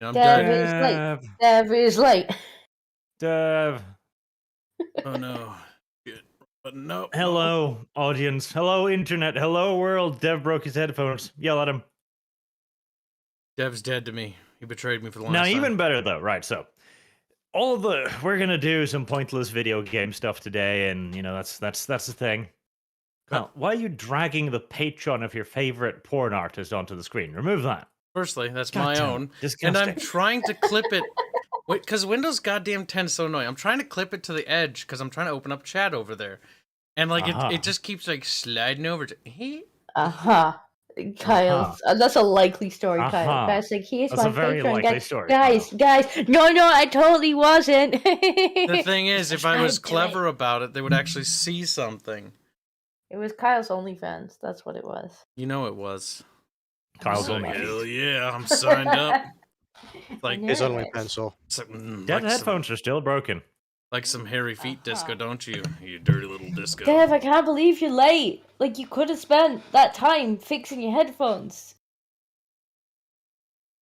I'm Dev done. is late. Dev is late. Dev. Oh no. Shit. But no. Hello, audience. Hello, internet. Hello, world. Dev broke his headphones. Yell at him. Dev's dead to me. He betrayed me for the last Now, time. even better though, right? So, we're gonna do some pointless video game stuff today, and you know that's the thing. Now, why are you dragging the Patreon of your favorite porn artist onto the screen? Remove that. Firstly, that's God my damn, own. disgusting. And I'm trying to clip it. Wait, because Windows goddamn 10 is so annoying. I'm trying to clip it to the edge because I'm trying to open up chat over there. And like it just keeps like sliding over to Kyle, that's a likely story, Kyle. Guys, like, here's That's my a very Patreon, likely story, guys, no, I totally wasn't. The thing is, if I was clever about it, they would actually see something. It was Kyle's OnlyFans. That's what it was. You know it was. Kyle's like, hell yeah, I'm signed up. Like his only pencil. Dead headphones are still broken. Like some hairy feet disco, don't you? You dirty little disco. Dev, I can't believe you're late. Like, you could have spent that time fixing your headphones.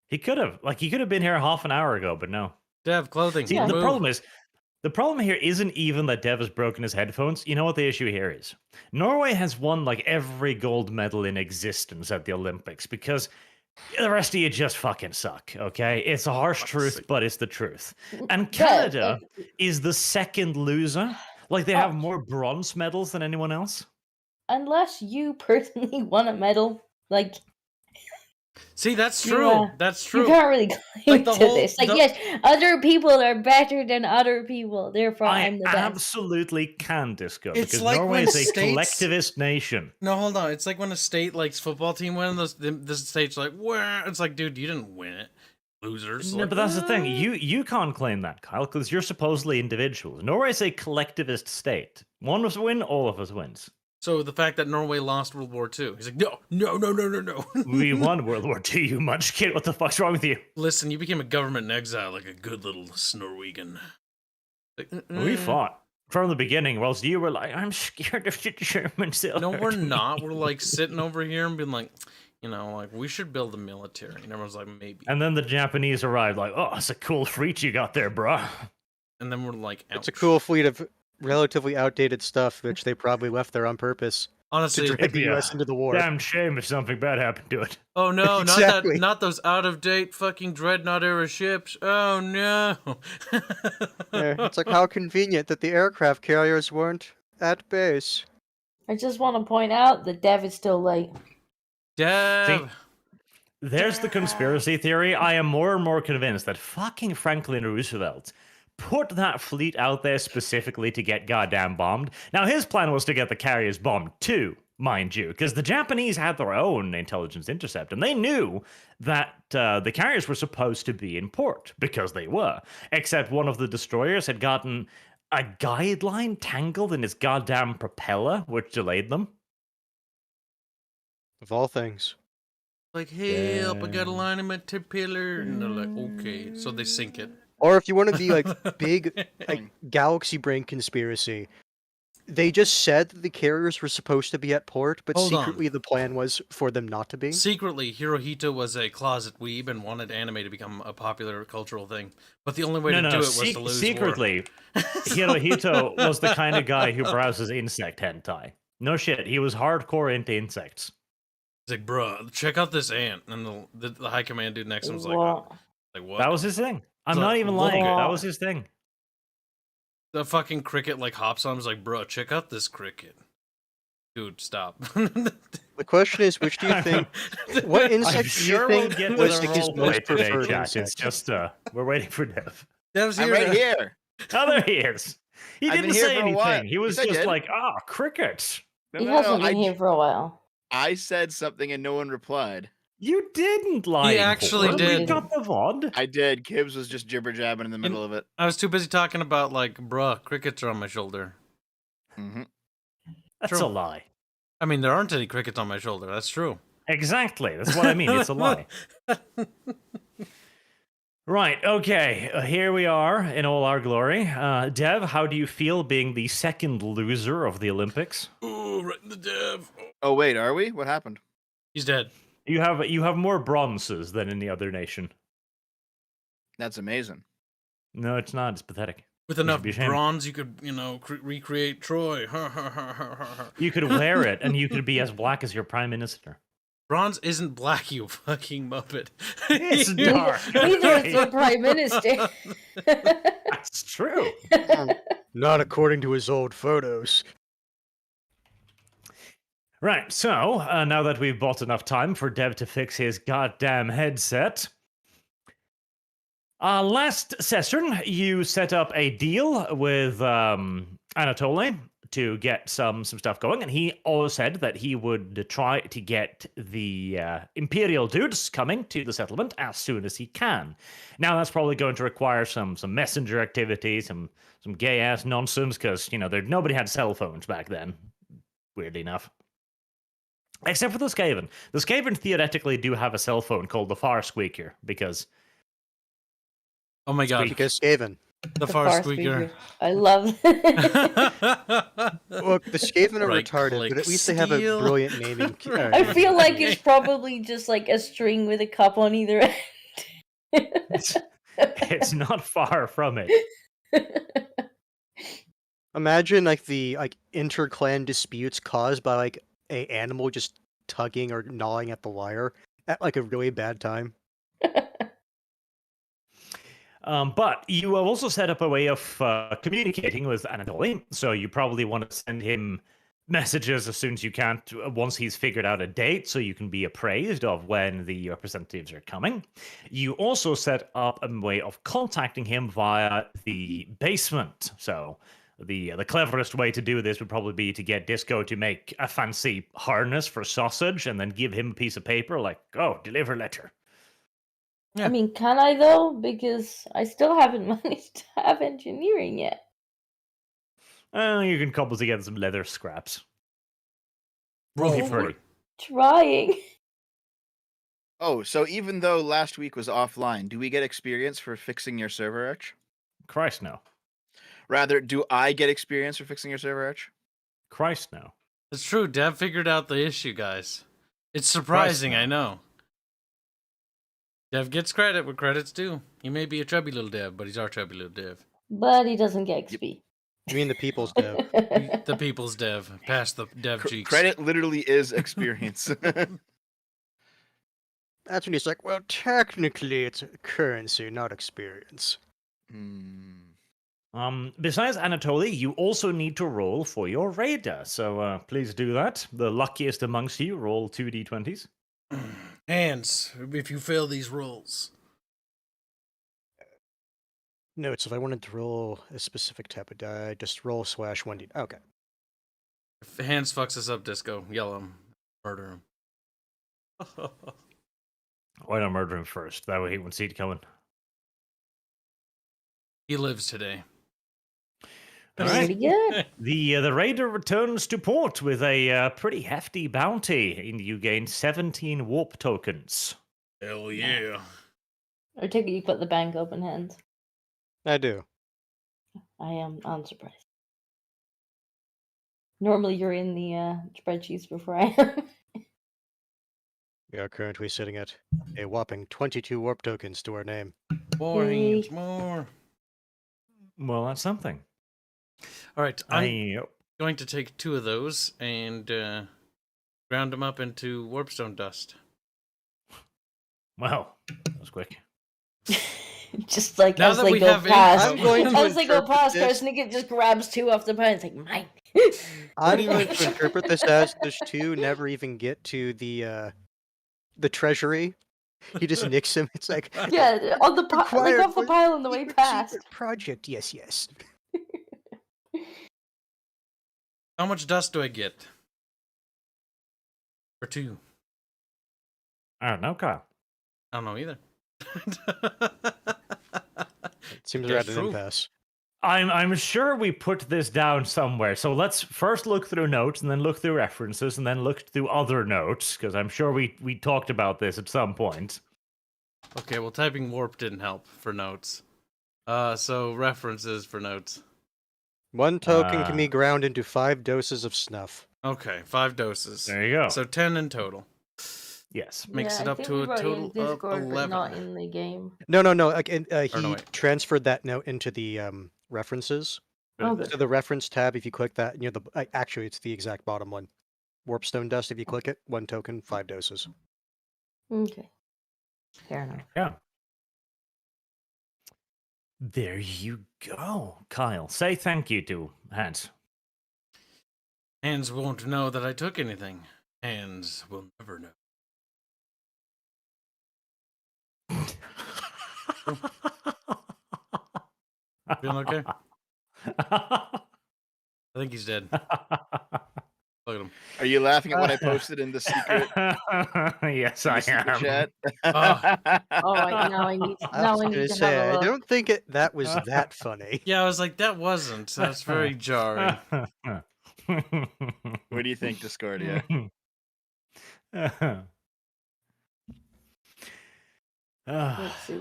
He could have. Like, he could have been here half an hour ago, but no. Dev, clothing. See, the problem here isn't even that Dev has broken his headphones. You know what the issue here is? Norway has won, like, every gold medal in existence at the Olympics because the rest of you just fucking suck, okay? It's a harsh truth, but it's the truth. And Canada is the second loser. Like, they have more bronze medals than anyone else. Unless you personally won a medal, like... See, that's true. That's true. You can't really claim to this. Like, yes, other people are better than other people. Therefore, I'm the best. I absolutely can, Disco, it's because like Norway is a collectivist nation. No, hold on. It's like when a state, like, football team win, the state's like, where? It's like, dude, you didn't win it. Losers. No, like, but that's the thing. You can't claim that, Kyle, because you're supposedly individuals. Norway is a collectivist state. One of us win, all of us wins. So the fact that Norway lost World War II, he's like, no. We won World War II, you munchkin. What the fuck's wrong with you? Listen, you became a government in exile like a good little Norwegian. Like, We fought from the beginning, whilst you were like, I'm scared of the Germans. No, we're not. We're like sitting over here and being like, you know, like, we should build a military. And everyone's like, maybe. And then the Japanese arrived like, oh, it's a cool fleet you got there, bruh. And then we're like, ouch. It's a cool fleet of relatively outdated stuff, which they probably left there on purpose. Honestly, to drag the U.S. into the war. Damn shame if something bad happened to it. Oh no, Exactly. not those out-of-date fucking dreadnought era ships. Oh no. Yeah, it's like, how convenient that the aircraft carriers weren't at base. I just want to point out that Dev is still late. Dev. See, there's the conspiracy theory. I am more and more convinced that fucking Franklin Roosevelt put that fleet out there specifically to get goddamn bombed. Now, his plan was to get the carriers bombed too, mind you, because the Japanese had their own intelligence intercept, and they knew that the carriers were supposed to be in port, because they were. Except one of the destroyers had gotten a guideline tangled in its goddamn propeller, which delayed them. Of all things. Like, help, I got a line in my pillar. And they're like, okay. So they sink it. Or if you want to be like big, like galaxy brain conspiracy, they just said that the carriers were supposed to be at port, but secretly the plan was for them not to be. Secretly, Hirohito was a closet weeb and wanted anime to become a popular cultural thing. But the only way to do it was to lose secretly, war. Hirohito was the kind of guy who browses insect hentai. No shit, he was hardcore into insects. He's like, bruh, check out this ant. And the high command dude next to him was like, what? That was his thing. I'm not even lying. That was his thing. The fucking cricket like hops on him, was like, bro, check out this cricket. Dude, stop. The question is, which do you think? What insect do you think was his most preferred insect? It's just we're waiting for Dev. Dev's here. I'm right here. Oh, there he is. He didn't say anything. He was just like, crickets. He hasn't been here for a while. I said something and no one replied. You didn't lie. He actually did. We got the VOD. I did. Kibbs was just jibber jabbing in the middle of it. I was too busy talking about, like, bruh, crickets are on my shoulder. Mm-hmm. That's a lie. I mean, there aren't any crickets on my shoulder. That's true. Exactly. That's what I mean. It's a lie. Right. Okay. Here we are in all our glory. Dev, how do you feel being the second loser of the Olympics? Ooh, right in the Dev. Oh, wait. Are we? What happened? He's dead. You have more bronzes than any other nation. That's amazing. No, it's not. It's pathetic. With You should enough be ashamed. bronze, you could, recreate Troy. You could wear it, and you could be as black as your prime minister. Bronze isn't black, you fucking muppet. It's dark. Neither is the prime minister. That's true. Not according to his old photos. Right, so now that we've bought enough time for Dev to fix his goddamn headset, last session you set up a deal with Anatoly to get some stuff going, and he always said that he would try to get the Imperial dudes coming to the settlement as soon as he can. Now that's probably going to require some messenger activity, some gay ass nonsense, because nobody had cell phones back then, weirdly enough. Except for the Skaven. The Skaven theoretically do have a cell phone called the Far Squeaker, because... Oh my god. Because Skaven. The far squeaker. I love Look, the Skaven are Right retarded, click, but at least they have a steal. brilliant naming. I feel like it's probably just like a string with a cup on either end. It's not far from it. Imagine the inter-clan disputes caused by a animal just tugging or gnawing at the wire at a really bad time. But you have also set up a way of communicating with Anatoly, so you probably want to send him messages as soon as you can once he's figured out a date, so you can be appraised of when the representatives are coming. You also set up a way of contacting him via the basement. So the cleverest way to do this would probably be to get Disco to make a fancy harness for sausage and then give him a piece of paper like, oh, deliver letter. Yeah. I mean, can I though? Because I still haven't managed to have engineering yet. You can cobble together some leather scraps. Roll Be for pretty. it. Trying. Oh, so even though last week was offline, do we get experience for fixing your server arch? Christ, no. Rather, do I get experience for fixing your server arch? Christ, no. It's true. Dev figured out the issue, guys. It's surprising, Christ, I know. Dev gets credit where credit's due. He may be a chubby little Dev, but he's our chubby little Dev. But he doesn't get XP. You mean the people's dev? The people's Dev. Past the Dev cheeks. Credit literally is experience. That's when he's like, well, technically it's a currency, not experience. Besides Anatoly, you also need to roll for your raider, so please do that. The luckiest amongst you roll 2d20s. Hands, if you fail these rolls. Notes, if I wanted to roll a specific type of die, just roll /1d. Okay. If Hands fucks us up, Disco, yell him. Murder him. Why not murder him first? That way he won't see it coming. He lives today. All right. Pretty good. The raider returns to port with a pretty hefty bounty, and you gain 17 warp tokens. Hell yeah. I take it you put the bank open hands. I do. I am unsurprised. Normally you're in the spreadsheets before I am. We are currently sitting at a whopping 22 warp tokens to our name. More Yay. Hands, more. Well, that's something. All right, I'm going to take 2 of those and ground them up into warpstone dust. Well, that was quick. Just like Now as that they we go have past. I'm going to As they go interpret past, this- Karsnick just grabs 2 off the pile. It's like, mine. I'm going to interpret this as those 2 never even get to the treasury. He just nicks him. It's like, Yeah, on the like Required off the for pile on the way secret past. project. Yes, yes. How much dust do I get? For 2. I don't know, Kyle. I don't know either. It seems we're That's at an true. impasse. I'm sure we put this down somewhere. So let's first look through notes, and then look through references, and then look through other notes, because I'm sure we talked about this at some point. Okay, well, typing warp didn't help for notes. So references for notes. 1 token can be ground into 5 doses of snuff. Okay, 5 doses. There you go. So 10 in total. Yes. Makes Yeah, it I up think to we a wrote total in of Discord, but 11. not in the game. No. no, He wait. transferred that note into the references. Okay. So the reference tab, if you click that near the actually, it's the exact bottom one. Warpstone dust. If you click it, 1 token, 5 doses. Okay. Fair enough. Yeah. There you go, Kyle. Say thank you to Hans. Hands won't know that I took anything. Hands will never know. Feeling okay? I think he's dead. Look at him. Are you laughing at what I posted in the secret? Yes, in I the secret am. chat? Oh, now I need I was to gonna have say, a I look. don't think that was that funny. Yeah, I was like, that wasn't. That's very jarring. What do you think, Discordia? Let's see.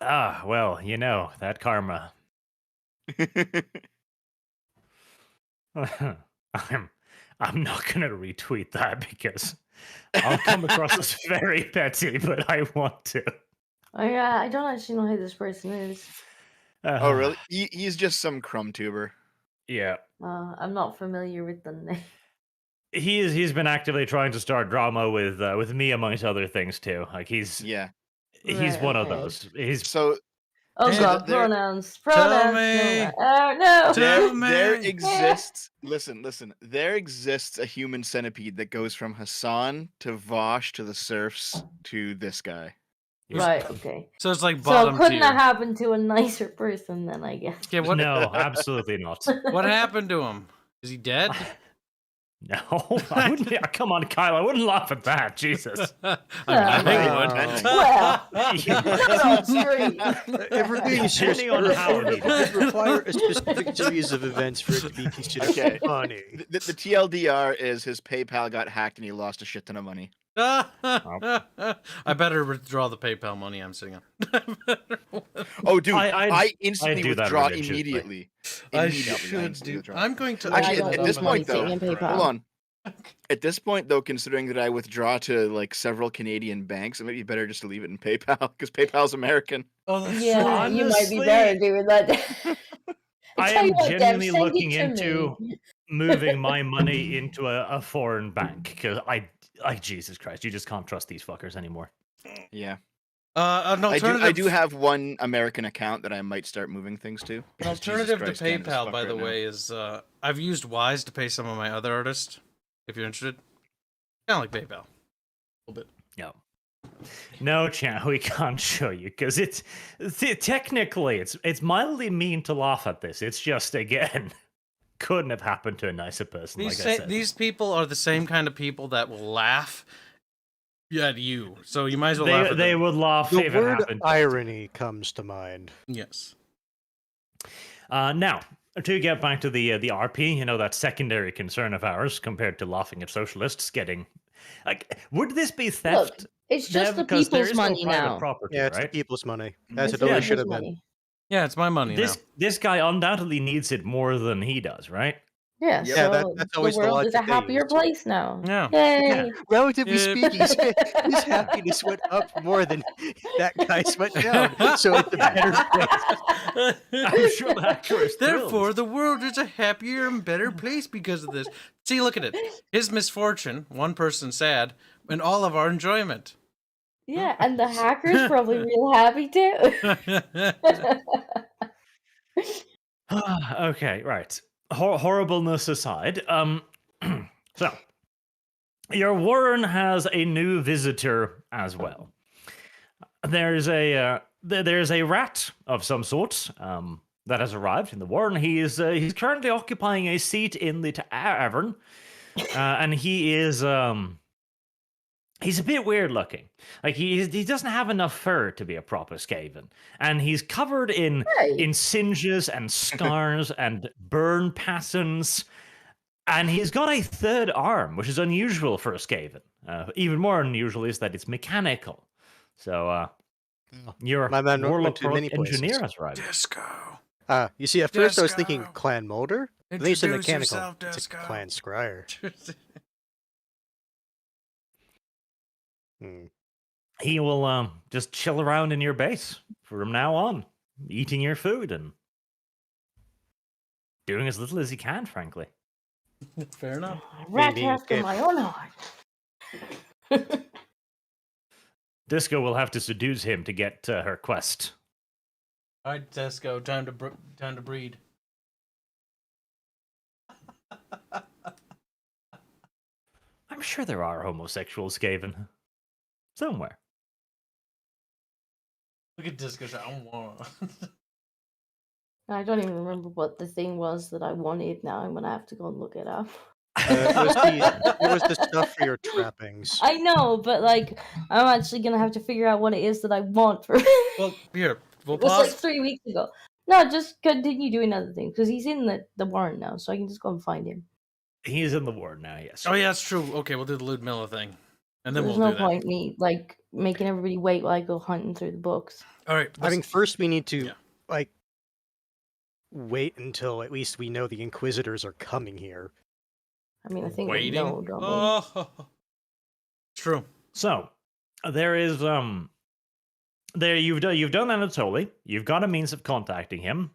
Well, you know, that karma. I'm not gonna retweet that because I'll come across as very petty, but I want to. I don't actually know who this person is. Oh, really? He's just some crumb tuber. Yeah. I'm not familiar with the name. He's been actively trying to start drama with me amongst other things too. Like he's Right, one of okay. those. He's So Oh And god, there- pronouns. Tell No. me. No. Tell there me. exists. Listen. There exists a human centipede that goes from Hassan to Vosh to the Serfs to this guy. Right, okay. So it's like So bottom couldn't tier. that happen to a nicer person then, I guess? Okay, what no, absolutely not. what happened to him? Is he dead? No, I wouldn't. Come on, Kyle. I wouldn't laugh at that. Jesus. I mean, I would. Well, not on stream. If we're being serious, Depending on how it would require a specific series of events for it to be considered Okay. funny. The TLDR is his PayPal got hacked and he lost a shit ton of money. I better withdraw the PayPal money I'm sitting on. Oh, dude, I'd I instantly do that withdraw religiously. immediately. I Immediately, should instantly do. withdraw. I'm going to. I Actually, don't at know this the money point, though, sitting in PayPal. hold on. At this point, though, considering that I withdraw to like several Canadian banks, it might be better just to leave it in PayPal because PayPal's American. Oh, that's Yeah, true. you might be Honestly, better doing that. I tell am you what, Deb, genuinely send it looking to into me. moving my money into a foreign bank because Jesus Christ, you just can't trust these fuckers anymore. Yeah, An I alternative. do have one American account that I might start moving things to. An because Jesus alternative to Christ, Canada's PayPal, fucked by right the now. way, is I've used Wise to pay some of my other artists. If you're interested, kind of like PayPal, a little bit. No, Chan, we can't show you because technically it's mildly mean to laugh at this. It's just again couldn't have happened to a nicer person. These Like I said, these people are the same kind of people that will laugh at you. So you might as well laugh at they them. would laugh The if it word happened. irony comes to mind. Yes. Now, to get back to the RP, you know, that secondary concern of ours compared to laughing at socialists getting, like, would this be theft? Look, it's just Dev? the Because there people's is no money private now. property, Yeah, it's the right? people's money, as It's it the always should people's have been. money. Yeah, it's my money This guy undoubtedly needs it more than he does, right? Yeah, Yeah, so that's always the the world is a logic they happier use. place now. Yeah. Yay! Yeah. Relatively Yeah. speaking, his happiness went up more than that guy's went down. So it's a better place. I'm sure the actor is Therefore, thrilled. the world is a happier and better place because of this. See, look at it. His misfortune, one person sad, and all of our enjoyment. Yeah, and the hacker's probably real happy too. Okay, right. Horribleness aside, so your warren has a new visitor as well. There's a rat of some sort that has arrived in the warren. He's currently occupying a seat in the tavern, and he is he's a bit weird looking. Like he doesn't have enough fur to be a proper Skaven, and he's covered in singes and scars and burn patterns, and he's got a third arm, which is unusual for a Skaven. Even more unusual is that it's mechanical. So your My man went warlock to many engineer places. has arrived. Disco. You see, at first I was Disco. thinking Clan Molder. Then you said Introduce mechanical. yourself, It's a Disco. Clan Scryer. Hmm. He will just chill around in your base from now on, eating your food and doing as little as he can, frankly. Fair enough. Rat Maybe after if- my own heart. Disco will have to seduce him to get her quest. All right, Tesco, time to breed. I'm sure there are homosexual Skaven. Somewhere. Look at Disco. I don't want. I don't even remember what the thing was that I wanted. Now I'm gonna have to go and look it up. it was the stuff for your trappings. I know, but like, I'm actually gonna have to figure out what it is that I want for. Well, here we'll It was pause. like 3 weeks ago. No, just continue doing other things because he's in the warrant now, so I can just go and find him. He's in the ward now, yes. Oh yeah, that's true. Okay, we'll do the Ludmilla thing, and then There's we'll no do that. point me like making everybody wait while I go hunting through the books. All right. I think first we need to Yeah. like wait until at least we know the Inquisitors are coming here. I mean, I think waiting. we know, don't we? Oh, true. So, there is there you've done Anatoly. You've got a means of contacting him.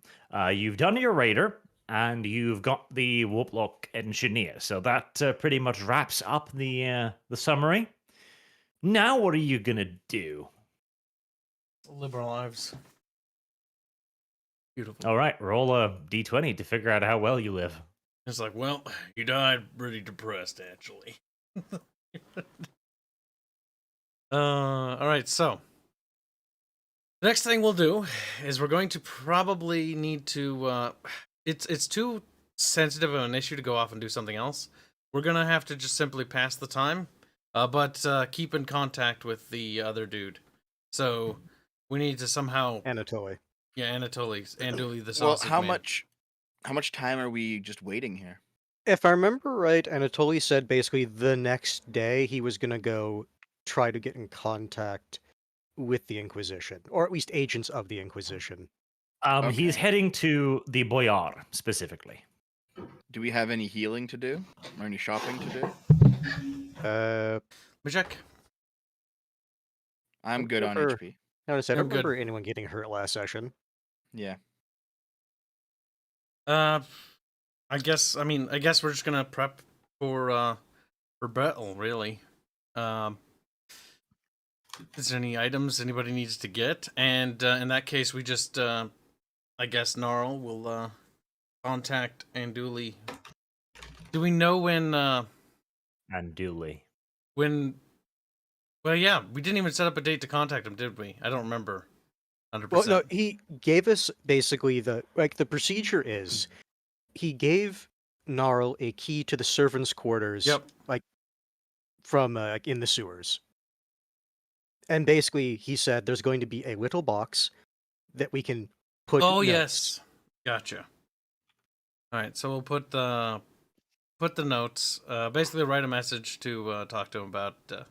You've done your raider, and you've got the Whooplock engineer. So that pretty much wraps up the summary. Now, what are you gonna do? Live our lives. Beautiful. All right, roll a d20 to figure out how well you live. It's like, well, you died pretty depressed, actually. All right, so the next thing we'll do is we're going to probably need to. It's too sensitive of an issue to go off and do something else. We're gonna have to just simply pass the time, but keep in contact with the other dude. So we need to somehow. Anatoly. Yeah, Anatoly the Well, sausage how man. much time are we just waiting here? If I remember right, Anatoly said basically the next day he was gonna go try to get in contact with the Inquisition, or at least agents of the Inquisition. He's Okay. heading to the Boyar specifically. Do we have any healing to do or any shopping to do? Uh, Let me check. I'm good on Remember- HP. notice I You're don't good. remember anyone getting hurt last session. Yeah. I guess we're just gonna prep for battle, really. Is there any items anybody needs to get? And in that case, we just I guess Gnarl will contact Anduli. Do we know when And Dooley. when? Well, yeah, we didn't even set up a date to contact him, did we? I don't remember. 100%. Well, no, he gave us basically the procedure is he gave Gnarl a key to the servants' quarters. Yep. From in the sewers. And basically, he said there's going to be a little box that we can put. Oh notes. yes, gotcha. All right, so we'll put the notes. Basically, write a message to talk to him about to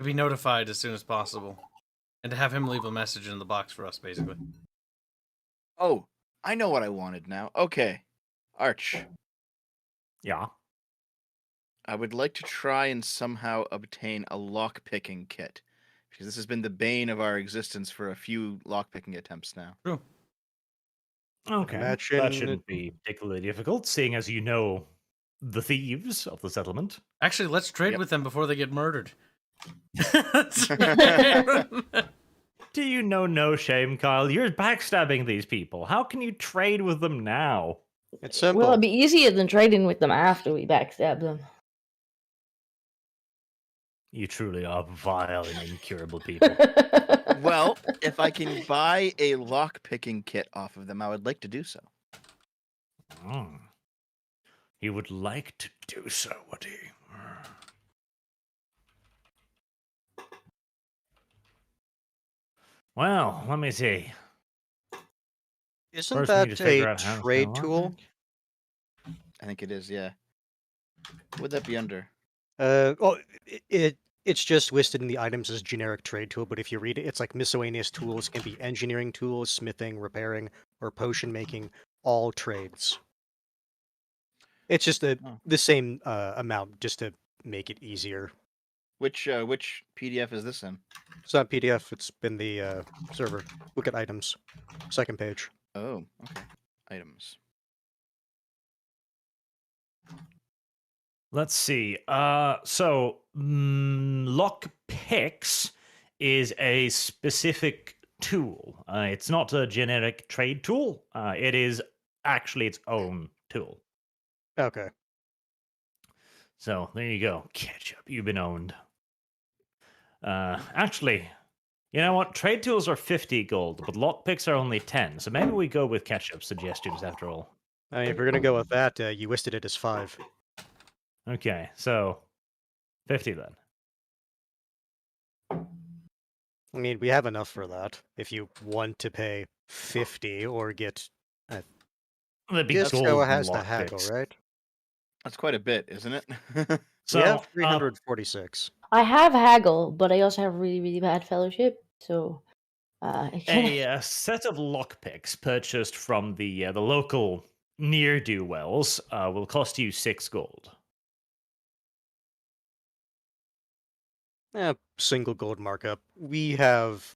be notified as soon as possible, and to have him leave a message in the box for us, basically. Oh, I know what I wanted now. Okay. Arch, Yeah. I would like to try and somehow obtain a lock-picking kit. Because this has been the bane of our existence for a few lock-picking attempts now. True. Okay. Imagine- That shouldn't be particularly difficult, seeing as you know the thieves of the settlement. Actually, let's trade Yep. with them before they get murdered. Do you know no shame, Kyle? You're backstabbing these people. How can you trade with them now? It's simple. Well, it'd be easier than trading with them after we backstab them. You truly are vile and incurable people. Well, if I can buy a lock-picking kit off of them, I would like to do so. Mm. He would like to do so, would he? Well, let me see. Isn't First, we need that to figure a out how to trade unlock tool? I think it is, yeah. What would that be under? Well, it's just listed in the items as generic trade tool, but if you read it, it's like miscellaneous tools can be engineering tools, smithing, repairing, or potion making, all trades. It's just Oh. the same amount, just to make it easier. Which PDF is this in? It's not PDF. It's been the server. Look at items. Second page. Oh, okay. Items. Let's see. So lock picks is a specific tool. It's not a generic trade tool. It is actually its own tool. Okay. So there you go. Ketchup, you've been owned. Actually, you know what? Trade tools are 50 gold, but lockpicks are only 10. So maybe we go with Ketchup's suggestions after all. I mean, if we're gonna go with that, you listed it as 5. Okay, so 50 then. I mean, we have enough for that. If you want to pay 50 or get, The big Disco gold has the haggle, lockpicks. right? That's quite a bit, isn't it? So we have 346. I have haggle, but I also have really, really bad fellowship. So, a set of lockpicks purchased from the local near-do wells will cost you 6 gold. Single gold markup. We have,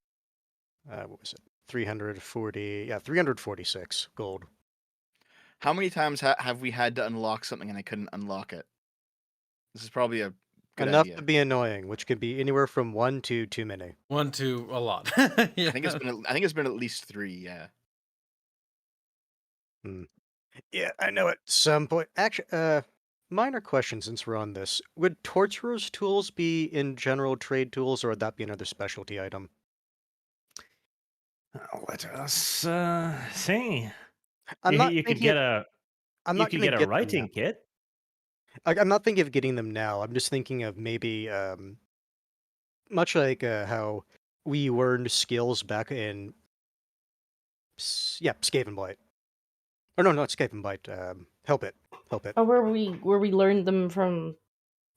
what was it? 340. Yeah, 346 gold. How many times have we had to unlock something and I couldn't unlock it? This is probably a good Enough idea. to be annoying, which could be anywhere from 1 to too many. 1 to a lot. Yeah. I think it's been at least 3. Yeah. Yeah, I know at some point. Actually, minor question since we're on this. Would Torturer's tools be in general trade tools, or would that be another specialty item? Let us see. I'm not You could thinking get of- a I'm you not could gonna get a them writing now. kit. I'm not thinking of getting them now. I'm just thinking of maybe, much like how we learned skills back in, Skaven Blight. Or no, not Skaven Blight. Help it. or where we learned them from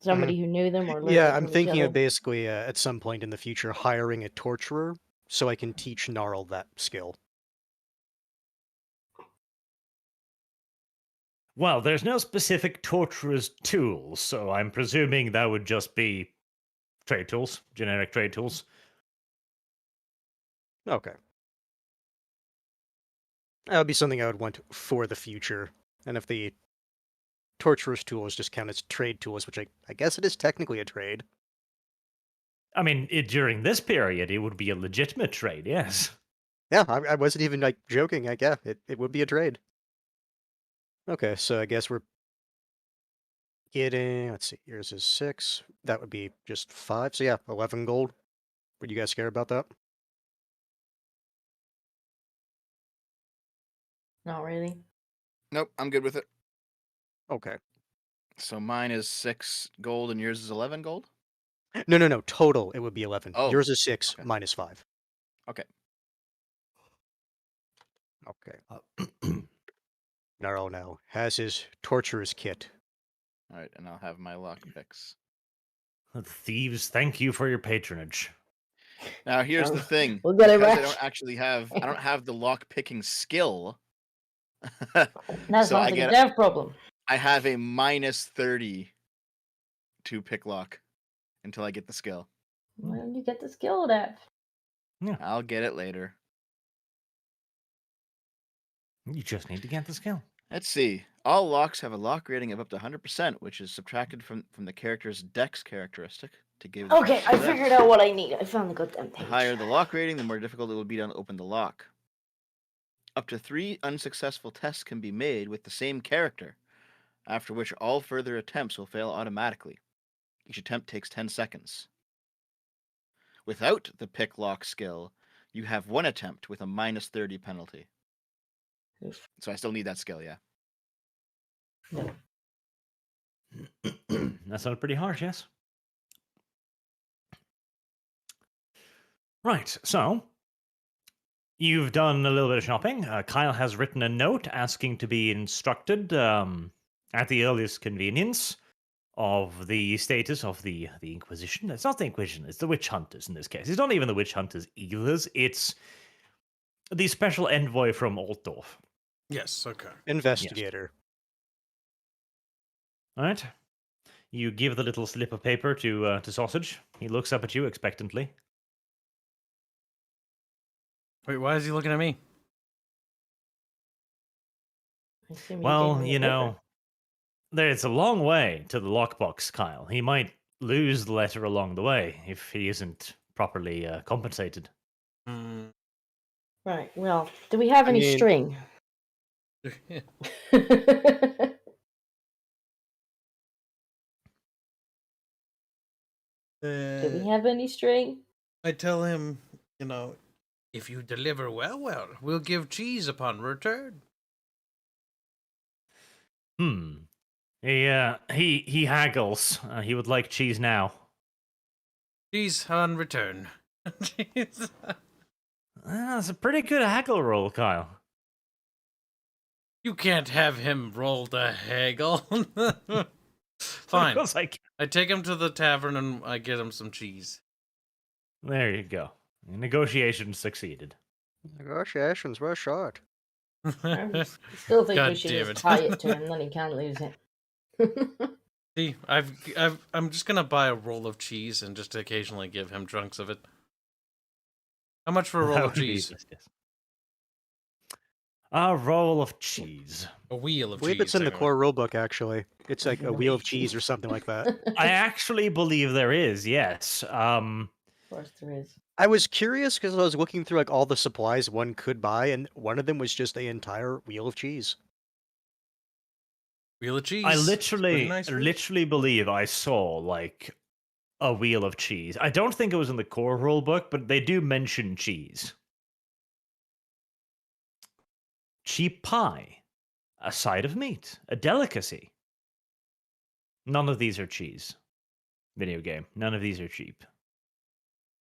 somebody who knew them, or learned Yeah, them I'm from each thinking of other. basically at some point in the future hiring a torturer so I can teach Gnarl that skill. Well, there's no specific torturer's tools, so I'm presuming that would just be trade tools, generic trade tools. Okay. That would be something I would want for the future. And if the torturer's tools just count as trade tools, which I guess it is technically a trade. I mean, during this period, it would be a legitimate trade, yes. Yeah, I wasn't even like joking. It would be a trade. Okay, so I guess we're getting, let's see, yours is 6. That would be just 5. So yeah, 11 gold. Would you guys care about that? Not really. Nope, I'm good with it. Okay. So mine is 6 gold and yours is 11 gold? No. Total, it would be 11. Oh, Yours is 6 okay. minus 5. Okay. Okay. Gnarl now has his torturer's kit. All right, and I'll have my lock picks. Thieves, thank you for your patronage. Now here's the thing. We'll get it Because I back. don't actually have I don't have the lock picking skill. That's So not I a get dev problem. I have a minus 30 to pick lock until I get the skill. When you get the skill dev. I'll get it later. You just need to get the skill. Let's see. All locks have a lock rating of up to 100%, which is subtracted from the character's dex characteristic to give. the Okay, I dex. figured out what I need. I found the goddamn The page. higher the lock rating, the more difficult it will be to open the lock. Up to 3 unsuccessful tests can be made with the same character, after which all further attempts will fail automatically. Each attempt takes 10 seconds. Without the pick lock skill, you have 1 attempt with a minus 30 penalty. Oof. So I still need that skill, yeah. No. That sounded pretty harsh, yes? Right, so you've done a little bit of shopping. Kyle has written a note asking to be instructed at the earliest convenience of the status of the Inquisition. It's not the Inquisition, it's the Witch Hunters in this case. It's not even the Witch Hunters either. It's the special envoy from Altdorf. Yes, okay. Investigator. All right. You give the little slip of paper to Sausage. He looks up at you expectantly. Wait, why is he looking at me? I assume you gave Well, him the you paper. know, it's a long way to the lockbox, Kyle. He might lose the letter along the way if he isn't properly compensated. Hmm. Right. Well, do we have I any mean- string? Do we have any string? I tell him, if you deliver well, we'll give cheese upon return. He haggles. He would like cheese now. Cheese on return. Jeez. That's a pretty good haggle roll, Kyle. You can't have him roll the haggle. Fine. Of course I can. I take him to the tavern and I get him some cheese. There you go. Negotiations succeeded. Negotiations were short. I still think God we should damn just it. tie it to him, then he can't lose it. See, I'm just gonna buy a roll of cheese and just occasionally give him chunks of it. How much for a roll That of would be cheese? justice. A roll of cheese. A wheel I of believe cheese. it's in the anyway. core rulebook, actually. It's like a wheel of cheese or something like that. I actually believe there is, yes. Of course there is. I was curious because I was looking through like all the supplies one could buy, and one of them was just the entire wheel of cheese. Wheel of cheese. I It's literally, pretty nice food. literally believe I saw like a wheel of cheese. I don't think it was in the core rulebook, but they do mention cheese. Cheap pie, a side of meat, a delicacy. None of these are cheese. Video game. None of these are cheap.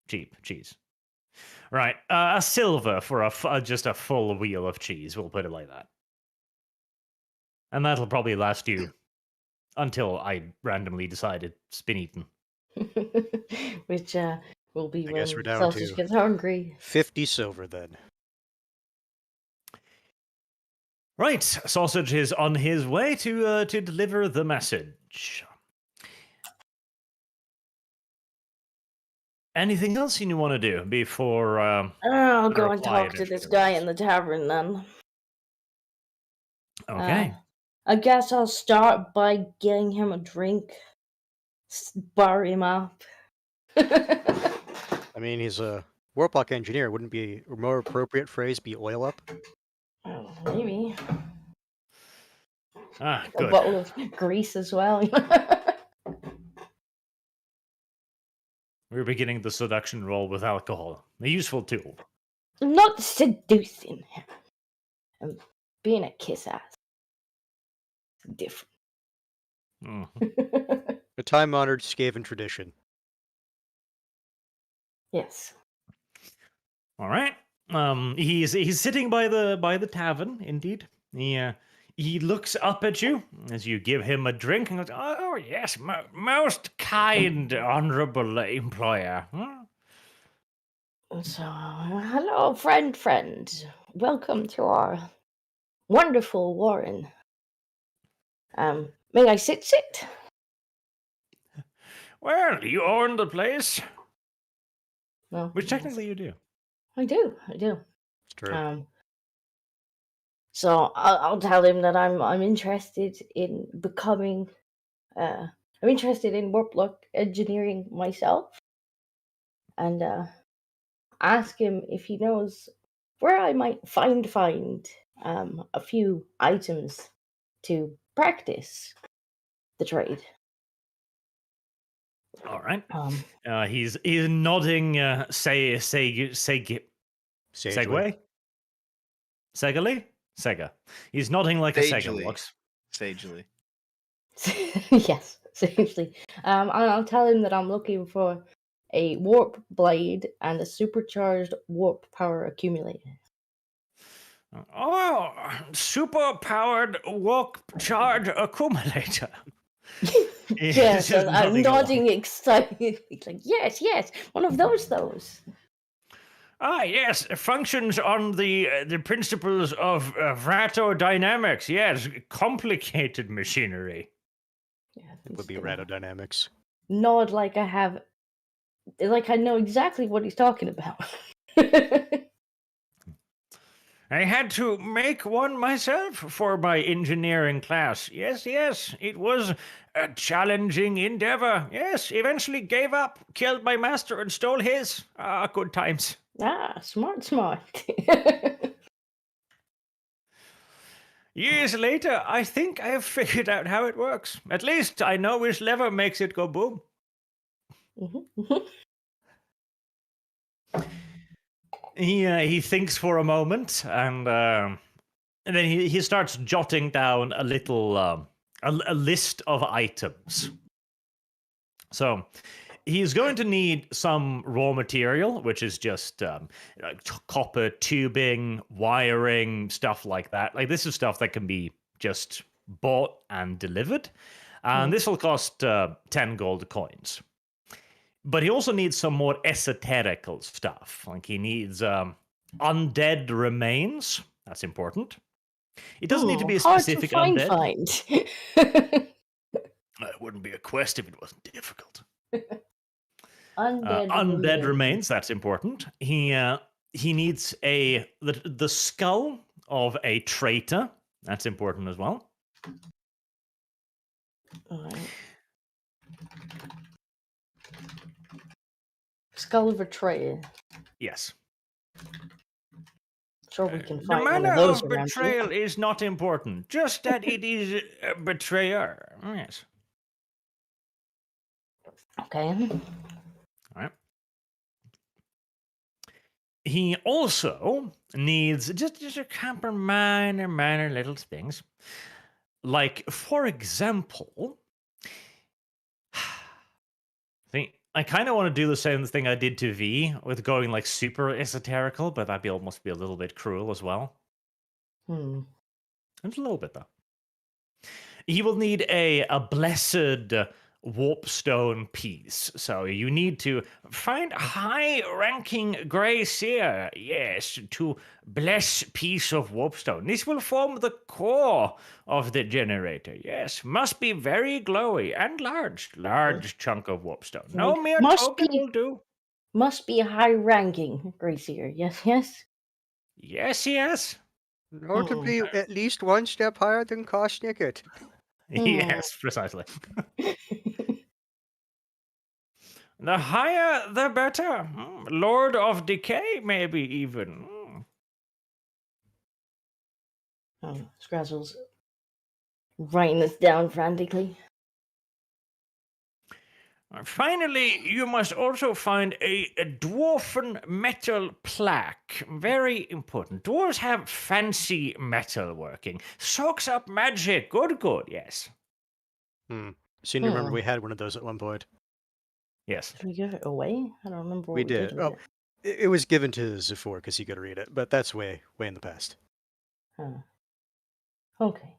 Cheap cheese. Right, a silver for just a full wheel of cheese. We'll put it like that. And that'll probably last you until I randomly decide it's been eaten. Which will be I when guess we're down Sausage to- gets hungry. 50 silver then. Right, Sausage is on his way to deliver the message. Anything else you want to do before? I'll go and reply talk to this initially. guy in the tavern then. Okay. I guess I'll start by getting him a drink. Bar him up. I mean, he's a Warlock engineer. Wouldn't be a more appropriate phrase be oil up? Oh, maybe. Ah, A good. bottle of grease as well. We're beginning the seduction roll with alcohol. A useful tool. I'm not seducing him. I'm being a kiss ass. It's different. Mhm. A time-honored Skaven tradition. Yes. All right. He's sitting by the tavern. Indeed. He looks up at you as you give him a drink and goes, "Oh yes, most kind, honourable employer." So, hello, friend. Welcome to our wonderful warren. May I sit? Well, you own the place, No, which technically you do. I do. It's true. So I'll tell him that I'm interested in becoming. I'm interested in warp engineering myself, and ask him if he knows where I might find a few items to practice the trade. All right. Um, He's nodding. Segue. Segally? Sega. He's nodding like a Sega Sagely. looks. Sagely. yes, seriously. And I'll tell him that I'm looking for a warp blade and a supercharged warp power accumulator. Oh, super powered warp charge accumulator. Yes, just and I'm nodding along. nodding excitedly. Like, yes, one of those. Ah, yes, it functions on the principles of dynamics. Yes, complicated machinery. Yeah, It would be Just gonna radiodynamics. nod like I know exactly what he's talking about. I had to make one myself for my engineering class. Yes, it was a challenging endeavor. Yes, eventually gave up, killed my master, and stole his. Ah, good times. Smart. Years later, I think I have figured out how it works. At least I know which lever makes it go boom. Mhm. He thinks for a moment, and then he starts jotting down a little a list of items. So he's going to need some raw material, which is just like copper tubing, wiring, stuff like that. Like this is stuff that can be just bought and delivered, and this will cost 10 gold coins. But he also needs some more esoterical stuff. Like he needs undead remains. That's important. It doesn't need to be a Hard specific to find. It wouldn't be a quest if it wasn't difficult. Undead remains. That's important. He needs the skull of a traitor. That's important as well. Alright. Skull of a traitor. Yes. Sure, we can The find one manner of those of around betrayal here. is not important. Just that it is a betrayer. Yes. Okay. All right. He also needs just a couple minor little things. Like, for example, I kind of want to do the same thing I did to V with going like super esoterical, but that'd be almost be a little bit cruel as well. Just a little bit though. He will need a blessed warpstone piece. So you need to find a high-ranking grey seer, yes, to bless piece of warpstone. This will form the core of the generator. Yes, must be very glowy and large chunk of warpstone. No mere token will do. Must be a high-ranking Gracier. Yes. Yes. Notably, at least one step higher than Kosnicket. Yes, precisely. The higher, the better. Lord of Decay, maybe even. Scrazzle's writing this down frantically. Finally, you must also find a dwarfen metal plaque. Very important. Dwarves have fancy metal working. Soaks up magic. Good, yes. Seem to remember we had one of those at one point. Yes. Did we give it away? I don't remember what We we did did. with Oh, it was given to Zephyr because he could read it, but that's way in the past. Okay.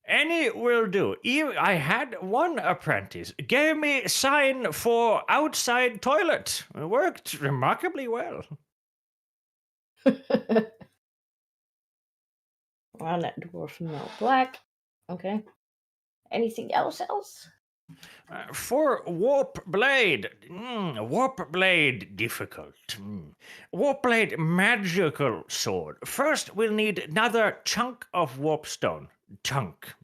Any will do. I had one apprentice. Gave me sign for outside toilet. It worked remarkably well. Around that dwarf metal black. Okay. Anything else? For warp blade. Warp blade difficult. Warp blade magical sword. First we'll need another chunk of warpstone.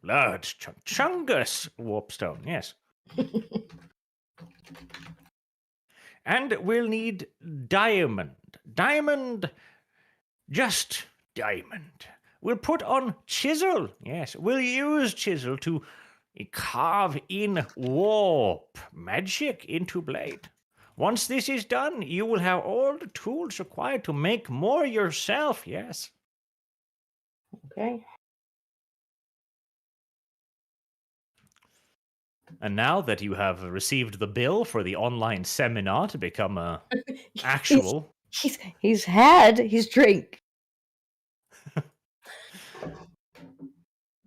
Large chunk. Chungus warpstone, yes. And we'll need diamond. Just diamond. We'll put on chisel. Yes, we'll use chisel to carve in warp magic into blade. Once this is done, you will have all the tools required to make more yourself, yes. Okay. And now that you have received the bill for the online seminar to become a actual... He's had his drink.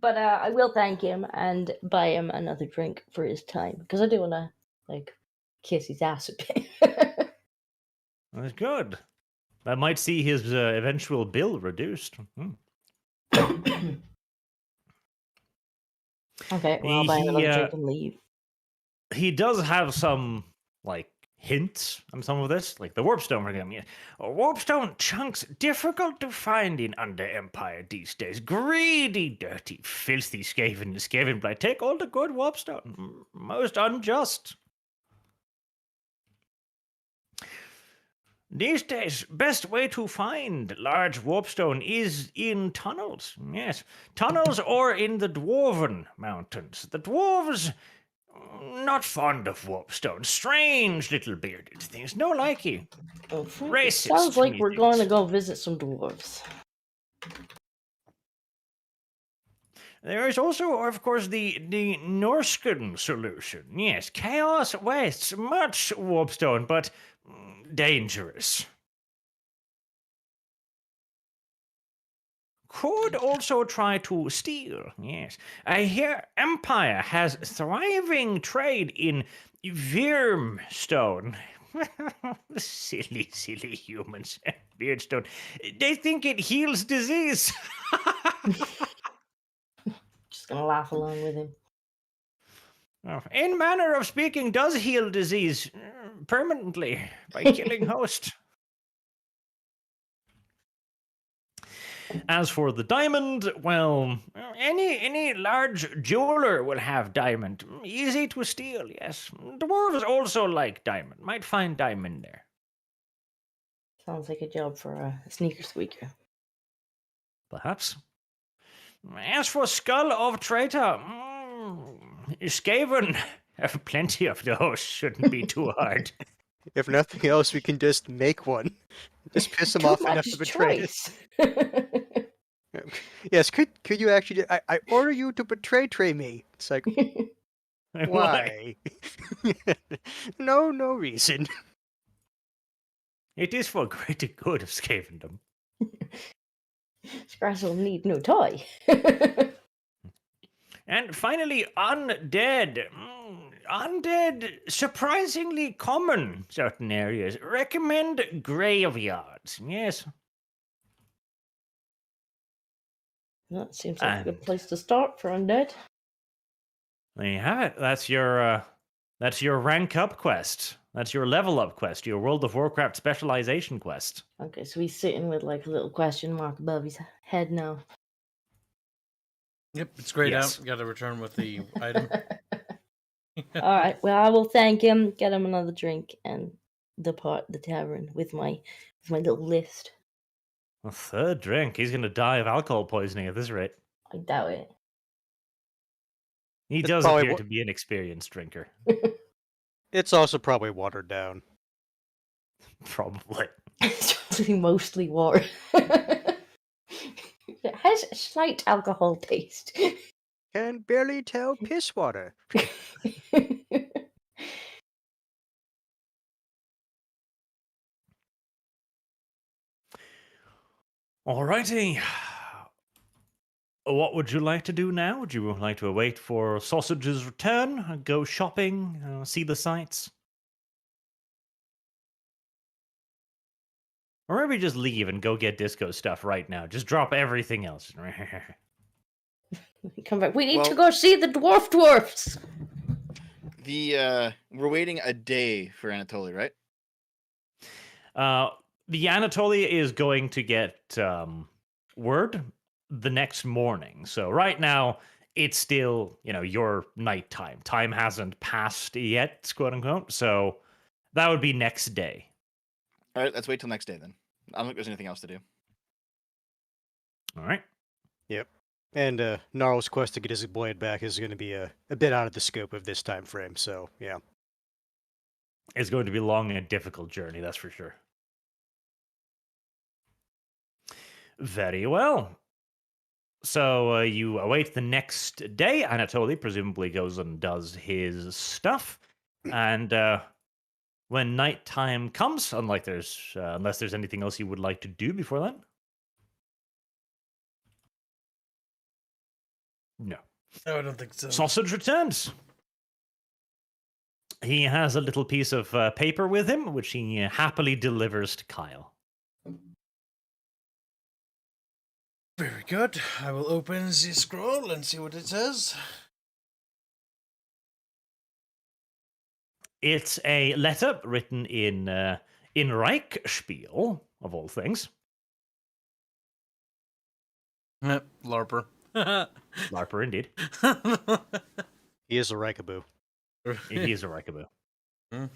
But I will thank him and buy him another drink for his time, because I do want to, kiss his ass a bit. That's good. That might see his eventual bill reduced. Okay, well, I'll buy He, another uh, drink and leave. he does have some like hints on some of this, like the warpstone for him. Yeah. Warpstone chunks difficult to find in Under Empire these days. Greedy, dirty, filthy Skaven blight. Take all the good warpstone. Most unjust. These days, best way to find large warpstone is in tunnels. Yes, tunnels or in the Dwarven Mountains. The dwarves not fond of warpstone. Strange little bearded things. No likey. Oh, it Racist, sounds like we're going to methinks. go visit some dwarves. There is also, of course, the Norscan solution. Yes, chaos wastes much warpstone, but dangerous. Could also try to steal, yes. I hear Empire has thriving trade in Virmstone. Silly, silly humans. Beardstone. They think it heals disease. Just gonna laugh along with him. In manner of speaking, does heal disease permanently by killing host. As for the diamond, well, any large jeweler will have diamond. Easy to steal, yes. Dwarves also like diamond. Might find diamond there. Sounds like a job for a sneaker squeaker. Perhaps. As for skull of traitor, Skaven have plenty of those. Shouldn't be too hard. If nothing else, we can just make one. Just piss them Too off enough much to betray us. choice. Yes, could you actually? I order you to betray me. It's like, why? No reason. It is for greater good of Skavendom. Scratch will need no toy. And finally, undead. Undead, surprisingly common certain areas. Recommend graveyards. Yes. That seems like a good And- place to start for undead. There you have it. That's your rank up quest. That's your level up quest. Your World of Warcraft specialization quest. Okay, so he's sitting with like a little question mark above his head now. Yep, it's grayed Yes. out. Got to return with the item. All right. Well, I will thank him, get him another drink, and depart the tavern with my little list. A third drink. He's going to die of alcohol poisoning at this rate. I doubt it. He It's does probably appear what- to be an experienced drinker. It's also probably watered down. Probably. It's probably mostly water. It has a slight alcohol taste. Can barely tell piss water. Alrighty. What would you like to do now? Would you like to wait for Sausage's return? Go shopping? See the sights? Or maybe just leave and go get disco stuff right now. Just drop everything else. Come back. We need to Well- go see the dwarfs. We're waiting a day for Anatoly, right? The Anatolia is going to get word the next morning. So right now, it's still, your nighttime. Time hasn't passed yet, quote unquote. So that would be next day. All right, let's wait till next day then. I don't think there's anything else to do. All right. And Gnarl's quest to get his blade back is going to be a bit out of the scope of this time frame. So yeah. It's going to be a long and difficult journey, that's for sure. Very well. So you await the next day. Anatoly presumably goes and does his stuff. And when nighttime comes, unless there's anything else you would like to do before then? No. No, I don't think so. Sausage returns. He has a little piece of paper with him, which he happily delivers to Kyle. Very good. I will open the scroll and see what it says. It's a letter written in Reichspiel, of all things. LARPer. LARPer, indeed. He is a Raikaboo. He is a Reichspiel. Hmm.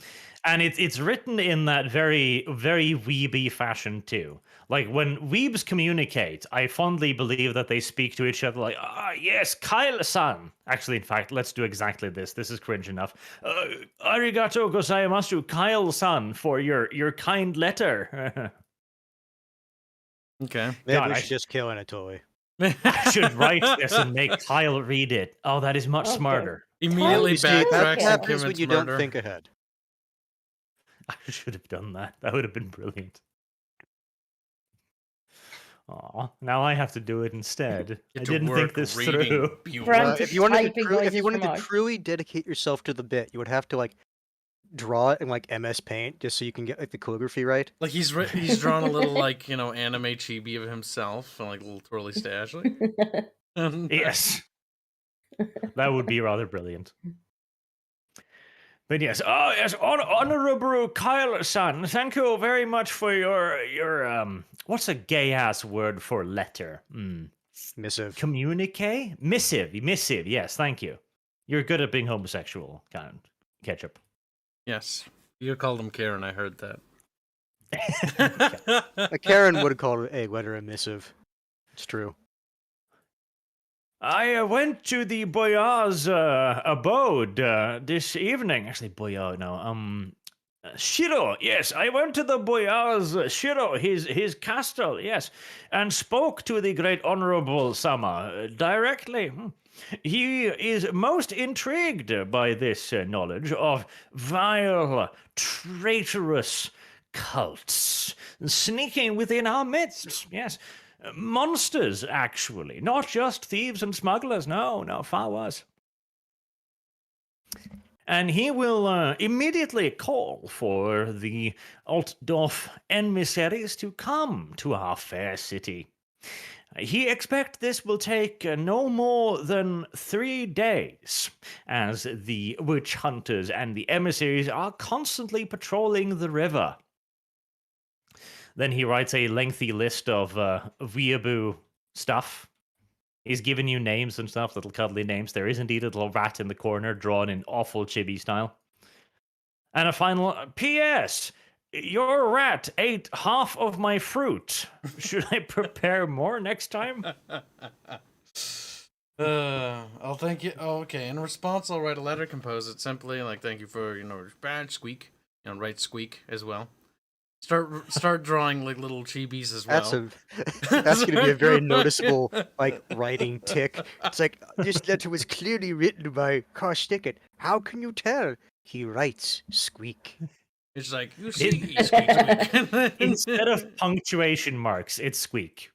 And it's written in that very, very weeby fashion, too. Like, when weebs communicate, I fondly believe that they speak to each other like, yes, Kyle-san. Actually, in fact, let's do exactly this. This is cringe enough. Arigato gozaimasu, Kyle-san, for your kind letter. Okay. Maybe God, we I should just kill Anatoly. I should write this and make Kyle read it. Oh, that is much Okay. smarter. Immediately You see, Backtracks that backtracks and happens when commits you murder. don't think ahead. I should have done that. That would have been brilliant. Aw, now I have to do it instead. Get I to didn't think work this reading, through. Bueller. Frantic If you wanted typing if noises you wanted from to us. truly dedicate yourself to the bit, you would have to like draw it in like MS Paint just so you can get like the calligraphy right. Like he's drawn a little like anime chibi of himself and like a little twirly stash. Like, Yes. That would be rather brilliant. But yes, honorable Kyle-san, thank you very much for your what's a gay ass word for letter? Missive. Communique? Missive, yes, thank you. You're good at being homosexual, kind of. Ketchup. Yes, you called him Karen. I heard that. A Karen would have called it a letter a missive. It's true. I went to the Boyard's abode this evening. Actually, Boyard, no. Shiro, yes, I went to the Boyard's Shiro, his castle, yes, and spoke to the great honorable Sama directly. He is most intrigued by this knowledge of vile, traitorous cults sneaking within our midst, yes. Monsters, actually. Not just thieves and smugglers. No, far worse. And he will immediately call for the Altdorf emissaries to come to our fair city. He expects this will take no more than 3 days, as the witch hunters and the emissaries are constantly patrolling the river. Then he writes a lengthy list of weeaboo stuff. He's given you names and stuff, little cuddly names. There is indeed a little rat in the corner, drawn in awful chibi style. And a final P.S. Your rat ate half of my fruit. Should I prepare more next time? I'll thank you. Oh, okay. In response, I'll write a letter, compose it simply, like thank you for bad squeak. Write squeak as well. Start drawing like little chibis as well. That's going to be a very noticeable like writing tick. It's like this letter was clearly written by Carsticket. How can you tell? He writes squeak. It's like you see, squeak, squeak. Instead of punctuation marks, it's squeak.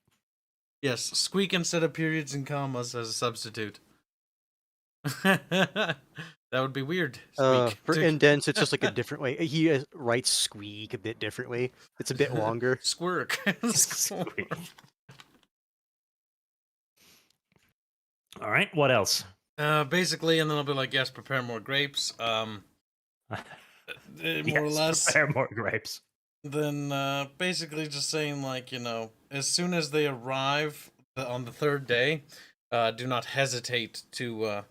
Yes, squeak instead of periods and commas as a substitute. That would be weird. Squeak. For indents, it's just like a different way. He writes squeak a bit differently. It's a bit longer. Squirk. Squeak. All right, what else? Basically, and then I'll be like, yes, prepare more grapes. More or less. Prepare more grapes. Then basically just saying like, as soon as they arrive on the third day, do not hesitate to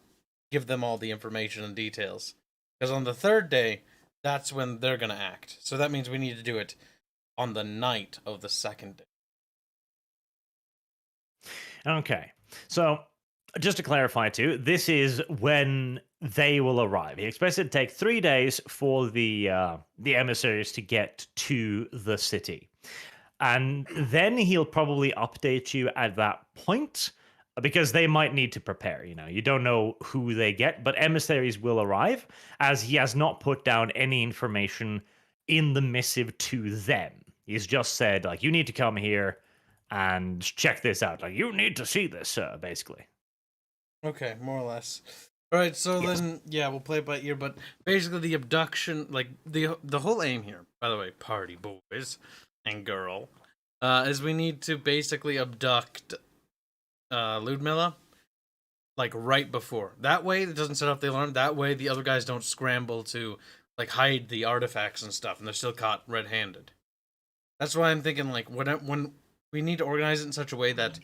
give them all the information and details. Because on the third day, that's when they're going to act. So that means we need to do it on the night of the second day. Okay, so just to clarify too, this is when they will arrive. He expects it to take 3 days for the emissaries to get to the city. And then he'll probably update you at that point, because they might need to prepare, You don't know who they get, but emissaries will arrive, as he has not put down any information in the missive to them. He's just said, like, you need to come here and check this out. Like, you need to see this, basically. Okay, more or less. All right, so Yes. then, yeah, we'll play it by ear, but basically the abduction, like, the whole aim here, by the way, party boys and girl, is we need to basically abduct Ludmilla, like, right before. That way, it doesn't set off the alarm. That way, the other guys don't scramble to like hide the artifacts and stuff, and they're still caught red-handed. That's why I'm thinking like when we need to organize it in such a way that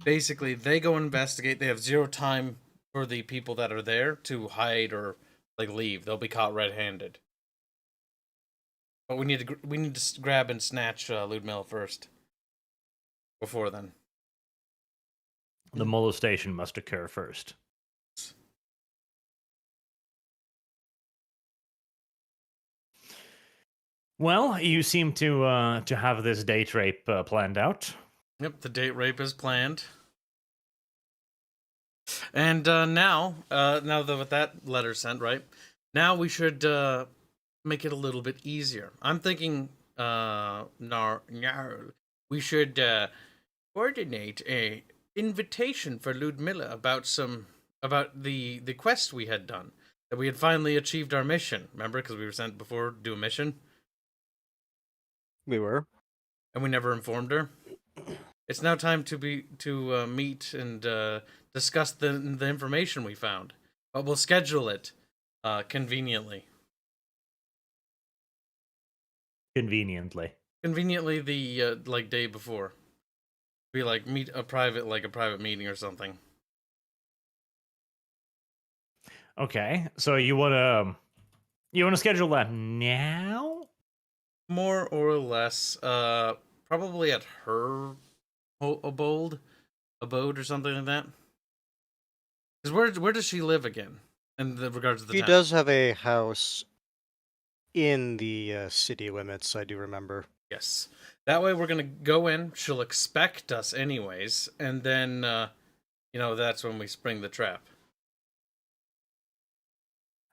basically they go investigate. They have zero time for the people that are there to hide or like leave. They'll be caught red-handed. But we need to grab and snatch Ludmilla first. Before then. The molestation must occur first. Well, you seem to have this date rape planned out. Yep, the date rape is planned. And now that with that letter sent, right? Now we should make it a little bit easier. I'm thinking we should coordinate a invitation for Ludmilla about the quest we had done. That we had finally achieved our mission. Remember, because we were sent before to do a mission? We were. And we never informed her. It's now time to meet and discuss the information we found. But we'll schedule it conveniently. Conveniently The like day before. Be like meet a private meeting or something. Okay, so you wanna schedule that now? More or less, probably at her abode or something like that. Because where does she live again? In regards to the He town? does have a house in the city limits, I do remember. Yes. That way we're gonna go in. She'll expect us anyways, and then that's when we spring the trap.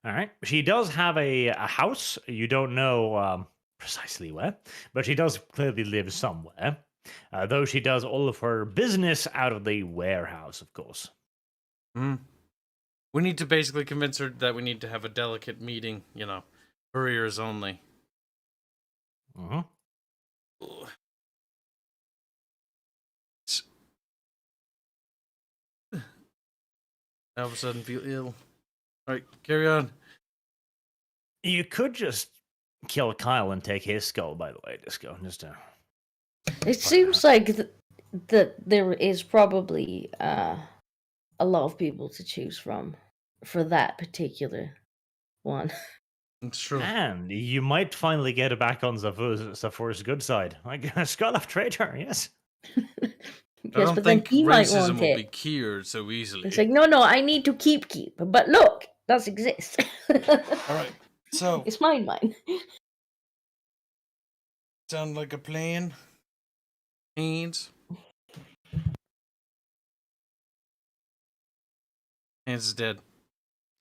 All right. She does have a house. You don't know precisely where, but she does clearly live somewhere. Though she does all of her business out of the warehouse, of course. Hmm. We need to basically convince her that we need to have a delicate meeting. Her ears only. Mm-hmm. Ugh. All of a sudden feel ill. All right, carry on. You could just kill Kyle and take his skull, by the way, Disco. It seems like that there is probably a lot of people to choose from for that particular one. It's true. And you might finally get it back on Zafor's good side. Like a skull of traitor, yes. I Yes, don't but then think he might racism want will be it. cured so easily. It's like, no, I need to keep. But look, does exist. All right, so It's mine. sound like a plan. Hands is dead.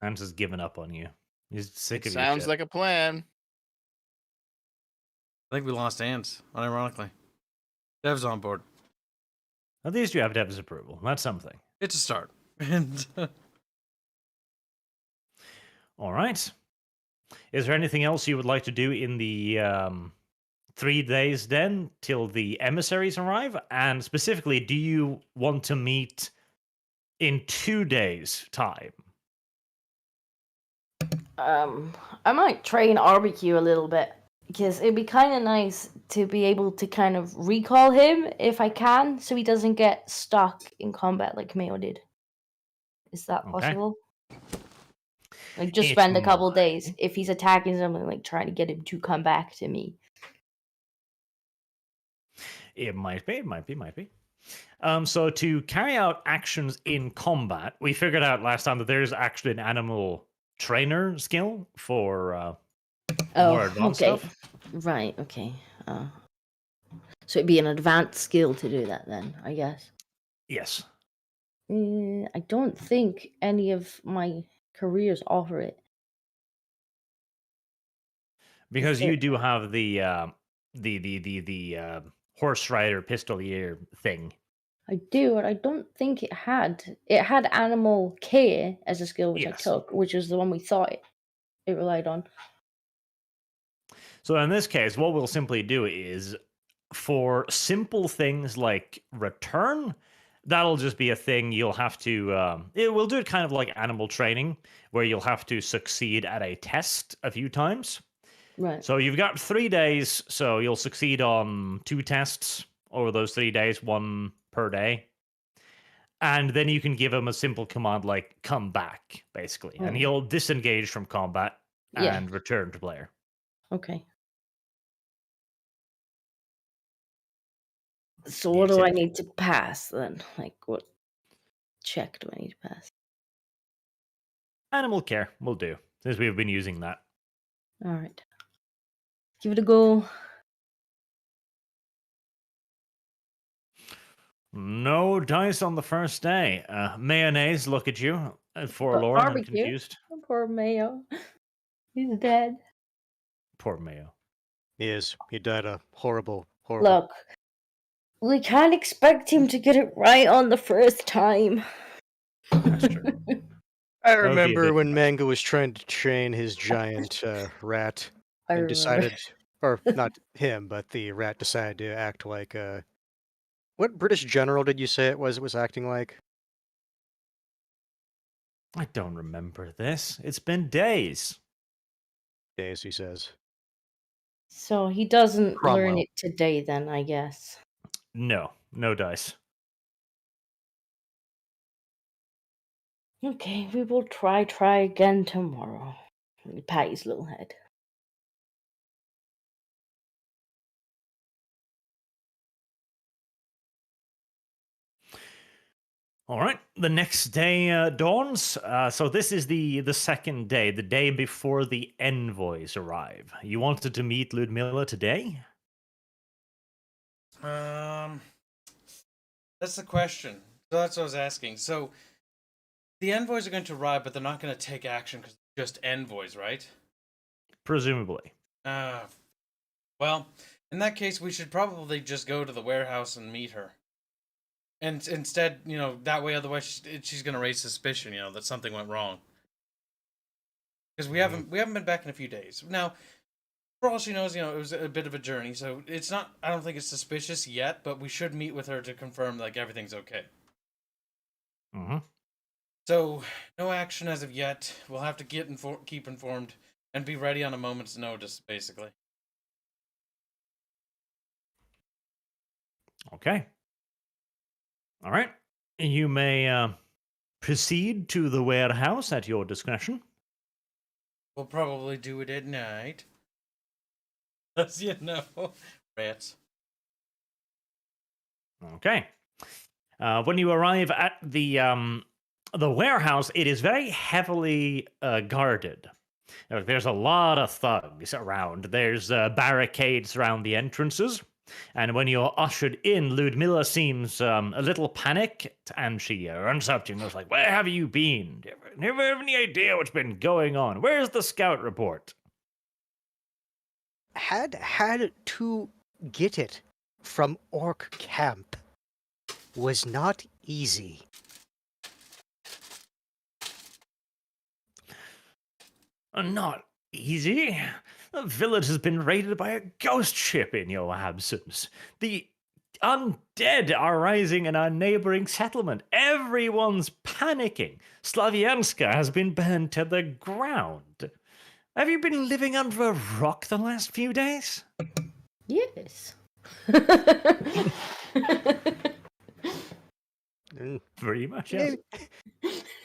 I'm just giving up on you. He's sick of your Sounds shit. like a plan. I think we lost Hands, unironically. Dev's on board. At least you have Dev's approval. That's something. It's a start. And All right. Is there anything else you would like to do in the 3 days then till the emissaries arrive? And specifically, do you want to meet in 2 days' time? I might train Barbecue a little bit because it'd be kind of nice to be able to kind of recall him if I can, so he doesn't get stuck in combat like Mayo did. Is that Okay. possible? Like, just It spend a couple might. days if he's attacking something, like trying to get him to come back to me. It might be. So to carry out actions in combat, we figured out last time that there's actually an animal trainer skill for more advanced okay. stuff. Right, okay. So it'd be an advanced skill to do that then, I guess. Yes. I don't think any of my careers offer it. Because there- you do have the horse rider pistolier thing. I do, but I don't think it had. It had animal care as a skill, which I Yes. took, which was the one we thought it relied on. So in this case, what we'll simply do is for simple things like return that'll just be a thing you'll have to. We'll do it kind of like animal training, where you'll have to succeed at a test a few times. Right. So you've got 3 days, so you'll succeed on 2 tests over those 3 days, 1 per day. And then you can give him a simple command like "come back," basically, and Oh. he'll disengage from combat Yeah. and return to player. Okay. So what do I Exactly. need to pass then? Like, what check do I need to pass? Animal care will do, since we've been using that. All right. Give it a go. No dice on the first day. Mayonnaise, look at you, forlorn and barbecue? confused. Poor Mayo. He's dead. Poor Mayo. He died a horrible, horrible. Look, we can't expect him to get it right on the first time. That's true. I That would be a remember bit when much. Mango was trying to train his giant rat I and remember. decided, or not him, but the rat decided to act like what British general did you say it was acting like? I don't remember this. It's been days. Days, he says. So he doesn't learn Cromwell. it today, then, I guess. No dice. Okay, we will try again tomorrow. Pat his little head. All right. The next day dawns. So this is the second day, the day before the envoys arrive. You wanted to meet Ludmilla today? That's the question. So that's what I was asking. So the envoys are going to arrive, but they're not going to take action because they're just envoys, right? Presumably. Well, in that case, we should probably just go to the warehouse and meet her. And instead, that way, otherwise she's going to raise suspicion, that something went wrong. Because we haven't been back in a few days. Now, for all she knows, it was a bit of a journey, so it's not, I don't think it's suspicious yet, but we should meet with her to confirm, like, everything's okay. Mm-hmm. So, no action as of yet. We'll have to keep informed and be ready on a moment's notice, basically. Okay. All right. You may proceed to the warehouse at your discretion. We'll probably do it at night. As you know, rats. Okay. When you arrive at the warehouse, it is very heavily guarded. There's a lot of thugs around. There's barricades around the entrances. And when you're ushered in, Ludmilla seems a little panicked, and she runs up to you and goes like, "Where have you been? Do you have any idea what's been going on? Where's the scout report?" Had to get it from Orc Camp was not easy. Not easy. The village has been raided by a ghost ship in your absence. The undead are rising in our neighboring settlement. Everyone's panicking. Slavianska has been burned to the ground. Have you been living under a rock the last few days? Yes. Pretty much, yes.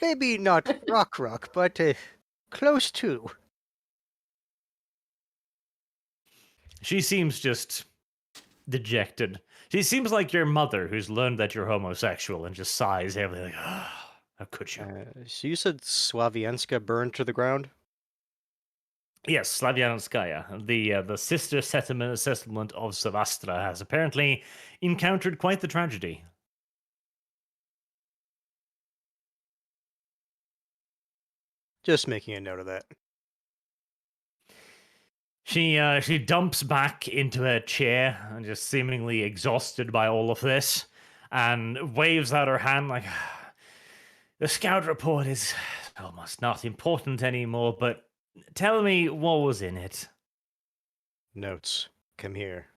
Maybe not rock, but close to. She seems just dejected. She seems like your mother who's learned that you're homosexual and just sighs heavily like, "Ah, how could you?" So you said Slavianska burned to the ground? Yes, Slavianskaya, the sister settlement of Savastra, has apparently encountered quite the tragedy. Just making a note of that. She dumps back into her chair, and just seemingly exhausted by all of this, and waves out her hand like, "The scout report is almost not important anymore, but tell me what was in it." Notes. Come here.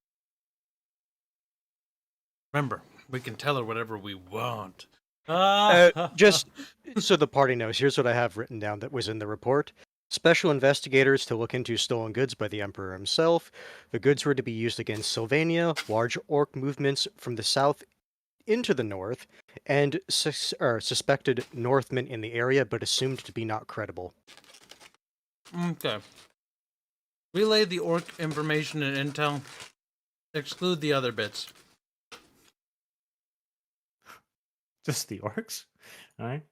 Remember, We can tell her whatever we want. Just so the party knows, here's what I have written down that was in the report. Special investigators to look into stolen goods by the Emperor himself. The goods were to be used against Sylvania, large orc movements from the south into the north, and suspected Northmen in the area, but assumed to be not credible. Okay. Relay the orc information and intel. Exclude the other bits. Just the orcs? All right.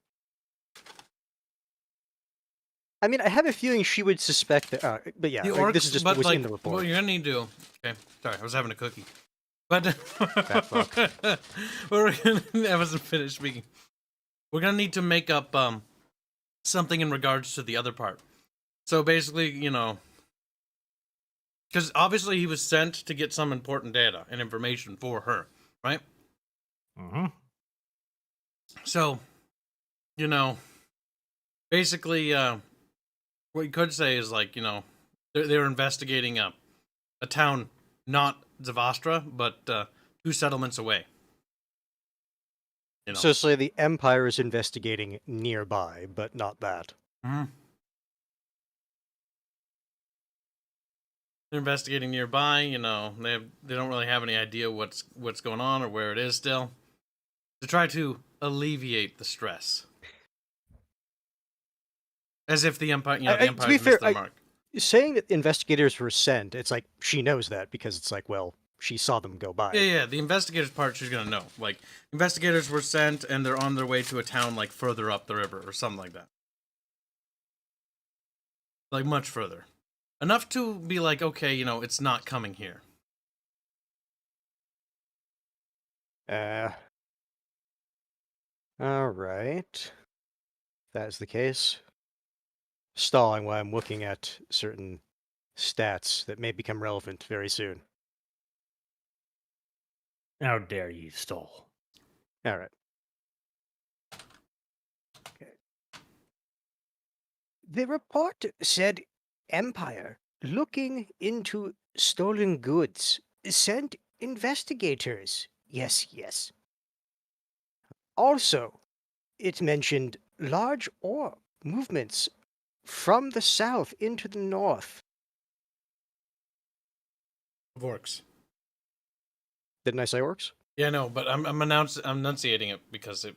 I mean, I have a feeling she would suspect that, but yeah, The like, this orcs, is just but what was like, in the report. what you're gonna need to. Okay, sorry, I was having a cookie. But fuck. I wasn't finished speaking. We're gonna need to make up something in regards to the other part. So basically, you know, because obviously he was sent to get some important data and information for her, right? Mm-hmm. So, you know, basically, what you could say is like, you know, they're investigating a town, not Zavastra, but 2 settlements away. You know. So say the Empire is investigating nearby, but not that. Mhm. They're investigating nearby. You know, they don't really have any idea what's going on or where it is still. To try to alleviate the stress, as if the Empire, you know, the to be Empire's fair, missed their mark. Saying that investigators were sent, it's like she knows that because it's like, well, she saw them go by. Yeah, the investigators part she's gonna know. Like, investigators were sent and they're on their way to a town like further up the river or something like that. Like much further. Enough to be like, okay, you know, it's not coming here. Alright. That is the case. Stalling while I'm looking at certain stats that may become relevant very soon. How dare you stall? Alright. Okay. The report said Empire looking into stolen goods sent investigators. Yes. Also, it mentioned large orc movements from the south into the north. Of orcs. Didn't I say orcs? Yeah, no, but I'm enunciating it because it,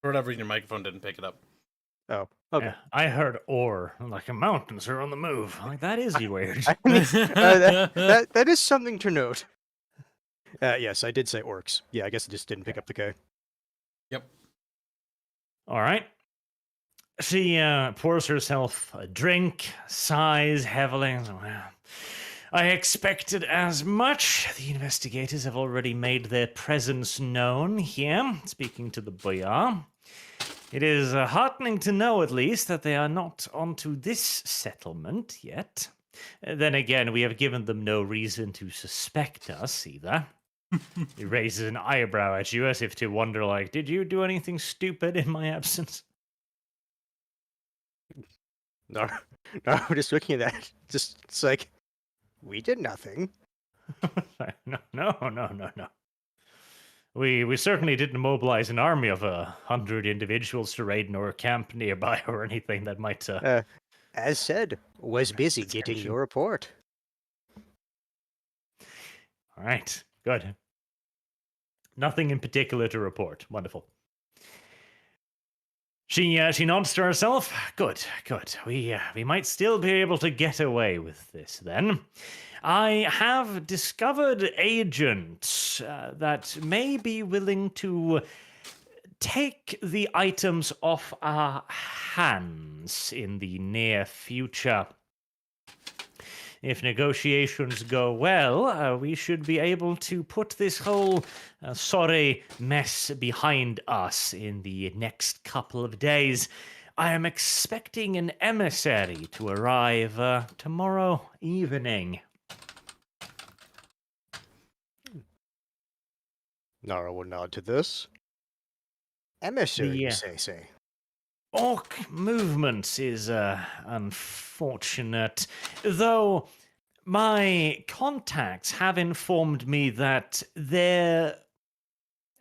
for whatever reason, your microphone didn't pick it up. Oh, okay. Yeah, I heard or like mountains are on the move. Like that is weird. I mean, that is something to note. Yes, I did say orcs. Yeah, I guess I just didn't pick up the K. Yep. All right. She pours herself a drink, sighs heavily. Well, I expected as much. The investigators have already made their presence known here, speaking to the boyar. It is heartening to know, at least, that they are not onto this settlement yet. Then again, we have given them no reason to suspect us, either. He raises an eyebrow at you as if to wonder, like, did you do anything stupid in my absence? No, just looking at that, it's like, we did nothing. No. We certainly didn't mobilize an army of 100 individuals to raid nor camp nearby or anything that might... As said, was busy getting your report. All right, good. Nothing in particular to report. Wonderful. She nods to herself. Good. We might still be able to get away with this then. I have discovered agents that may be willing to take the items off our hands in the near future. If negotiations go well, we should be able to put this whole sorry mess behind us in the next couple of days. I am expecting an emissary to arrive tomorrow evening. Nara will nod to this. Emissary, you say. Orc movements is unfortunate, though my contacts have informed me that their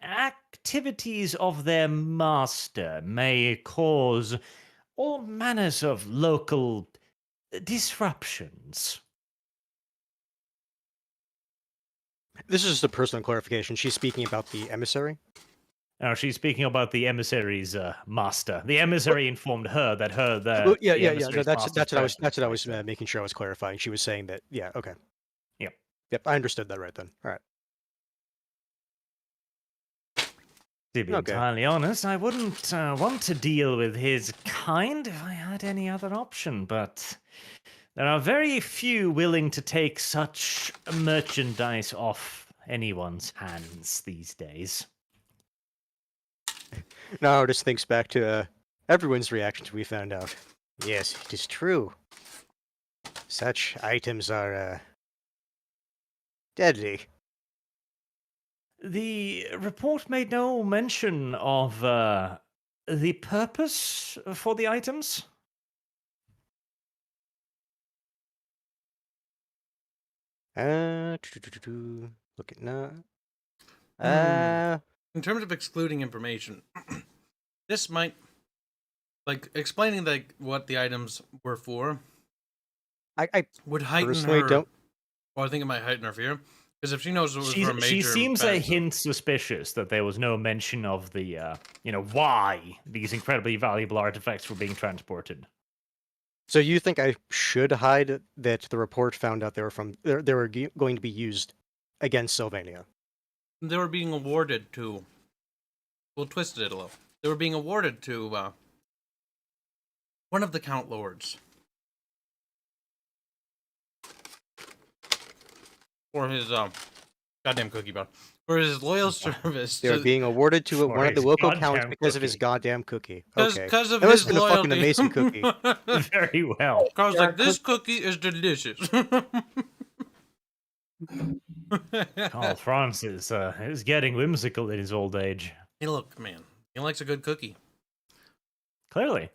activities of their master may cause all manners of local disruptions. This is just a personal clarification. She's speaking about the emissary. Now, she's speaking about the emissary's master. The emissary informed her that Well, yeah. No, emissary's that's master's what I was. presence That's what I was there. making sure I was clarifying. She was saying that. Yeah. Okay. Yep. Yep. I understood that right then. All right. To be Okay. entirely honest, I wouldn't want to deal with his kind if I had any other option, but there are very few willing to take such merchandise off anyone's hands these days. Now just thinks back to everyone's reactions we found out. Yes, it is true. Such items are deadly. The report made no mention of the purpose for the items. Look at now. In terms of excluding information, this might, like, explaining like what the items were for I would heighten personally her. don't. Well, I think it might heighten her fear because if she knows it was She for a major, she seems a battle- hint suspicious that there was no mention of the why these incredibly valuable artifacts were being transported. So you think I should hide that the report found out they were going to be used against Sylvania? They were being awarded to. We'll twist it a little. They were being awarded to one of the Count Lords for his goddamn cookie bun, for his loyal service. They were being awarded to For one of the his local counts goddamn because of his cookie. goddamn cookie. Okay. Because of That must his have been a fucking loyalty. amazing cookie. Very well. Carl's Yeah, like, this cookie is delicious. Carl Francis is getting whimsical in his old age. Hey, look, man, he likes a good cookie. Clearly.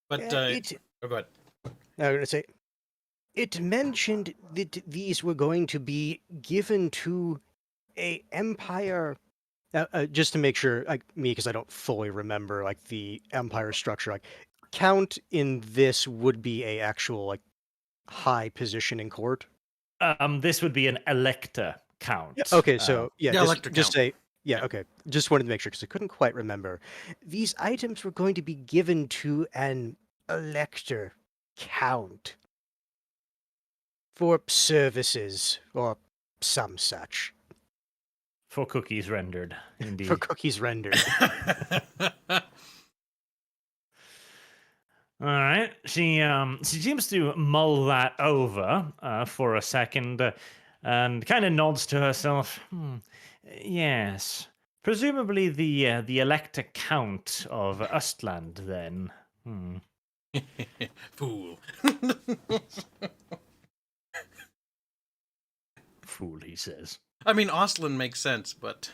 But Yeah, oh, go ahead. I was going to say, it mentioned that these were going to be given to a empire. Just to make sure, like me, because I don't fully remember like the empire structure. Like, count in this would be a actual like high position in court. This would be an elector count. Yeah, okay, so yeah, yeah, just, elector just count. say yeah. Okay, just wanted to make sure because I couldn't quite remember. These items were going to be given to an elector count for services or some such For cookies rendered, indeed. for cookies rendered. All right. She seems to mull that over for a second and kind of nods to herself. Yes. Presumably the elector count of Östland, then. Fool. Fool, he says. I mean, Ostland makes sense, but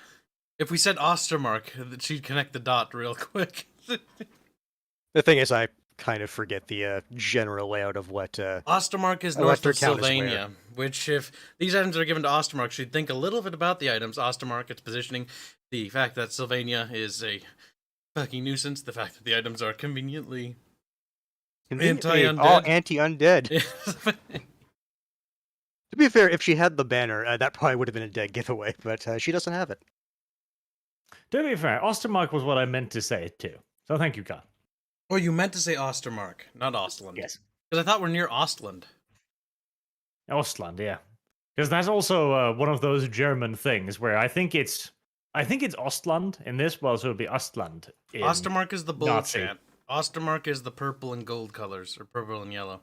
if we said Ostermark, she'd connect the dot real quick. The thing is, I kind of forget the general layout of what. Ostermark is north Elector of count is where? Sylvania, which if these items are given to Ostermark, she'd think a little bit about the items, Ostermark, its positioning, the fact that Sylvania is a fucking nuisance, the fact that the items are conveniently Anti-undead. All anti-undead. To be fair, if she had the banner, that probably would have been a dead giveaway, but she doesn't have it. To be fair, Ostermark was what I meant to say too. So thank you, God. Oh, you meant to say Ostermark, not Ostland. Yes. Because I thought we're near Ostland. Ostland, yeah. Because that's also one of those German things where I think it's Ostland in this, well, so it would be Ostland. In Ostermark is the bull Nazi. chant. Ostermark is the purple and gold colors, or purple and yellow.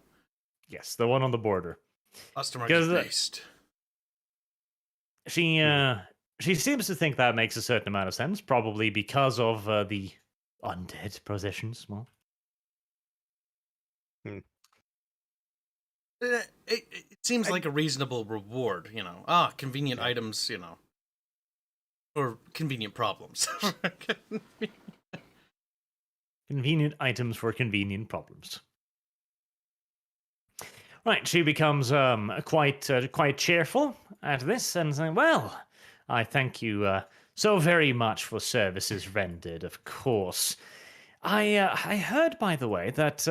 Yes, the one on the border. Ostermark Because is the- based. She seems to think that makes a certain amount of sense, probably because of the undead possessions. Well, It seems like a reasonable reward, you know. Convenient items, you know. Or convenient problems. convenient items for convenient problems. Right, she becomes quite cheerful at this and saying, "Well, I thank you so very much for services rendered, of course. I heard, by the way, that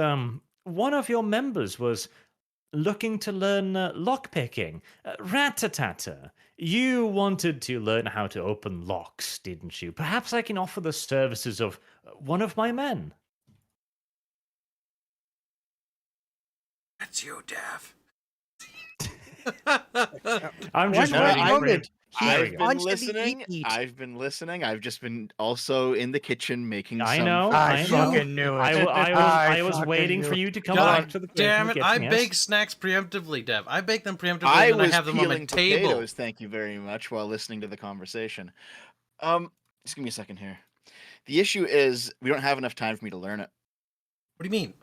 one of your members was looking to learn lockpicking. Ratatata, you wanted to learn how to open locks, didn't you? Perhaps I can offer the services of one of my men. That's you, Dev. I'm just not waiting a for him. There we I've go. been wants to be listening. eat. I've been listening. I've just been also in the kitchen making I some. know. I I know. fucking knew it. I was fucking waiting knew for it. you to come God back to the damn it! kitchen, I yes. bake snacks preemptively, Dev. I bake them preemptively, I and then I was have them on my peeling table. potatoes. Thank you very much. While listening to the conversation, just give me a second here. The issue is we don't have enough time for me to learn it What do you mean?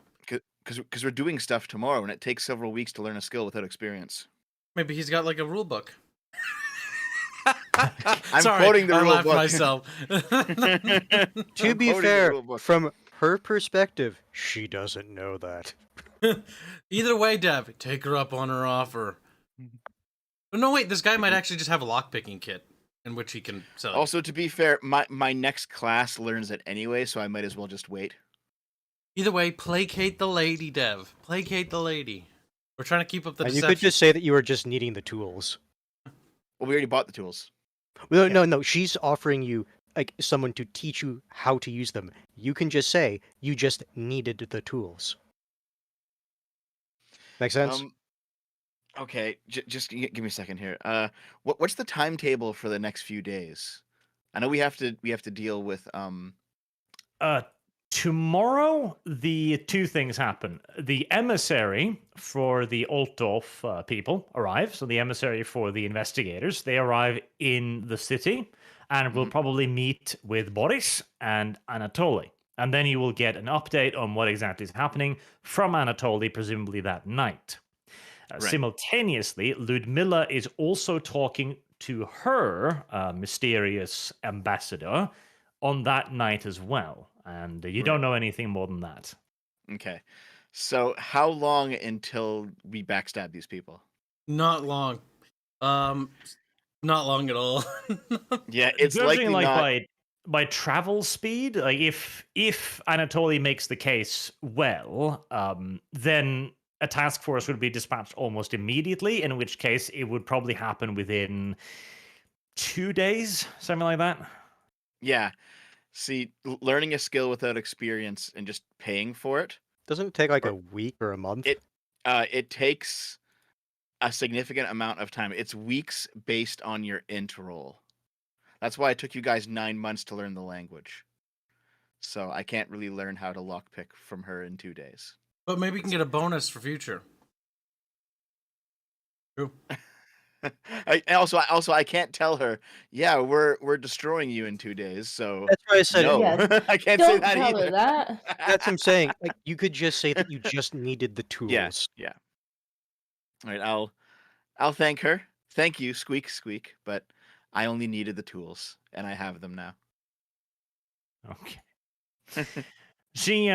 because we're doing stuff tomorrow, and it takes several weeks to learn a skill without experience. Maybe he's got like a rule book. I'm Sorry, quoting the I rule laughed book. myself. To I'm be quoting the fair, rule book. from her perspective, she doesn't know that. Either way, Dev, take her up on her offer. But no, wait, this guy might actually just have a lockpicking kit in which he can sell. Also, to be fair, my next class learns it anyway, so I might as well just wait. Either way, placate the lady, Dev. Placate the lady. We're trying to keep up the And you deception. could just say that you were just needing the tools. Well, we already bought the tools. No, Yeah. no. She's offering you like someone to teach you how to use them. You can just say you just needed the tools. Make sense? Okay, just give me a second here. What's the timetable for the next few days? I know we have to deal with Tomorrow, the two things happen. The emissary for the Altdorf people arrive. So the emissary for the investigators, they arrive in the city and will probably meet with Boris and Anatoly. And then you will get an update on what exactly is happening from Anatoly, presumably that night. Right. Simultaneously, Ludmilla is also talking to her mysterious ambassador on that night as well. And you don't know anything more than that. Okay. So how long until we backstab these people? Not long. Not long at all. Yeah, it's Judging likely not. by travel speed, like if Anatoly makes the case well, then a task force would be dispatched almost immediately, in which case it would probably happen within 2 days, something like that. Yeah. See, learning a skill without experience and just paying for it, Doesn't it take like a week or a month? it takes a significant amount of time. It's weeks based on your int roll. That's why it took you guys 9 months to learn the language. So I can't really learn how to lockpick from her in 2 days. But maybe you can get a bonus for future. True. I can't tell her. Yeah, we're destroying you in 2 days. So That's why I said no, Yeah, I can't say Don't that tell either. her that. That's what I'm saying. Like you could just say that you just needed the tools. Yeah. All right, I'll thank her. Thank you, squeak squeak. But I only needed the tools, and I have them now. Okay. She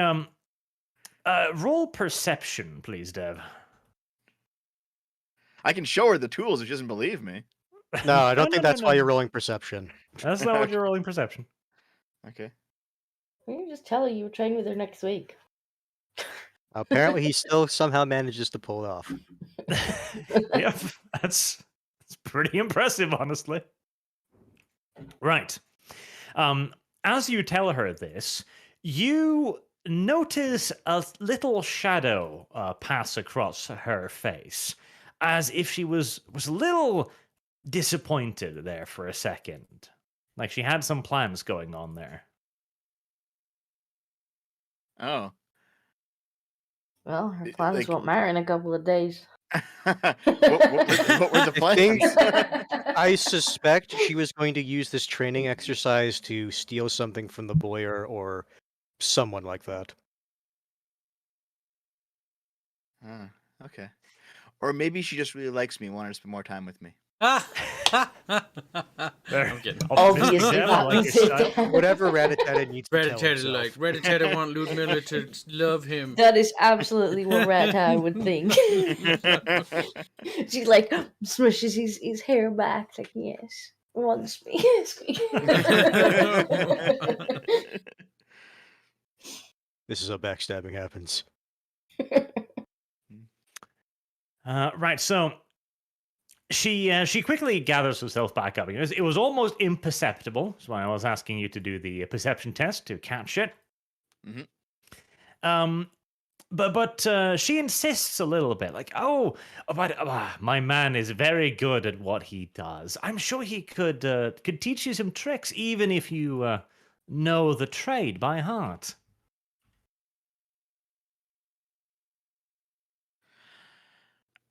roll perception, please, Dev. I can show her the tools if she doesn't believe me. No, I don't No, think no, that's no, why no. you're rolling perception. That's not what you're rolling perception. Okay. Why don't you just tell her you were training with her next week? Apparently, he still somehow manages to pull it off. Yep, that's pretty impressive, honestly. Right. As you tell her this, you notice a little shadow pass across her face, as if she was a little disappointed there for a second. Like she had some plans going on there. Oh. Well, her Like- plans won't matter in a couple of days. what were the I think- plans? I suspect she was going to use this training exercise to steal something from the boyar or someone like that. Ah, okay. Or maybe she just really likes me and wanted to spend more time with me. There. I'm kidding. Obviously, Dev, I that like was your it. style. Whatever Rattata needs to tell Rattata like himself. Rattata want Ludmilla to love him. That is absolutely what Rat would think. She's like, smushes his hair back, like, yes. wants me. This is how backstabbing happens. Right, so she quickly gathers herself back up. It was almost imperceptible. That's why I was asking you to do the perception test to catch it. Mhm. But she insists a little bit, like, oh, but my man is very good at what he does. I'm sure he could teach you some tricks, even if you know the trade by heart.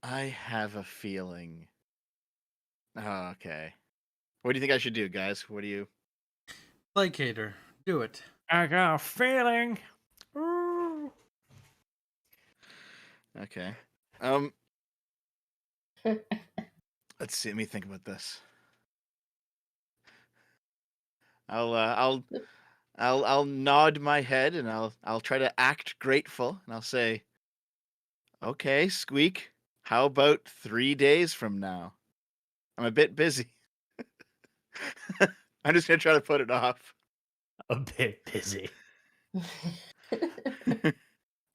I have a feeling. Oh, okay. What do you think I should do, guys? What do you? Placator, do it. I got a feeling. Okay. Let's see. Let me think about this. I'll nod my head and I'll try to act grateful and I'll say, "Okay, Squeak. How about 3 days from now? I'm a bit busy. I'm just gonna try to put it off." A bit busy.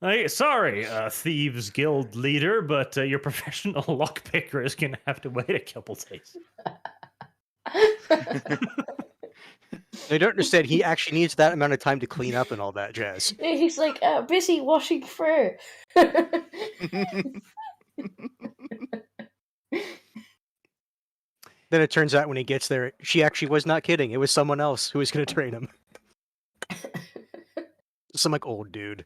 Hey, sorry, Thieves Guild leader, but your professional lockpicker is going to have to wait a couple days. I don't understand. He actually needs that amount of time to clean up and all that jazz. He's like busy washing fur. Then it turns out when he gets there, she actually was not kidding. It was someone else who was going to train him. Some like old dude.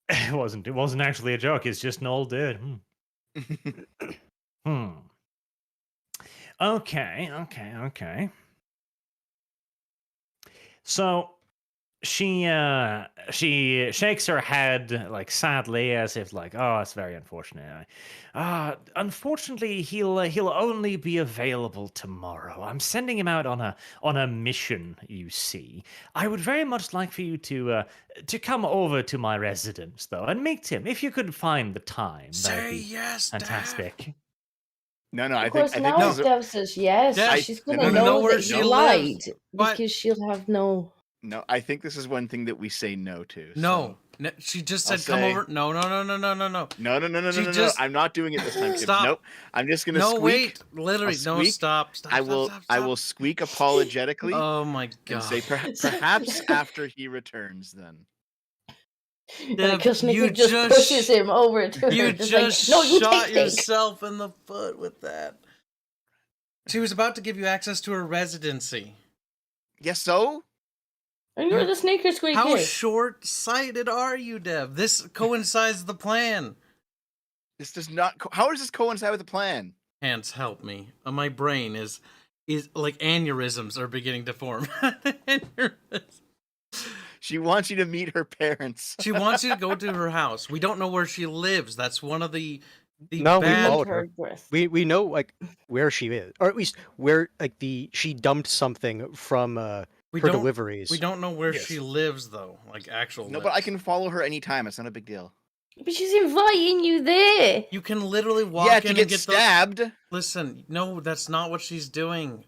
It wasn't actually a joke. It's just an old dude. Okay. So she shakes her head like sadly, as if like, oh, it's very unfortunate. Unfortunately, he'll only be available tomorrow. I'm sending him out on a mission. You see, I would very much like for you to come over to my residence though and meet him if you could find the time. That'd Say be yes, Dad. fantastic. No, I Of course, think now this is Dev says yes. Yeah, She's no, gonna no, know where that she he lives, lied but- because she'll have no. no. I think this is one thing that we say no to. No, she just I'll said come say- over. No. No. She just- I'm not doing it this time, Kibbs. Stop. Nope. I'm just gonna No, squeak. wait. Literally, I'll no. squeak. Stop. I will squeak apologetically Oh my god. and say perhaps after he returns then. Dev, Because you Nikki just just pushes him over to her. You Just just like, no, you shot take yourself in the foot with that. She was about to give you access to her residency. Yes, so? And you're the sneaker squeaky. How short-sighted are you, Dev? This coincides with the plan. This does not. How does this coincide with the plan? Hands, help me. My brain is like aneurysms are beginning to form. Aneurysms. She wants you to meet her parents. She wants you to go to her house. We don't know where she lives. That's one of the No, we bad... followed her. We know like where she is, or at least where like she dumped something from her deliveries. We don't know where Yes. she lives though, like actual. No, but I can follow her anytime. It's not a big deal. But she's inviting you there. You can literally walk Yeah, in to and get get stabbed. Listen, no, that's not what she's doing.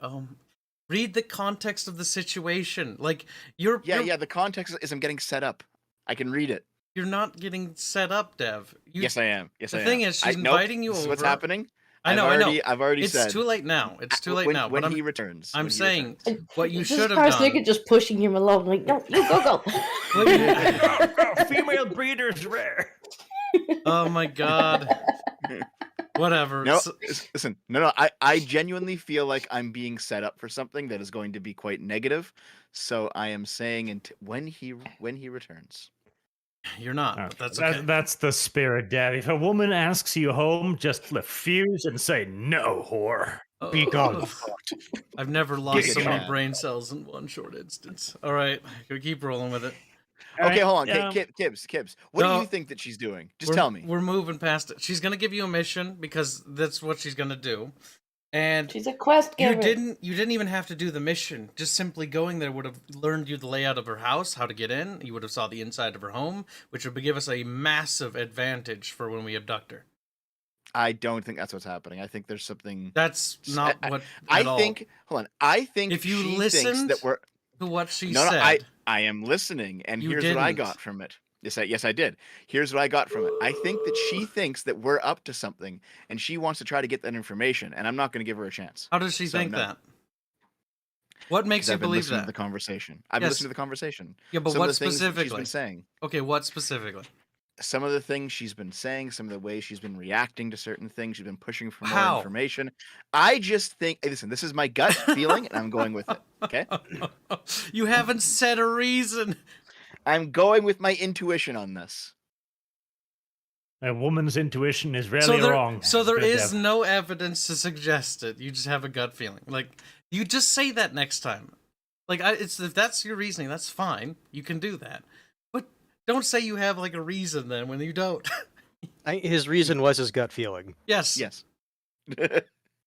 Read the context of the situation. Like you're The context is I'm getting set up. I can read it. You're not getting set up, Dev. Yes, I am. Yes, I The am. thing is, she's nope, inviting you this is over. what's happening. I know. I've already It's said. too late now. It's too late when, now. When But he returns. I'm when he saying returns. what you This should have Paris done. Nigga just pushing him along, like, no, you go. What you- Female breeders rare. Oh my god. Whatever. No, So- listen. No. I genuinely feel like I'm being set up for something that is going to be quite negative. So I am saying when he returns. You're not, but that's okay. That's the spirit, Dad. If a woman asks you home, just refuse and say no, whore. Be gone. Ugh. I've never lost so many brain cells in one short instance. All right, we keep rolling with it. Okay, hold on. um, Kibbs. What do No. you think that she's doing? Just tell me. We're moving past it. She's gonna give you a mission because that's what she's gonna do. And She's a quest giver. you didn't even have to do the mission. Just simply going there would have learned you the layout of her house, how to get in. You would have saw the inside of her home, which would give us a massive advantage for when we abduct her. I don't think that's what's happening. I think there's something. That's not what. I at all. think. Hold on. I think If you she thinks listened that we're. to what she No, said, I am listening, and You here's what I didn't. got from it. Yes, I did. Here's what I got from it. I think that she thinks that we're up to something, and she wants to try to get that information, and I'm not going to give her a chance. how does she So, think no. that? What makes 'Cause you I've been believe listening that? to the conversation. I've been Yes. listening to the conversation. Yeah, but Some what of the things that she's specifically? been saying. Okay, what specifically? Some of the things she's been saying, some of the ways she's been reacting to certain things, she's been pushing for more How? information. I just think, hey, listen, this is my gut feeling, and I'm going with it. Okay, You haven't said a reason. I'm going with my intuition on this. A woman's intuition is rarely So there, wrong. so there Good is Dev. no evidence to suggest it. You just have a gut feeling. Like, you just say that next time. Like, it's if that's your reasoning, that's fine. You can do that. But don't say you have like a reason then when you don't. His reason was his gut feeling. Yes. Yes.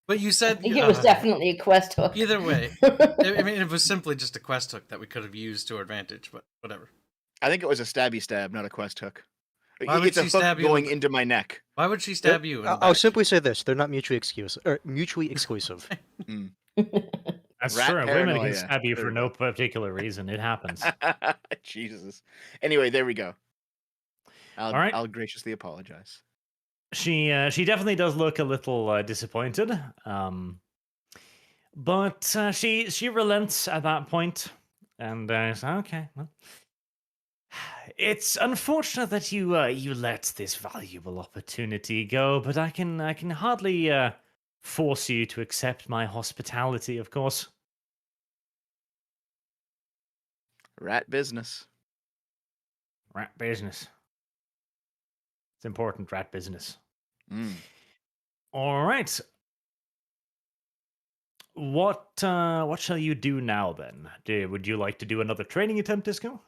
But you I said think it was definitely a quest hook. either way. I mean, it was simply just a quest hook that we could have used to our advantage. But whatever. I think it was a stabby stab, not a quest hook. Why would It's a she hook stab you going in- into my neck. Why would she stab you? In the I'll back? simply say this: they're not mutually exclusive. That's Rat true. Women paranoia. can stab you There for we no particular reason. It happens. Jesus. Anyway, there we go. All right. I'll graciously apologize. She definitely does look a little disappointed. But she relents at that point, and says, "Okay, well, it's unfortunate that you let this valuable opportunity go, but I can hardly force you to accept my hospitality, of course." Rat business. Rat business. It's important, rat business. Mm. All right. What shall you do now then? Would you like to do another training attempt, Disco?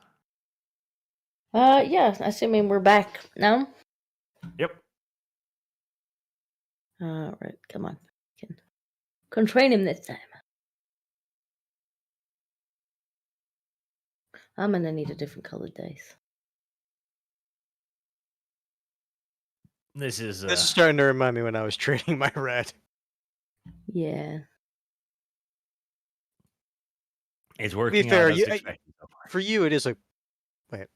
Yeah, assuming we're back now. Yep. Alright, come on. Can train him this time. I'm gonna need a different colored dice. This is This is starting to remind me when I was training my rat. Yeah. it's To working be fair, out as you, expected so far. for you, it is a wait.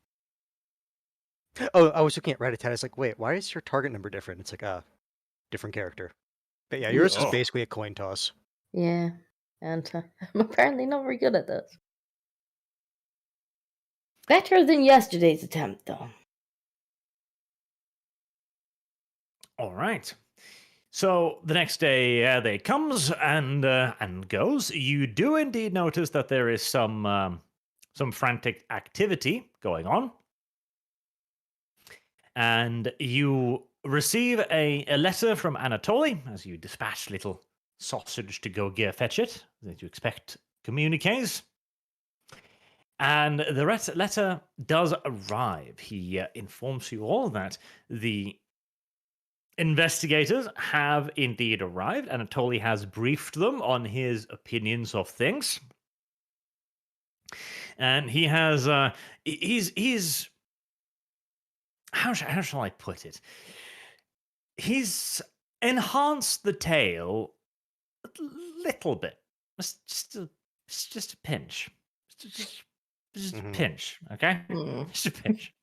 Oh, I was looking at Rat-a-tat. It's like, wait, why is your target number different? It's like different character. But yeah, yours is Oh. basically a coin toss. Yeah. And I'm apparently not very good at this. Better than yesterday's attempt, though. All right. So the next day, they comes and goes. You do indeed notice that there is some frantic activity going on, and you receive a letter from Anatoly as you dispatch little sausage to go fetch it, as you expect communiques. And the letter does arrive. He informs you all that the investigators have indeed arrived. Anatoly has briefed them on his opinions of things. And he has, he's how shall I put it? He's enhanced the tale a little bit. Just a pinch. Just a pinch, okay? Just a pinch.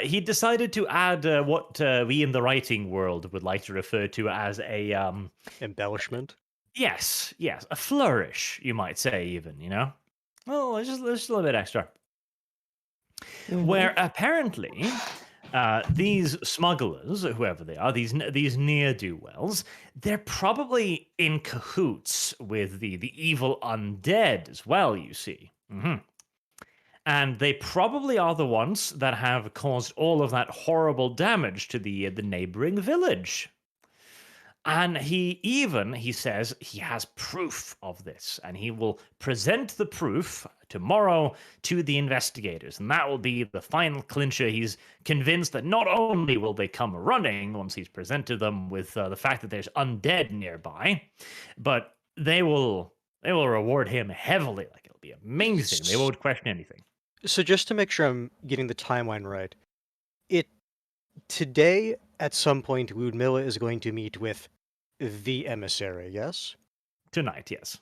He decided to add what we in the writing world would like to refer to as a Embellishment. yes, a flourish, you might say, even, you know? Oh, just a little bit extra. Where apparently these smugglers, whoever they are, these ne'er-do-wells, they're probably in cahoots with the evil undead as well, you see. And they probably are the ones that have caused all of that horrible damage to the neighboring village. And he says he has proof of this, and he will present the proof tomorrow to the investigators, and that will be the final clincher. He's convinced that not only will they come running once he's presented them with the fact that there's undead nearby, but they will reward him heavily. Like, it'll be amazing. They won't question anything. So just to make sure I'm getting the timeline right, today at some point, Ludmilla is going to meet with the emissary, yes? Tonight, yes.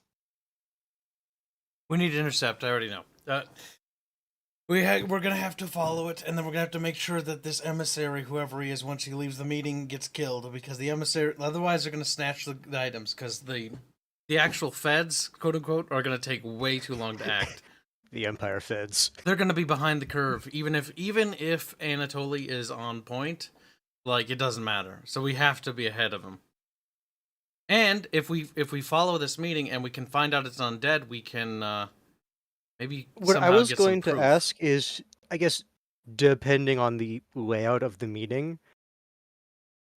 We need to intercept. I already know. We're gonna have to follow it, and then we're gonna have to make sure that this emissary, whoever he is, once he leaves the meeting, gets killed. Because the emissary, otherwise, they're gonna snatch the items. Because the actual feds, quote unquote, are gonna take way too long to act. The Empire Feds. They're gonna be behind the curve, even if Anatoly is on point. Like, it doesn't matter. So we have to be ahead of him. And if we follow this meeting and we can find out it's undead, we can maybe What I somehow was get some going to proof. ask is, I guess, depending on the layout of the meeting,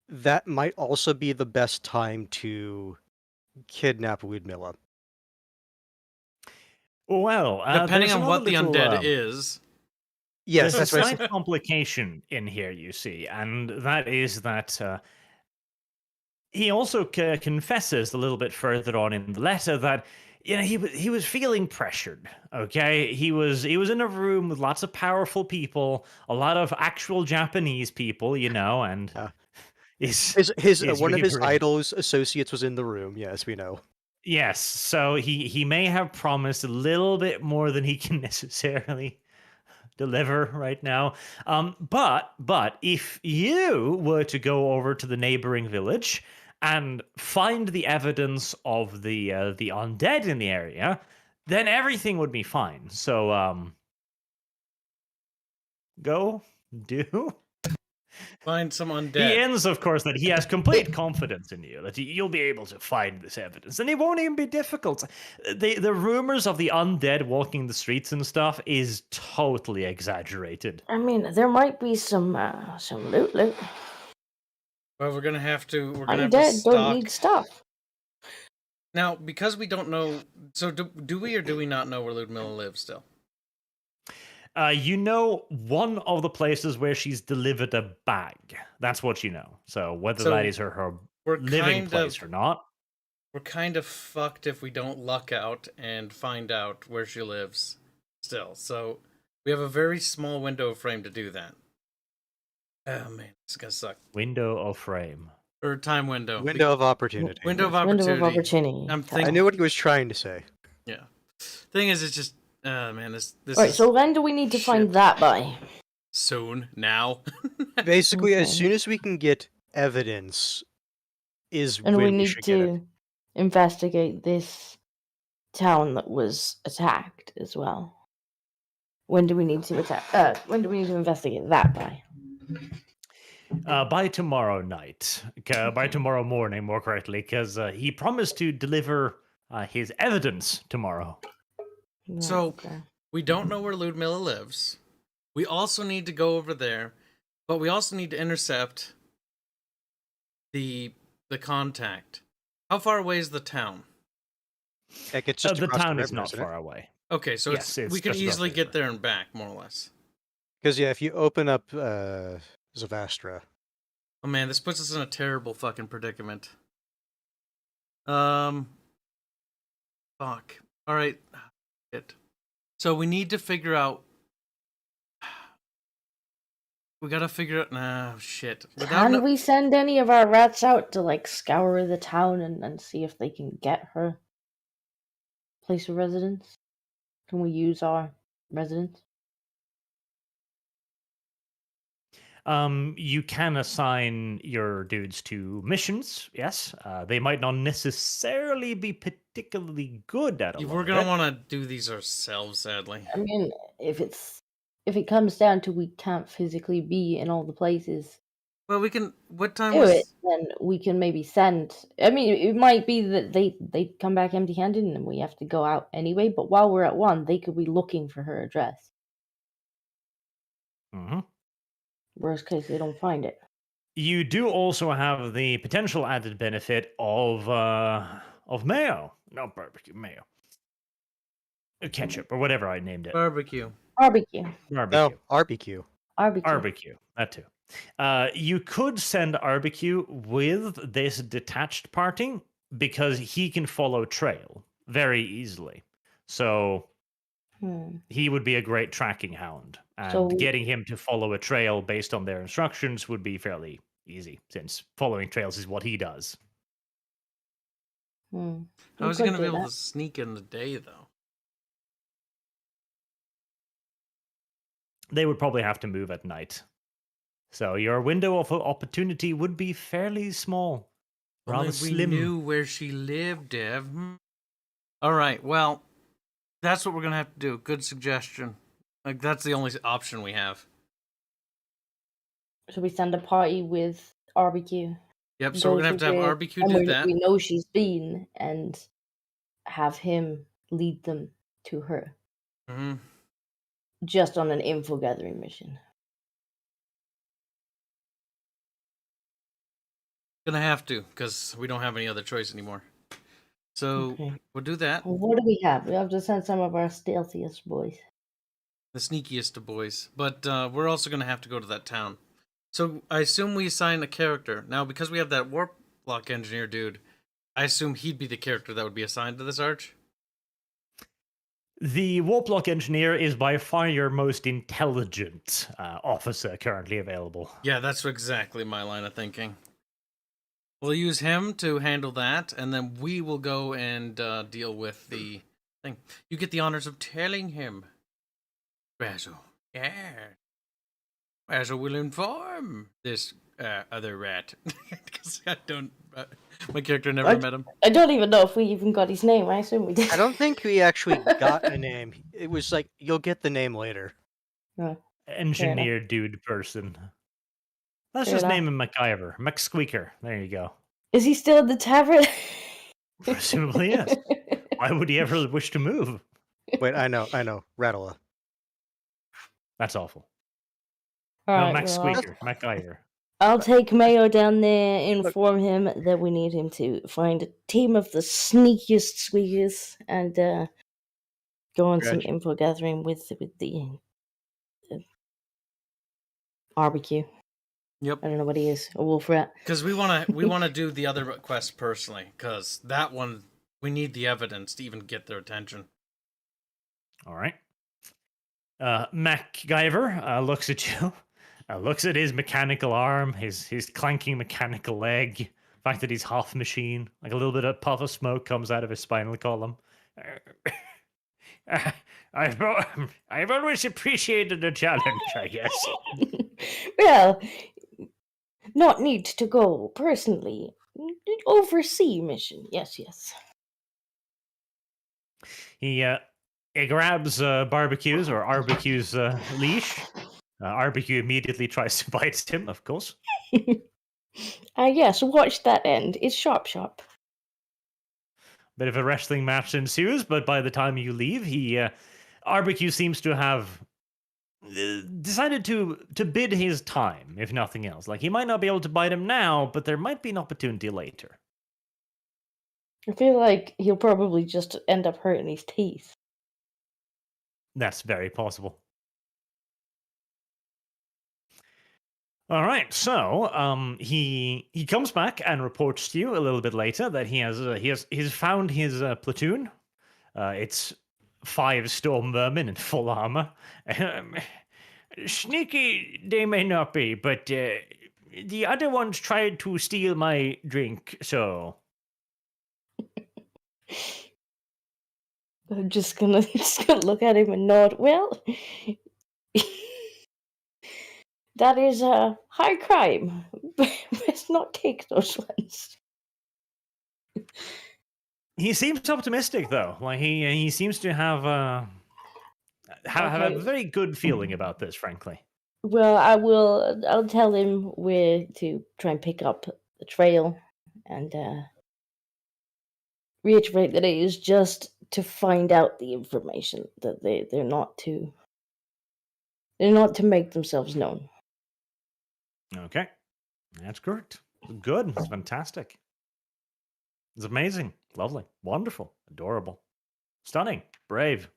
that might also be the best time to kidnap Ludmilla. Well, Depending there's on what the another undead little, is. Yes, there's that's a what I slight complication in here, you see, and that is that he also confesses a little bit further on in the letter that he was feeling pressured. Okay, he was in a room with lots of powerful people, a lot of actual Japanese people, and his is one of his wavering. idols associates was in the room. Yes, we know. Yes, so he may have promised a little bit more than he can necessarily deliver right now. But if you were to go over to the neighboring village and find the evidence of the undead in the area, then everything would be fine. So go do. Find some undead. He ends, of course, that he has complete confidence in you, that you'll be able to find this evidence, and it won't even be difficult. The rumors of the undead walking the streets and stuff is totally exaggerated. I mean, there might be some loot. Well, we're gonna have to. We're gonna have to Undead don't stock. need stuff. Now, because we don't know. So do we or do we not know where Ludmilla lives still? You know one of the places where she's delivered a bag. That's what you know. So whether So that is her We're living kind place of or not. we're kind of fucked if we don't luck out and find out where she lives still. So we have a very small window of frame to do that. Oh man, this is gonna suck. Window of frame. Or time window. Window of opportunity. Window of opportunity. Window of opportunity. I'm I thinking. knew what he was trying to say. Yeah. Thing is, it's just. Man, this Alright, is so when do we need to find shit. that by? Soon now. Basically, as Okay. soon as we can get evidence, is And when we we need should get it. to investigate this town that was attacked as well. When do we need to attack? When do we need to investigate that by? By tomorrow night. By tomorrow morning, more correctly, because he promised to deliver his evidence tomorrow. Yeah, So- okay. We don't know where Ludmilla lives. We also need to go over there, but we also need to intercept the contact. How far away is the town? Heck, it's just The across town the is river, not isn't it? far away. Okay, so Yes, it's we can just easily roughly get there and back, more or less. Because yeah, if you open up Zavastra, Oh man, this puts us in a terrible fucking predicament. Fuck. All right. Shit. So we need to figure out. We gotta figure out. Nah, shit. Can we send any of our rats out to like scour the town and see if they can get her place of residence? Can we use our residence? You can assign your dudes to missions, yes. They might not necessarily be particularly good at it. We're gonna want to do these ourselves, sadly. I mean, if it comes down to we can't physically be in all the places Well, we can. What time do was? it, then we can maybe send. I mean, it might be that they come back empty-handed and we have to go out anyway. But while we're at one, they could be looking for her address. Mm-hmm. Worst case, they don't find it. You do also have the potential added benefit of mayo, not barbecue, mayo, ketchup, or whatever I named it. Barbecue. Barbecue. Barbecue. no, RBQ. Barbecue. Barbecue, that too. You could send Barbecue with this detached parting because he can follow trail very easily. So he would be a great tracking hound. And So- getting him to follow a trail based on their instructions would be fairly Easy, since following trails is what he does. Hmm. How We is he could going to be do able that. to sneak in the day, though? They would probably have to move at night. So your window of opportunity would be fairly small. Rather Only we slim. knew where she lived, Dev. All right, well, that's what we're going to have to do. Good suggestion. Like, that's the only option we have. So we send a party with RBQ. Yep, so we're going to have where RBQ do that. we know she's been, and have him lead them to her. Mm-hmm. Just on an info gathering mission. Gonna have to, because we don't have any other choice anymore. So Okay. we'll do that. Well, what do we have? We have to send some of our stealthiest boys. The sneakiest of boys. But we're also gonna have to go to that town. So I assume we assign a character. Now, because we have that warp block engineer dude, I assume he'd be the character that would be assigned to this arch. The Warplock engineer is by far your most intelligent officer currently available. Yeah, that's exactly my line of thinking. We'll use him to handle that, and then we will go and deal with the thing. You get the honors of telling him. Basil. Yeah. Basil will inform this other rat. Because I don't... my character never What? met him. I don't even know if we even got his name. I assume we did. I don't think we actually got a name. It was like, you'll get the name later. Oh, Engineer dude person. Let's Fair just enough. name him MacGyver. McSqueaker. There you go. is he still at the tavern? Presumably, yes. Why would he ever wish to move? Wait, I know. Rattler. That's awful. All No, right, Max well, Squeaker. MacGyver. I'll take Mayo down there, inform him that we need him to find a team of the sneakiest squeakers, and go on some Gotcha. info gathering with the barbecue. Yep. I don't know what he is, a wolf rat. Because we wanna do the other quest personally, because that one we need the evidence to even get their attention. All right. MacGyver looks at you, looks at his mechanical arm, his clanking mechanical leg, the fact that he's half machine, like a little bit of puff of smoke comes out of his spinal column. I've always appreciated a challenge, I guess. Well, not need to go personally. Oversee mission. Yes. He grabs Barbecue's leash. Barbecue immediately tries to bite him, of course. Yes, watch that end. It's sharp. Bit of a wrestling match ensues, but by the time you leave, Barbecue seems to have decided to bid his time, if nothing else. Like, he might not be able to bite him now, but there might be an opportunity later. I feel like he'll probably just end up hurting his teeth. That's very possible. All right, so he comes back and reports to you a little bit later that he's found his platoon. It's 5 storm vermin in full armor. Sneaky they may not be, but the other ones tried to steal my drink, so I'm just gonna look at him and nod. Well, that is a high crime. Best not take those ones. he seems optimistic though. Like he seems to have a Okay. very good feeling about this, frankly. Well, I'll tell him where to try and pick up the trail, and reiterate that it is just to find out the information, that they're not to make themselves known. Okay, that's correct. Good. It's fantastic. It's amazing, lovely, wonderful, adorable, stunning, brave.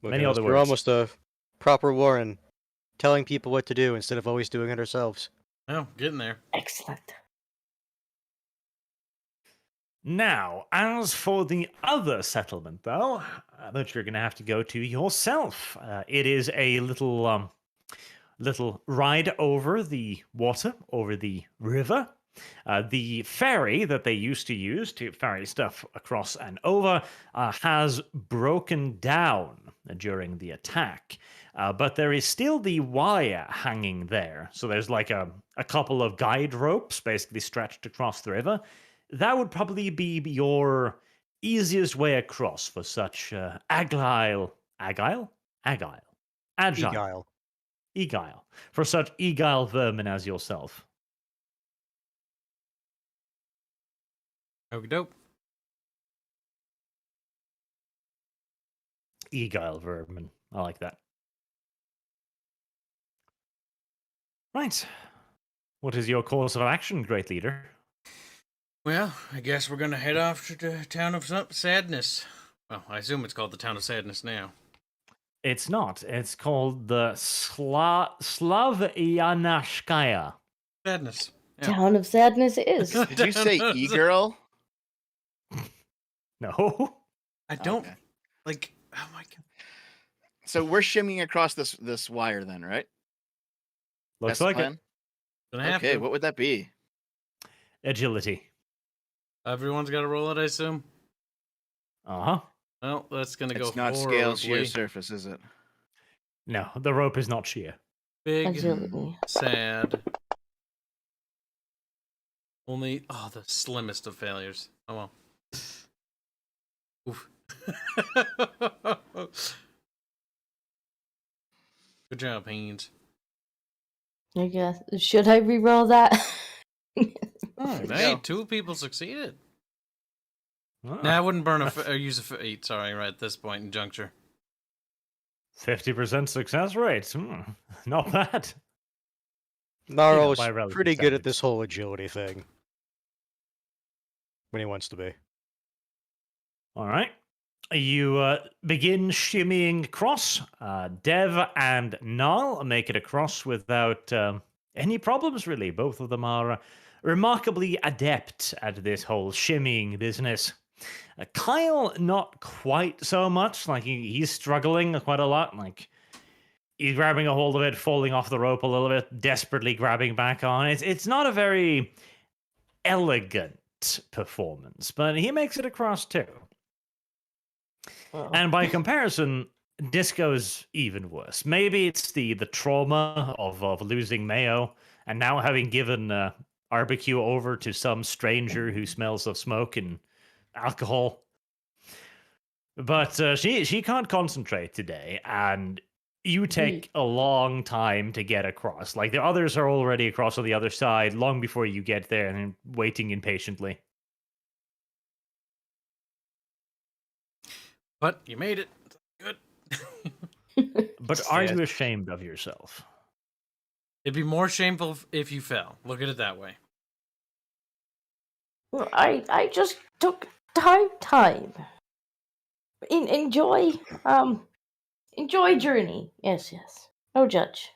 Look Many at us, other we're words. almost a proper Warren, telling people what to do instead of always doing it ourselves. Oh, getting there. Excellent. Now, as for the other settlement, though, that you're going to have to go to yourself, it is a little little ride over the water, over the river. The ferry that they used to use to ferry stuff across and over has broken down during the attack. But there is still the wire hanging there. So there's like a couple of guide ropes basically stretched across the river. That would probably be your easiest way across for such agile, for such egile vermin as yourself. Okey dope. Egile vermin. I like that. Right. What is your course of action, great leader? Well, I guess we're gonna head off to the town of Sadness. Well, I assume it's called the town of Sadness now. It's not. It's called the Slavyanashkaya. Sadness. Yeah. Town of Sadness it is. Did you say e-girl? No. I don't Okay. like. Oh my god. So we're shimmying across this wire then, right? Looks That's the like it. plan? Gonna have Okay, to. what would that be? Agility. Everyone's got to roll it, I assume. Uh-huh. Well, that's gonna go It's not scale shear horribly. surface, is it? No, the rope is not sheer. Big, Agility. sad. Only the slimmest of failures. Oh well. Oof. Good job, Haynes. I guess. Should I re-roll that? Hey, 2 people succeeded. Ah, Nah, I wouldn't burn or use a fate. Sorry, right at this point in juncture. 50% success rate. Not bad. Gnarl's by relative pretty good at standards. this whole agility thing. When he wants to be. All right. You begin shimmying across. Dev and Null make it across without any problems, really. Both of them are remarkably adept at this whole shimmying business. Kyle, not quite so much. Like, he's struggling quite a lot. Like, he's grabbing a hold of it, falling off the rope a little bit, desperately grabbing back on. It's not a very elegant performance, but he makes it across too. Oh. And by comparison, Disco's even worse. Maybe it's the trauma of losing Mayo and now having given barbecue over to some stranger who smells of smoke and alcohol. But she can't concentrate today, and you take a long time to get across. Like, the others are already across on the other side long before you get there and waiting impatiently. But you made it. Good. But are you ashamed of yourself? It'd be more shameful if you fell. Look at it that way. Well, I just took time. Enjoy journey. Yes. No judge.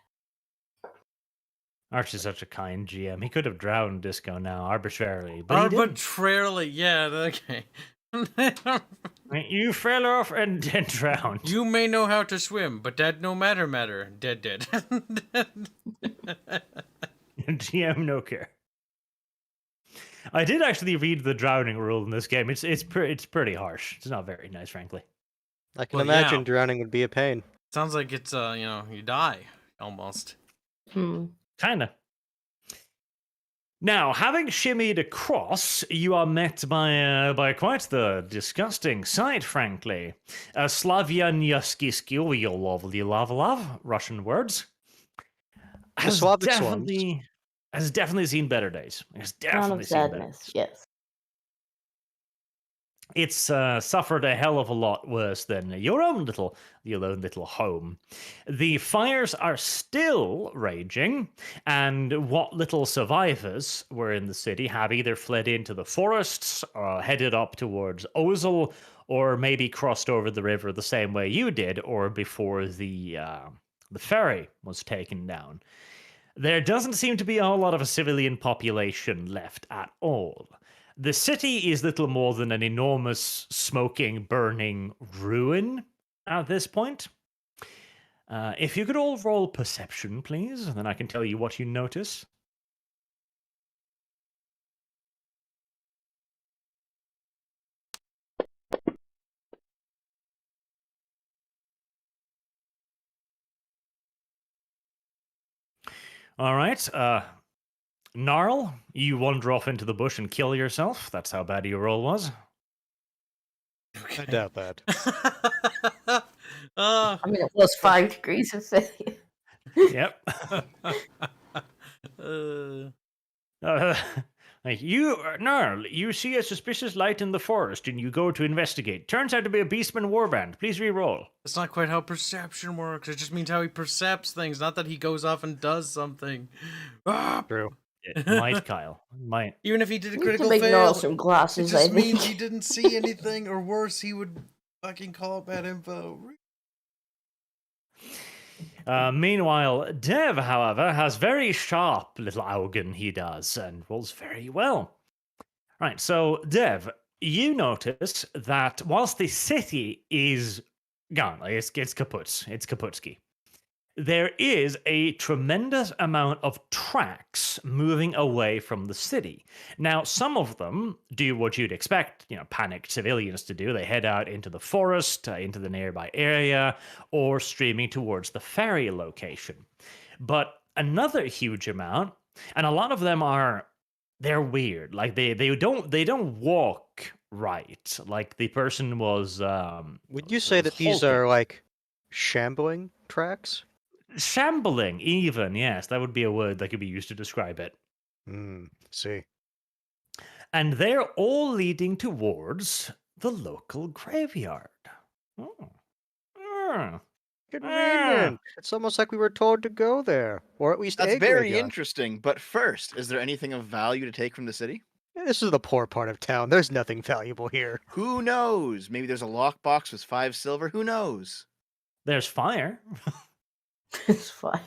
Archie's such a kind GM. He could have drowned Disco now arbitrarily, but he didn't. Arbitrarily, yeah, okay. You fell off and then drowned. You may know how to swim, but that no matter. Dead. GM no care. I did actually read the drowning rule in this game. It's pretty harsh. It's not very nice, frankly. I can Well, imagine yeah. drowning would be a pain. Sounds like it's you die almost. Kinda. Now, having shimmied across, you are met by quite the disgusting sight, frankly. Slavyanyaskiskiyolovlyalavlav, Russian words. The Slavic ones. Has definitely seen better days. Has Town definitely of seen better Sadness. days. Yes. It's suffered a hell of a lot worse than your own little home. The fires are still raging, and what little survivors were in the city have either fled into the forests, or headed up towards Ozel, or maybe crossed over the river the same way you did, or before the ferry was taken down. There doesn't seem to be a whole lot of a civilian population left at all. The city is little more than an enormous, smoking, burning ruin at this point. If you could all roll perception, please, and then I can tell you what you notice. All right. Gnarl, you wander off into the bush and kill yourself. That's how bad your roll was. I doubt that. uh, I mean, it was 5 degrees of Celsius. Yep. uh, Like Gnarl, you see a suspicious light in the forest and you go to investigate. Turns out to be a beastman warband. Please re-roll. that's not quite how perception works. It just means how he percepts things, not that he goes off and does something. Ah! True. It might, Kyle. Might. Even if he did a We need critical to make fail, Noel some it glasses, I just think. means he didn't see anything, or worse, he would fucking call it bad info. Meanwhile, Dev, however, has very sharp little Augen he does, and rolls very well. Right, so Dev, you notice that whilst the city is gone, like it's kaput, it's kaputski, there is a tremendous amount of tracks moving away from the city. Now, some of them do what you'd expect, panicked civilians to do. They head out into the forest, into the nearby area, or streaming towards the ferry location. But another huge amount, and a lot of them they're weird. Like they don't walk right. Like the person was Would you say that these halting. are like shambling tracks? Shambling, even, yes, that would be a word that could be used to describe it. See. And they're all leading towards the local graveyard. Oh. Convenient. It's almost like we were told to go there, or at least That's a very graveyard. interesting. But first, is there anything of value to take from the city? This is the poor part of town. There's nothing valuable here. Who knows? Maybe there's a lockbox with 5 silver. Who knows? There's fire. It's fire.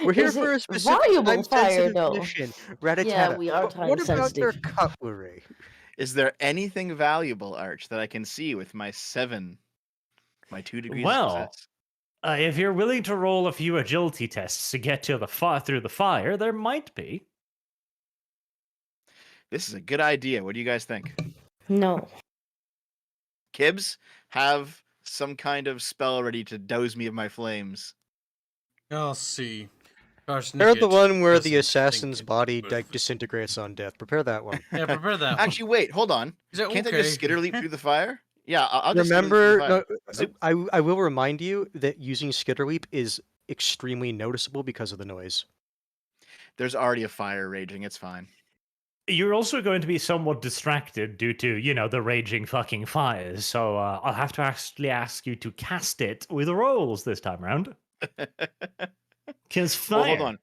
We're here Is for it a specific valuable fire, time-sensitive though? mission. Rat-a-tat-tat. Yeah, we are What about their time-sensitive. cutlery? Is there anything valuable, Arch, that I can see with my 2 degrees Well, of success? If you're willing to roll a few agility tests to get to through the fire, there might be. This is a good idea. What do you guys think? No. Kibbs, have some kind of spell ready to douse me of my flames. I'll see. Gosh, Prepare the one where the doesn't assassin's think it body would. Oh. disintegrates on death. Prepare that one. Yeah, prepare that one. Actually, wait, hold on. Is that Can't I okay? just skitter leap through the fire? Yeah, I'll just skitter leap Remember, through the fire. Zoop. I will remind you that using Skitterleap is extremely noticeable because of the noise. There's already a fire raging. It's fine. You're also going to be somewhat distracted due to, the raging fucking fires. So I'll have to actually ask you to cast it with rolls this time round. Because fire. Well, hold on.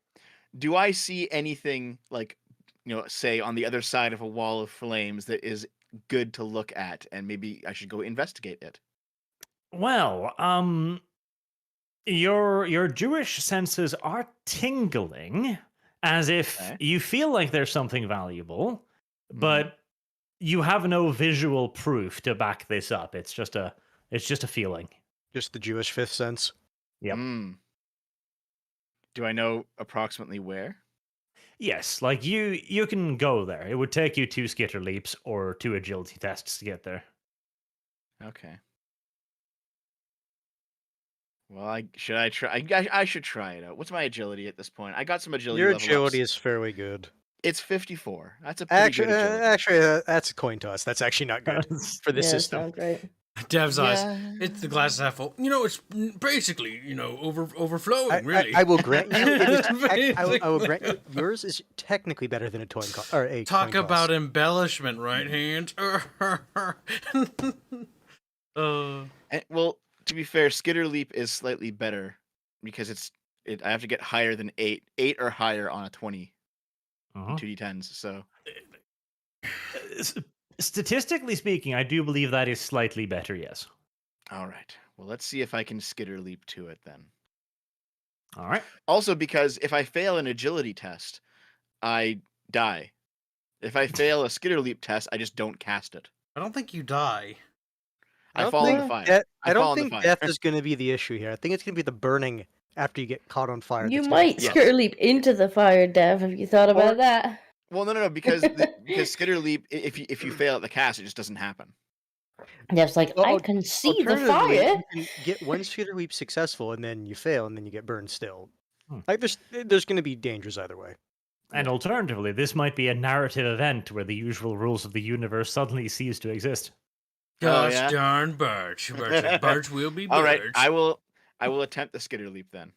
Do I see anything like, say on the other side of a wall of flames that is good to look at, and maybe I should go investigate it? Well, your Jewish senses are tingling as if Okay. you feel like there's something valuable, but you have no visual proof to back this up. It's just a feeling. Just the Jewish fifth sense. Yep. Do I know approximately where? Yes, like you can go there. It would take you 2 skitter leaps or 2 agility tests to get there. Okay. Well, I should try. I should try it out. What's my agility at this point? I got some agility. Your level agility ups. is fairly good. It's 54. That's a pretty good agility. Actually, that's a coin toss. That's actually not good for this Yeah, system. sounds right. Dev's eyes. Yeah. It's the glass is half full. It's basically, overflowing, really. I will grant you. It is Basically. I will grant you. Yours is technically better than a coin toss. Or a Talk coin about toss. embellishment, right hand? Well, to be fair, skitter leap is slightly better because I have to get higher than 8 or higher on a 20 Uh-huh. 2d10s. So Statistically speaking, I do believe that is slightly better, yes. all right. Well, let's see if I can skitter leap to it then. All right. Also, because if I fail an agility test, I die. If I fail a skitter leap test, I just don't cast it. I don't think you die. I fall in the fire. I fall don't in the think fire. death is going to be the issue here. I think it's going to be the burning after you get caught on fire. You that's gonna be might the Yes. skirt leap into the fire, Dev. Have you thought about Or- that? Well, no, because because skitter leap, if you fail at the cast, it just doesn't happen. Dev's like, Well, I can see the Alternatively, fire. you can get one skitter leap successful, and then you fail, and then you get burned still. Hmm. Like there's going to be dangers either way. And alternatively, this might be a narrative event where the usual rules of the universe suddenly cease to exist. Gosh yeah? darn Birch. Birch will be Birch. All right, I will attempt the skitter leap then.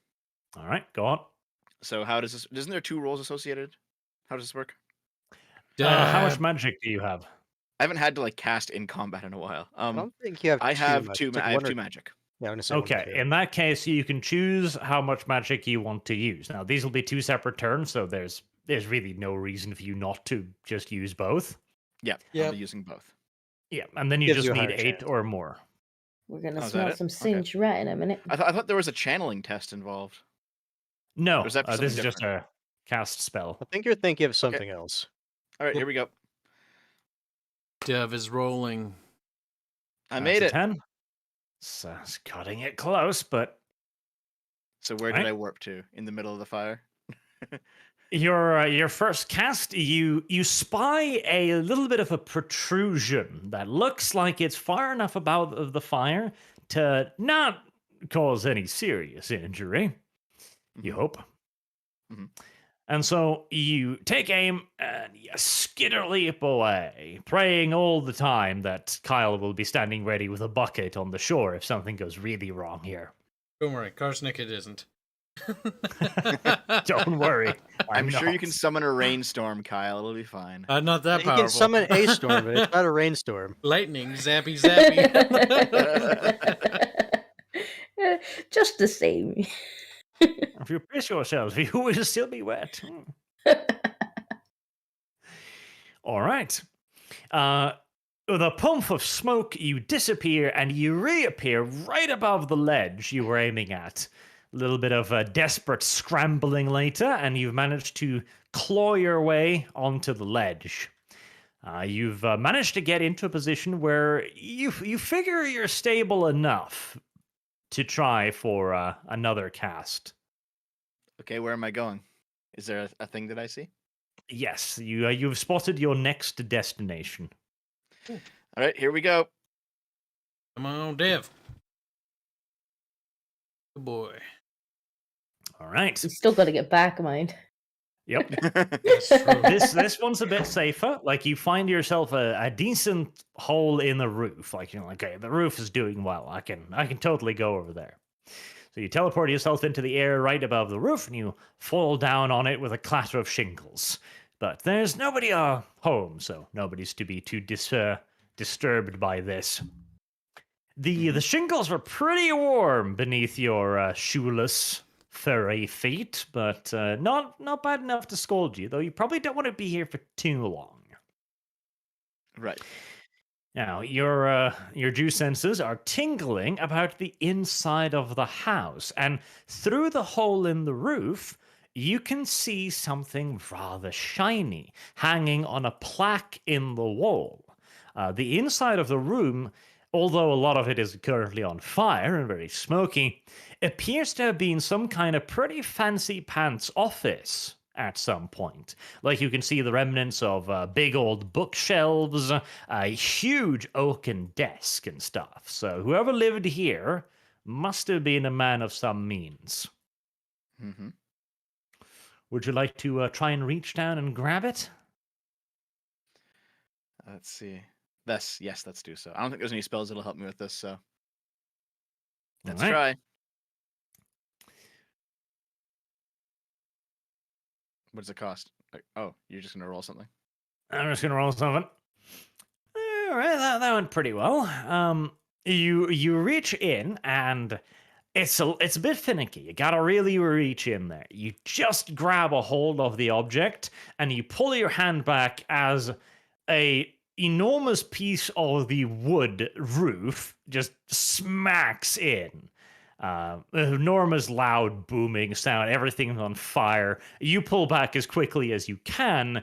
All right, go on. So how does this? Isn't there 2 rolls associated? How does this work? How much magic do you have? I haven't had to like cast in combat in a while. I don't think you have. I have much. 2. It's like I have one or- 2 magic. Yeah, I'm gonna say one or Okay, two. in that case, you can choose how much magic you want to use. Now, these will be 2 separate turns, so there's really no reason for you not to just use both. Yeah, Yep. I'll be using both. Yeah, and then you Gives just you a need higher 8 chance. or more. We're gonna Oh, is that smell it? some Okay. singe rat in a minute. I thought there was a channeling test involved. No, Or is that for this is something just a cast spell. I think you're thinking of something else. All right, here we go. Dev is rolling. I That's made a it. 10. So it's cutting it close, but So where Right. did I warp to? In the middle of the fire? your first cast, you spy a little bit of a protrusion that looks like it's far enough above the fire to not cause any serious injury. You Mhm. hope. Mhm. And so you take aim and you skitter leap away, praying all the time that Kyle will be standing ready with a bucket on the shore if something goes really wrong here. Don't worry, Karsnick it isn't. Don't worry. I'm sure you not. can summon a rainstorm, Kyle. It'll be fine. Not that You powerful. can summon a storm, but it's not a rainstorm. Lightning, zappy, zappy. Just the same. If you brace yourselves, you will still be wet. All right. With a puff of smoke, you disappear and you reappear right above the ledge you were aiming at. A little bit of a desperate scrambling later, and you've managed to claw your way onto the ledge. You've managed to get into a position where you figure you're stable enough to try for another cast. Okay, where am I going? Is there a thing that I see? Yes, you've spotted your next destination. All right, here we go. Come on, Dev. Good boy. All right. You still got to get back, mind. Yep. That's true. This one's a bit safer. Like you find yourself a decent hole in the roof. Like okay, the roof is doing well. I can totally go over there. So you teleport yourself into the air right above the roof, and you fall down on it with a clatter of shingles. But there's nobody home, so nobody's to be too disturbed by this. The shingles were pretty warm beneath your shoeless, furry feet, but not bad enough to scold you. Though you probably don't want to be here for too long. Right. Now, your juice senses are tingling about the inside of the house, and through the hole in the roof, you can see something rather shiny hanging on a plaque in the wall. The inside of the room, although a lot of it is currently on fire and very smoky, appears to have been some kind of pretty fancy pants office at some point. Like you can see the remnants of big old bookshelves, a huge oaken desk and stuff. So whoever lived here must have been a man of some means. Mm-hmm. Would you like to try and reach down and grab it? Let's see. Yes, let's do so. I don't think there's any spells that'll help me with this, so let's All right. try. What does it cost? Like, oh, you're just gonna roll something. I'm just gonna roll something. All right, that went pretty well. You reach in and it's a bit finicky. You gotta really reach in there. You just grab a hold of the object and you pull your hand back as a enormous piece of the wood roof just smacks in. Enormous loud booming sound, everything's on fire. You pull back as quickly as you can,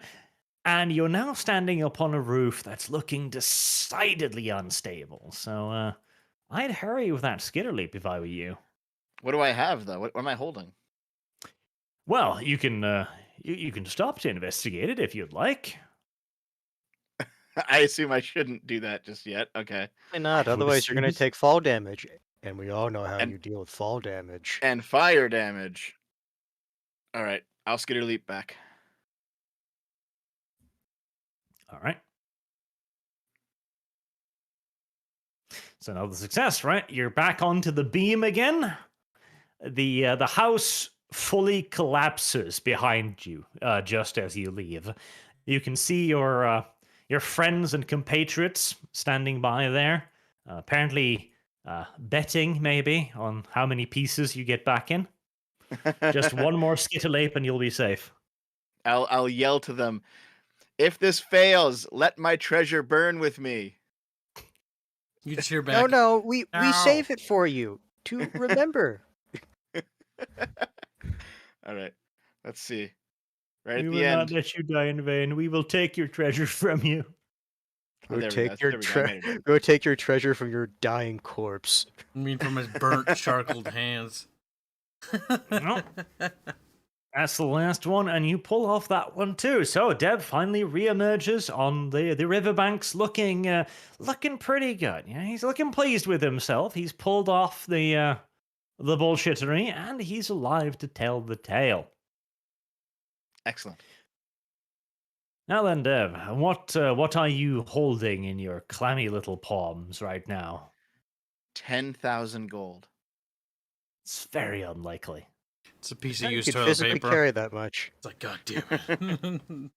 and you're now standing upon a roof that's looking decidedly unstable. So, I'd hurry with that skitter leap if I were you. What do I have though? What am I holding? Well, you can you can stop to investigate it if you'd like. I assume I shouldn't do that just yet. Okay. Why not? I would Otherwise, you're assume going to so. take fall damage. And we all know how And- you deal with fall damage. And fire damage. All right. I'll skitter leap back. All right. So another success, right? You're back onto the beam again. The house fully collapses behind you just as you leave. You can see your friends and compatriots standing by there, apparently betting maybe on how many pieces you get back in. Just one more skitterlape and you'll be safe. I'll yell to them, if this fails, let my treasure burn with me. You just hear No, back. no, we Ow. save it for you to remember. All right. Let's see. Right We at will the not end. let you die in vain. We will take your treasure from you. Oh, Go there we take go. your There we go. I made it. go take your treasure from your dying corpse. I mean, from his burnt, charcoaled hands. No. That's the last one, and you pull off that one too. So Dev finally reemerges on the riverbanks, looking pretty good. Yeah, he's looking pleased with himself. He's pulled off the bullshittery, and he's alive to tell the tale. Excellent. Now then, Dev, what are you holding in your clammy little palms right now? 10,000 gold. It's very unlikely. It's a piece You of used could toilet physically paper. carry that much. It's like, God damn it.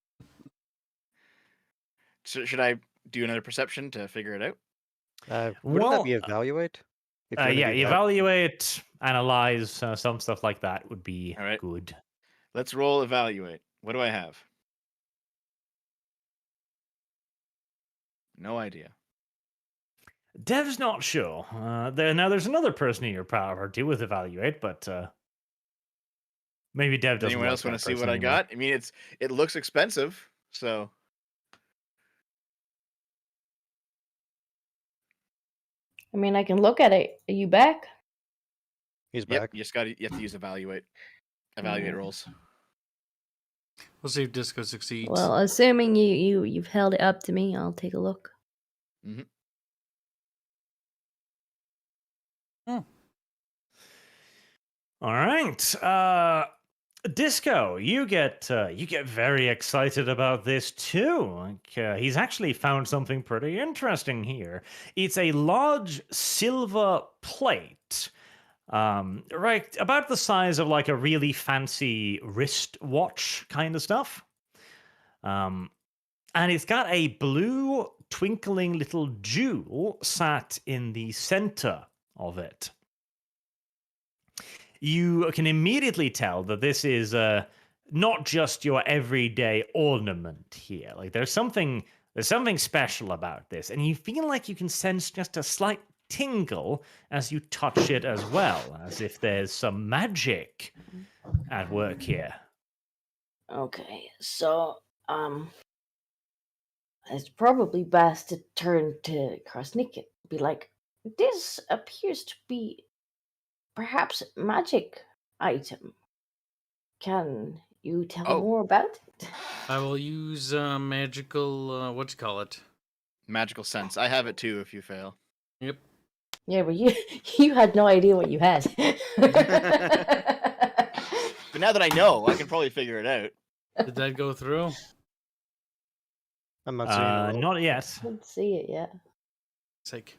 So should I do another perception to figure it out? Wouldn't that be Well, evaluate? If you're gonna Yeah, do that? evaluate, analyze, some stuff like that would be All right. good. Let's roll evaluate. What do I have? No idea. Dev's not sure. There's another person in your power to with evaluate, but maybe Dev Does doesn't. anyone else want to see what I got? I mean, it looks expensive, so I mean, I can look at it. Are you back? He's yep. back. You have to use evaluate. Evaluate Mm. rolls. We'll see if Disco succeeds. Well, assuming you've held it up to me, I'll take a look. All right, Disco, you get very excited about this too. Like, he's actually found something pretty interesting here. It's a large silver plate, right about the size of like a really fancy wristwatch kind of stuff. And it's got a blue twinkling little jewel sat in the center of it. You can immediately tell that this is not just your everyday ornament here. Like there's something special about this, and you feel like you can sense just a slight tingle as you touch it as well, as if there's some magic at work here. Okay, so it's probably best to turn to Krasnik and be like, "This appears to be perhaps a magic item. Can you tell Oh. more about it?" I will use magical, what you call it? Magical sense. I have it too. If you fail. Yep. Yeah, but you had no idea what you had. But now that I know, I can probably figure it out. Did that go through? I'm not seeing it. roll. Not yet. Can't see it yet. Sake.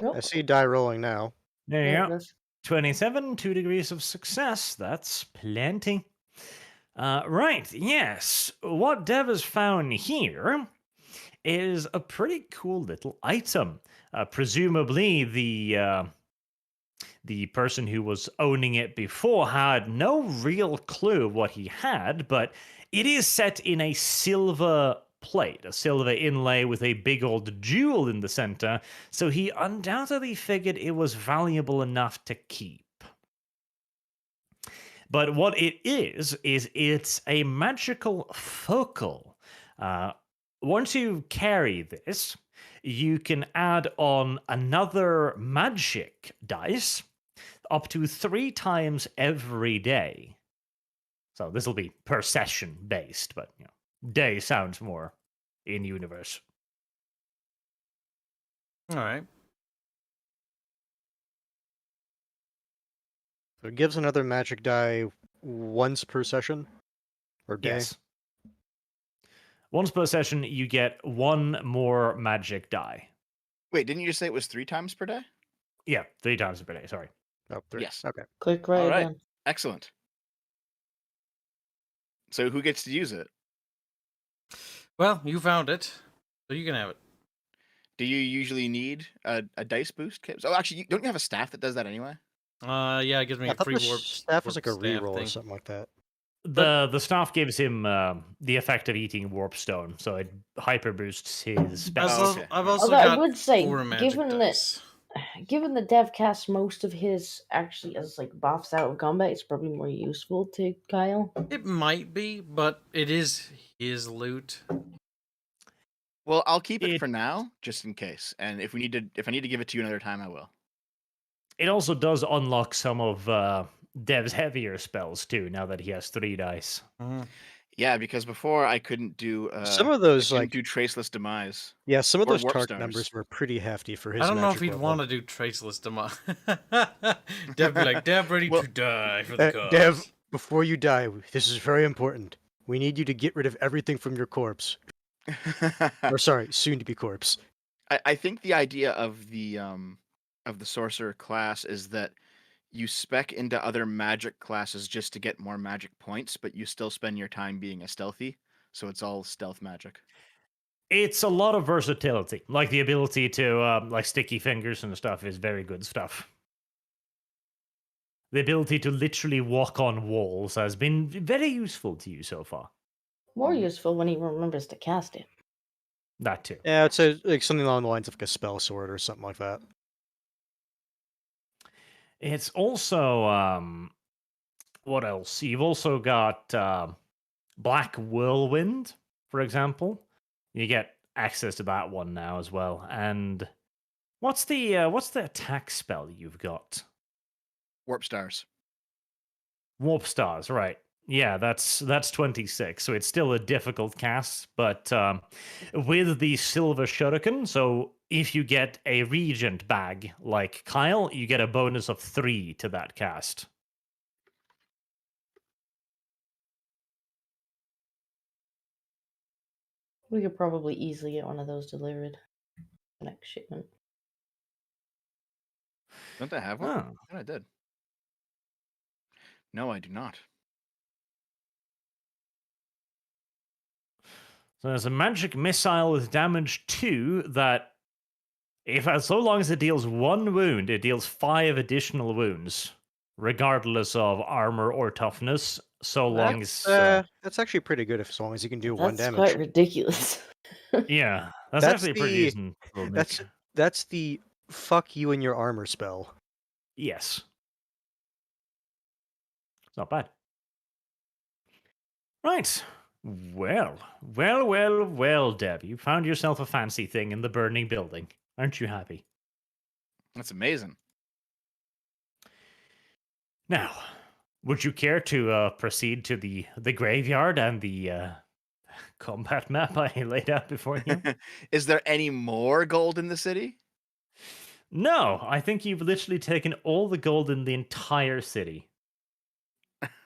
Nope. I see die rolling now. There you There it go. goes. 27, 2 degrees of success. That's plenty. Right, yes. What Dev has found here is a pretty cool little item. Presumably, the person who was owning it before had no real clue what he had, but it is set in a silver plate, a silver inlay with a big old jewel in the center, so he undoubtedly figured it was valuable enough to keep. But what it is it's a magical focal. Once you carry this, you can add on another magic dice up to 3 times every day. So this will be per session based, but day sounds more in universe. All right. So it gives another magic die once per session or day. Yes. Once per session, you get 1 more magic die. Wait, didn't you just say it was 3 times per day? Yeah, 3 times per day. Sorry. Oh, 3. Yes. Okay. Click right All right. again. Excellent. So who gets to use it? Well, you found it, so you can have it. Do you usually need a dice boost? Oh, actually, don't you have a staff that does that anyway? Yeah, it gives me I a thought free the warp. staff was like a warp staff reroll or thing. something like that. The staff gives him the effect of eating warp stone, so it hyper boosts his spell. I've, Oh, also, okay. I've also Although I got would say, 4 magic given that dice. given the dev casts most of his actually as like buffs out of combat, it's probably more useful to Kyle. It might be, but it is his loot. Well, I'll keep it It- for now, just in case. And if I need to give it to you another time, I will. It also does unlock some of Dev's heavier spells too, now that he has 3 dice. Mhm. Yeah, because before I couldn't do Some of those, I like, couldn't do traceless demise. yeah, some of or those warp target stars. numbers were pretty hefty for his I don't know if magic he'd level. want to do traceless demise. Dev be like, Dev ready Well, to die for the cause. Dev, before you die, this is very important. We need you to get rid of everything from your corpse. Or sorry, soon to be corpse. I think the idea of the sorcerer class is that you spec into other magic classes just to get more magic points, but you still spend your time being a stealthy, so it's all stealth magic. It's a lot of versatility. Like the ability to like sticky fingers and stuff is very good stuff. The ability to literally walk on walls has been very useful to you so far. More useful when he remembers to cast it. That too. Yeah, it's like something along the lines of like a spell sword or something like that. It's also what else? You've also got Black Whirlwind, for example. You get access to that one now as well. And what's the attack spell you've got? Warp stars. Warp Stars, right. Yeah, that's 26, so it's still a difficult cast, but with the Silver Shuriken, so if you get a Regent bag like Kyle, you get a bonus of 3 to that cast. We could probably easily get one of those delivered next shipment. Don't they have one? Oh. I thought I did. No, I do not. So there's a magic missile with damage 2 that, if so long as it deals 1 wound, it deals 5 additional wounds, regardless of armor or toughness, so long as... That's actually pretty good as long as you can do 1 That's damage. quite ridiculous. yeah, that's That's actually a pretty the- decent little nick. That's the fuck you and your armor spell. Yes. It's not bad. Right. Well, Deb, you found yourself a fancy thing in the burning building. Aren't you happy? That's amazing. Now, would you care to proceed to the graveyard and the combat map I laid out before you? Is there any more gold in the city? No, I think you've literally taken all the gold in the entire city.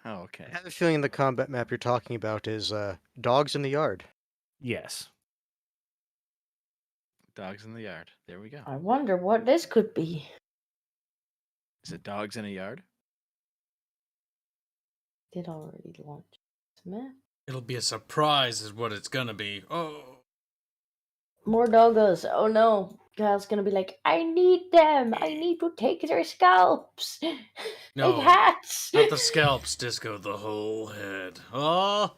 Oh, okay. I have a feeling the combat map you're talking about is dogs in the yard. Yes. Dogs in the yard. There we go. I wonder what this could be. Is it dogs in a yard? Did already launch this map. It'll be a surprise, is what it's gonna be. Oh, More doggos. Oh no. Kyle's gonna be like, I need them. I need to take their scalps. No, And hats. not the scalps, Disco, the whole head. Oh,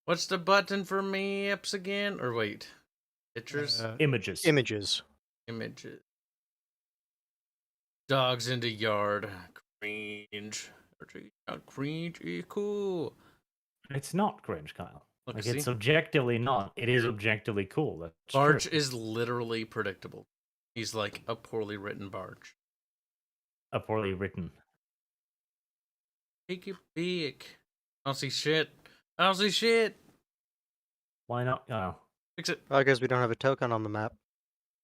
what's the button for maps again? Or wait, pictures, Images. Images. images. Dogs in the yard. Cringe. Not cringe is cool. It's not cringe, Kyle. Look, Like, see? it's objectively not. It is objectively cool. That's Barge true. is literally predictable. He's like a poorly written barge. A poorly written. Take it big. I don't see shit. I don't see shit. Why not? Oh. Fix it. I guess we don't have a token on the map.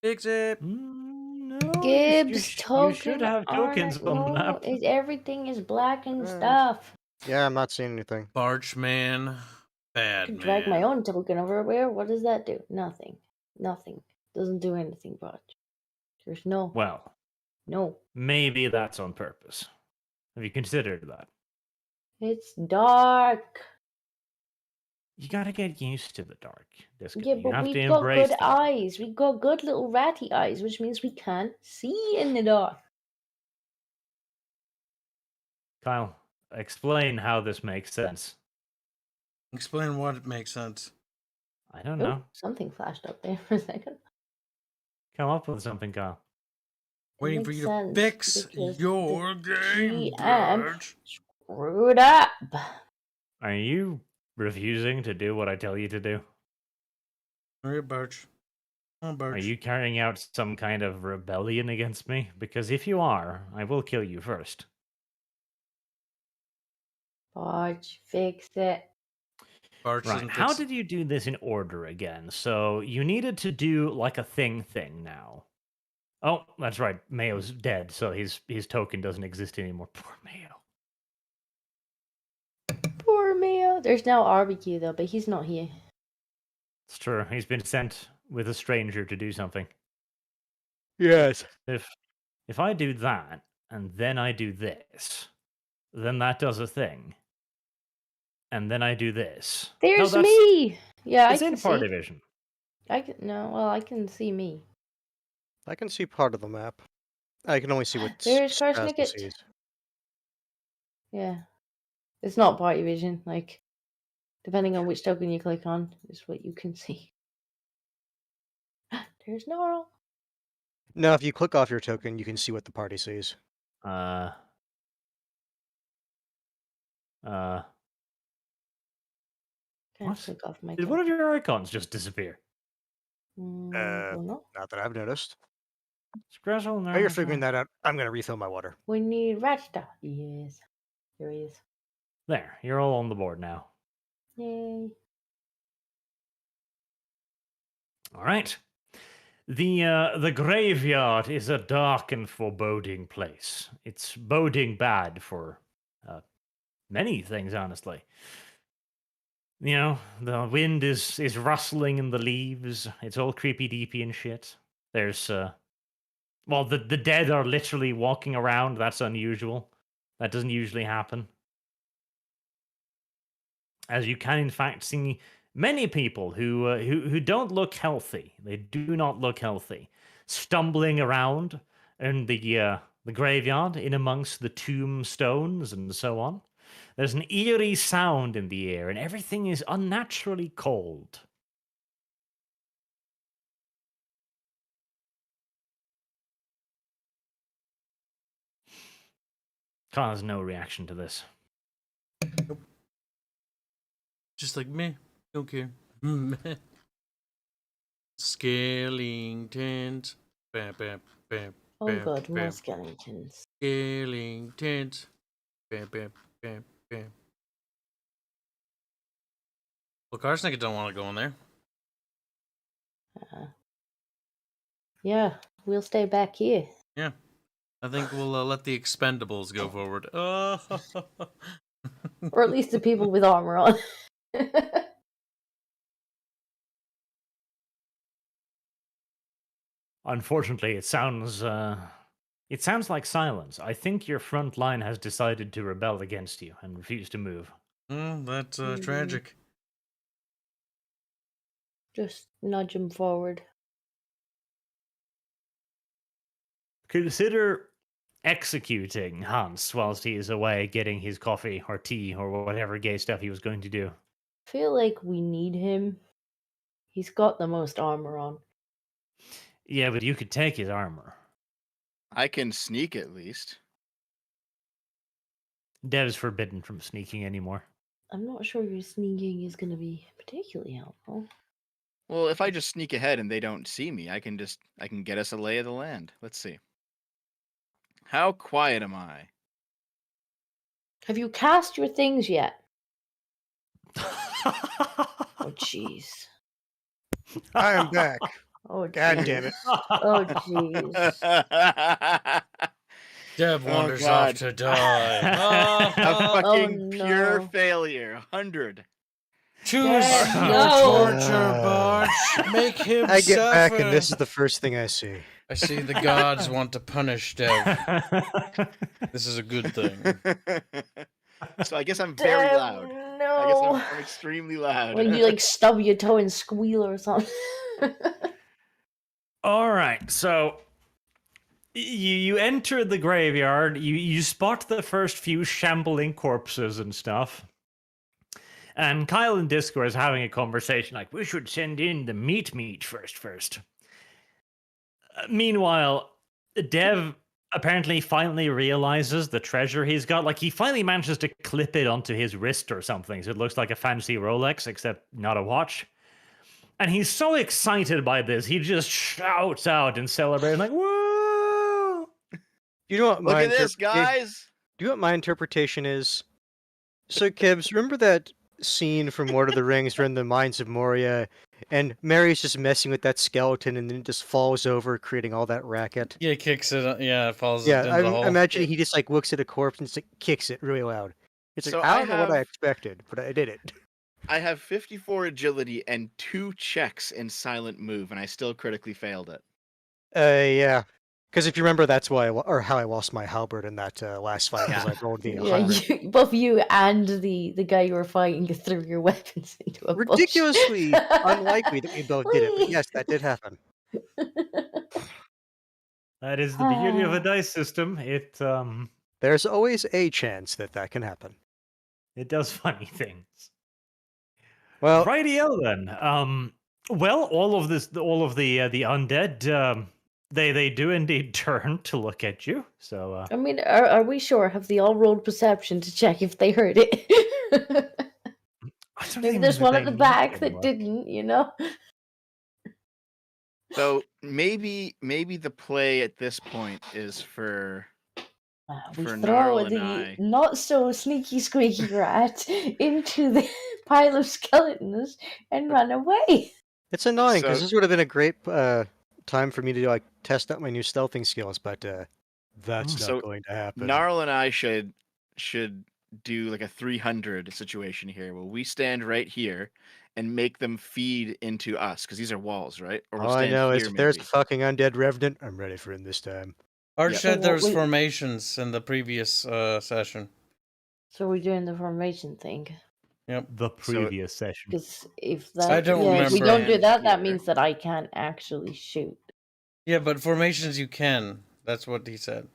Fix it. No, Gibbs you token should have on tokens it. on the No, map. everything is black and Right. stuff. Yeah, I'm not seeing anything. Barge man. I Bad can man. drag my own token over where? What does that do? Nothing. Nothing. Doesn't do anything, Barge. There's no. Well, No. maybe that's on purpose. Have you considered that? It's dark. You gotta get used to the dark. Disco. Yeah, You but have to we've got embrace good that. eyes. We've got good little ratty eyes, which means we can't see in the dark. Kyle, explain how this makes sense. Explain what makes sense. I don't Oh, know. something flashed up there for a second. Come up with something, Kyle. Waiting for makes you to sense fix because your the game, GM Barge. screwed up. Are you refusing to do what I tell you to do? Hurry up, Barge. Come on, Barge. Are you carrying out some kind of rebellion against me? Because if you are, I will kill you first. Barge, fix it. Barge Right. doesn't How fix did you do this in order again? So you needed to do like a thing now. Oh, that's right. Mayo's dead, so his token doesn't exist anymore. Poor Mayo. Poor Mayo. There's now barbecue though, but he's not here. It's true. He's been sent with a stranger to do something. Yes. If I do that and then I do this, then that does a thing. And then I do this. There's no, that's, me. Yeah, I It's can in Party see. Vision. I can no. Well, I can see me. I can see part of the map. I can only see what There's Strasny Karsnicket. sees. Yeah, it's not party vision. Like, depending on which token you click on, is what you can see. There's Gnarl. No, if you click off your token, you can see what the party sees. Uh, Can't What? click off my did token. one of your icons just disappear? Don't know. Not that I've noticed. Scratchel, While you're figuring that out, I'm going to refill my water. We need Ratchta. Yes. Here he is. There, you're all on the board now. Yay. All right. The graveyard is a dark and foreboding place. It's boding bad for many things, honestly. You know, the wind is rustling in the leaves. It's all creepy deepy and shit. There's well, the dead are literally walking around. That's unusual. That doesn't usually happen. As you can, in fact, see many people who don't look healthy. They do not look healthy, stumbling around in the graveyard, in amongst the tombstones and so on. There's an eerie sound in the air, and everything is unnaturally cold. Kyle has no reaction to this. Just like me. Don't care. Skeletons. Bam, bam, bam. Oh bam, god, more bam. skeletons. Skeletons. Bam, bam, bam, bam. Well, Karsnick don't want to go in there. Yeah, we'll stay back here. Yeah. I think we'll let the expendables go forward. Oh. Or at least the people with armor on. Unfortunately, it sounds like silence. I think your front line has decided to rebel against you and refuse to move. That's tragic. Just nudge him forward. Consider executing Hans whilst he is away getting his coffee or tea or whatever gay stuff he was going to do. I feel like we need him. He's got the most armor on. Yeah, but you could take his armor. I can sneak at least. Dev's forbidden from sneaking anymore. I'm not sure your sneaking is going to be particularly helpful. Well, if I just sneak ahead and they don't see me, I can get us a lay of the land. Let's see. How quiet am I? Have you cast your things yet? Oh, jeez. I am back. Oh, God jeez. damn it. Oh, jeez. Deb Oh, wanders God. off to die. A fucking Oh, pure no. failure. 100. Choose Deb, your no. torture, Barch. Make him I get suffer. back, and this is the first thing I see. I see the gods want to punish Dev. This is a good thing. So I guess I'm very Deb, loud. no. I guess I'm extremely loud. When you like stub your toe and squeal or something. All right, so you enter the graveyard. You spot the first few shambling corpses and stuff. And Kyle and Disco is having a conversation like, we should send in the meat first. Meanwhile, Dev apparently finally realizes the treasure he's got. Like, he finally manages to clip it onto his wrist or something, so it looks like a fancy Rolex, except not a watch. And he's so excited by this, he just shouts out and celebrates, like, whoa! You know what Look my at this, guys. Do you know what my interpretation is? So, Kibbs, remember that scene from Lord of the Rings where in the Mines of Moria, and Mary's just messing with that skeleton, and then it just falls over, creating all that racket? Yeah, kicks it. Yeah, it falls Yeah, into the hole. I imagine he just like looks at a corpse and just like kicks it really loud. It's So like, I I don't know what I have- expected, but I did it. I have 54 agility and 2 checks in silent move, and I still critically failed it. Yeah. Because if you remember, that's why or how I lost my halberd in that last fight, because Yeah. I rolled the Yeah, 100. both you and the guy you were fighting threw your weapons into a bush. Ridiculously unlikely that we both did it, but yes, that did happen. That is the beauty of a dice system. There's always a chance that that can happen. It does funny things. Well, Rightio then. Well, all of the undead, they do indeed turn to look at you. So, I mean, are we sure? Have they all rolled perception to check if they heard it? I don't Maybe even there's think one they at the need back that anymore. didn't, you know? So maybe the play at this point is for We For throw Gnarl and the I. not so sneaky squeaky rat into the pile of skeletons and run away. it's annoying because So- this would have been a great time for me to like test out my new stealthing skills, but that's So, not going to happen. Gnarl and I should do like a 300 situation here, where we stand right here and make them feed into us, because these are walls, right? Or we'll All I stand know is here, if there's a maybe. fucking undead revenant, I'm ready for him this time. Arch Yeah. said So there's what we- formations in the previous session. So we're doing the formation thing. The previous session. Because if I that, don't if we remember. don't do that, that Here. means that I can't actually shoot. Yeah, but formations you can. That's what he said.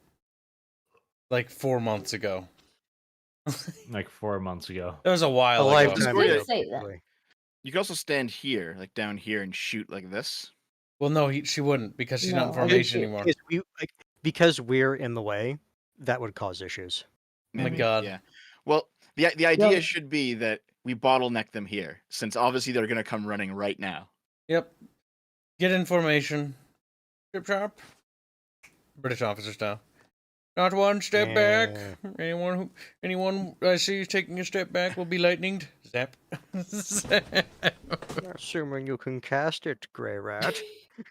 Like 4 months ago. Like 4 months ago. That was a while A ago. lifetime Did ago. say that. probably. You can also stand here, like down here, and shoot like this. Well, no, she wouldn't because she's not in No, I formation think anymore. Because we're in the way, that would cause issues. Oh my Maybe, God. Yeah. Well, the idea Yeah. should be that we bottleneck them here, since obviously they're going to come running right now. Yep. Get in formation. Chip chop. British officer style. Not one step back. Yeah. Anyone I see taking a step back will be lightninged. Zap. Zap. Assuming you can cast it, Grey Rat.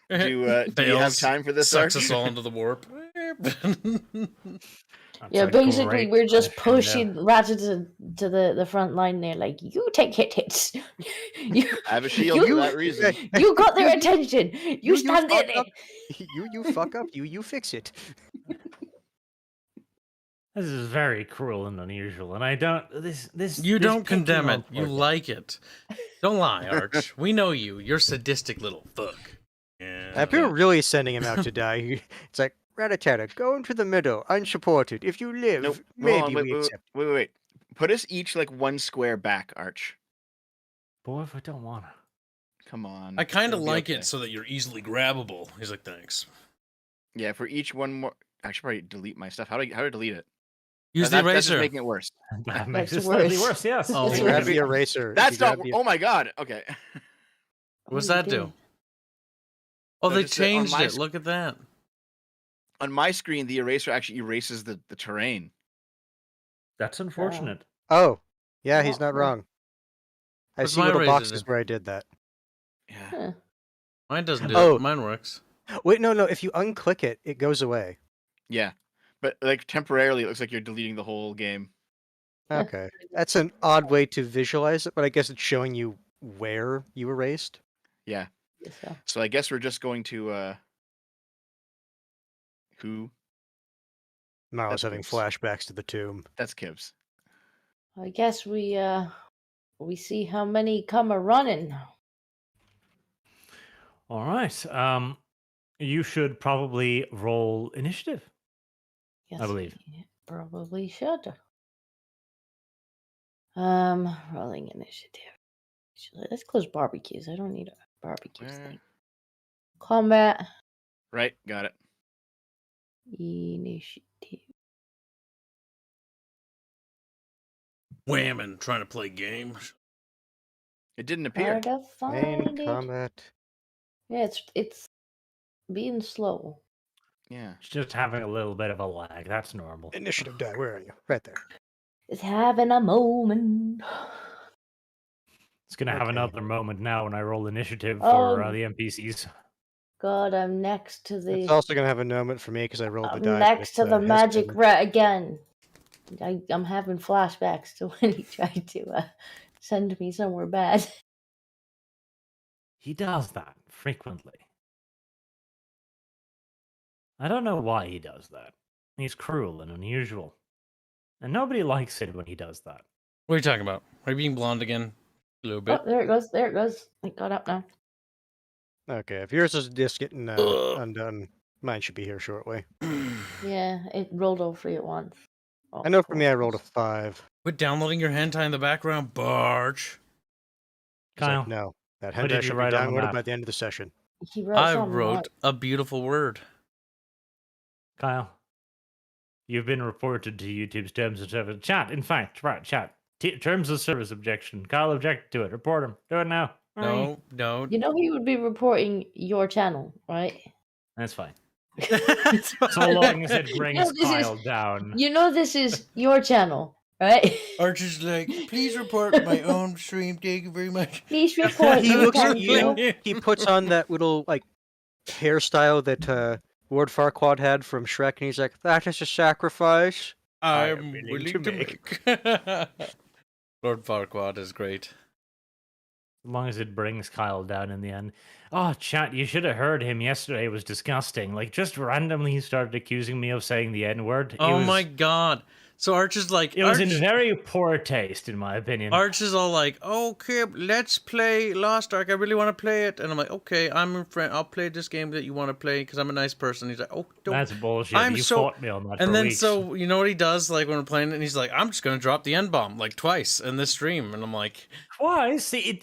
Do you have Fails. time for this, Sucks Arch? us all into the warp. That's Yeah, a basically great we're just question, pushing Ratchet to the front line there, like, you take hits. you, I have a shield for you, that reason. you got their attention. You stand fuck in up. it. You fuck up. You fix it. This is very cruel and unusual, and I don't. This You this don't picking condemn it. on You Torque- like it. Don't lie, Arch. We know you. You're sadistic little fuck. Yeah. If you're really sending him out to die, it's like, Rattata, go into the middle, unsupported. If you live, Nope. Hold maybe on, wait, we accept. wait. Put us each like one square back, Arch. Boy, if I don't want to. Come on. I kind of It'll be like okay. it so that you're easily grabbable. He's like, thanks. Yeah, for each one more. I should probably delete my stuff. How do I delete it? Use the That's just eraser. making it worse. That makes That's it slightly worse. worse, yes. Oh, If you we're grab gonna- the eraser. if That's you grab not. the- Oh my god. Okay. What's What are you that do? doing? Oh, So they just, on changed my it. Look at that. On my screen, the eraser actually erases the terrain. That's unfortunate. Oh, yeah, he's Well, not well. wrong. I Where's see my little eraser boxes then? where I did that. Yeah. Huh. Mine doesn't do Oh. it. Mine works. Wait, no. If you unclick it, it goes away. Yeah. But like temporarily, it looks like you're deleting the whole game. Okay. That's an odd way to visualize it, but I guess it's showing you where you erased. Yeah. Guess so. So I guess we're just going to who? Marlo's That's having oops. flashbacks to the tomb. That's Kibbs. I guess we see how many come a running. All right. You should probably roll initiative. Yes, I believe. we probably should. Rolling initiative. Actually, let's close barbecues. I don't need a barbecue Where? thing. Combat Right. Got it. initiative. Whamming, trying to play games. It didn't appear. Hard to Main find it. combat. Yeah, it's being slow. Yeah. It's just having a little bit of a lag. That's normal. Initiative die. Where are you? Right there. It's having a moment. It's gonna have Okay. another moment now when I roll initiative Oh. for the NPCs. God, I'm next to the. It's also gonna have a moment for me because I rolled the I'm die. but next it's, to the has magic been- rat again. I'm having flashbacks to when he tried to send me somewhere bad. He does that frequently. I don't know why he does that. He's cruel and unusual. And nobody likes it when he does that. What are you talking about? Are you being blonde again? A little bit. Oh, there it goes. There it goes. It got up now. Okay, if yours is just getting Ugh. undone, mine should be here shortly. Yeah, it rolled all three at once. Oh, I know for me, I cool. rolled a 5. Quit downloading your hentai in the background, Barch. It's like, Kyle, no, that what did hentai you should be write on the downloaded map? by the end of the session. He wrote I something wrote like- a beautiful word. Kyle, you've been reported to YouTube's terms of service. Chat, in fact, right, chat. Terms of service objection. Kyle objected to it. Report him. Do it now. Hurry. No. You know he would be reporting your channel, right? That's fine. It's So long as it brings this is- Kyle down. You know this is your channel, right? Archer's like, please report my own stream. Thank you very much. Please report. He your looks at channel. you. He puts on that little like hairstyle that Lord Farquaad had from Shrek, and he's like, "That is a sacrifice." I'm willing to make. Lord Farquaad is great. As long as it brings Kyle down in the end. Oh, chat, you should have heard him yesterday. It was disgusting. Like, just randomly he started accusing me of saying the N-word. Oh my god. So Arch is like, It was in Arch- very poor taste, in my opinion. Arch is all like, "Oh, Kib, let's play Lost Ark. I really want to play it." And I'm like, "Okay, I'm a friend. I'll play this game that you want to play because I'm a nice person." He's like, "Oh, don't." That's bullshit. I'm You so- fought me on that And for then weeks. so you know what he does like when we're playing it, and he's like, "I'm just gonna drop the N-bomb like twice in this stream," and I'm like, Why? See,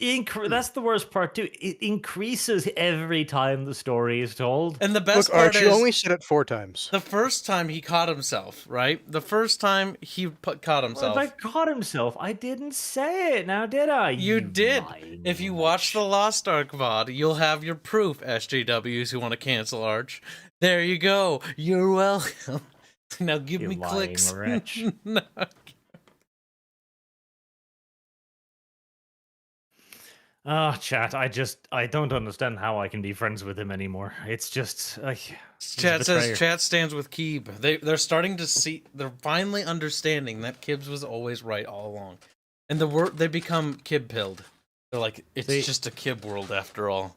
that's the worst part too. It increases every time the story is told. and the best Look, part Arch, is you only said it 4 times. the first time he caught himself, right? The first time he caught Well, himself. if I caught himself, I didn't say it. Now, did I? You did. lying If you wretch. watch the Lost Ark VOD, you'll have your proof, SJWs who want to cancel Arch. There you go. You're welcome. Now give You me lying clicks. wretch. No. Oh, chat, I don't understand how I can be friends with him anymore. It's just, he's a Chat betrayer. says chat stands with Keeb. They're starting to see. They're finally understanding that Kibbs was always right all along, and they become Kib pilled. They're like, it's See- just a Kib world after all.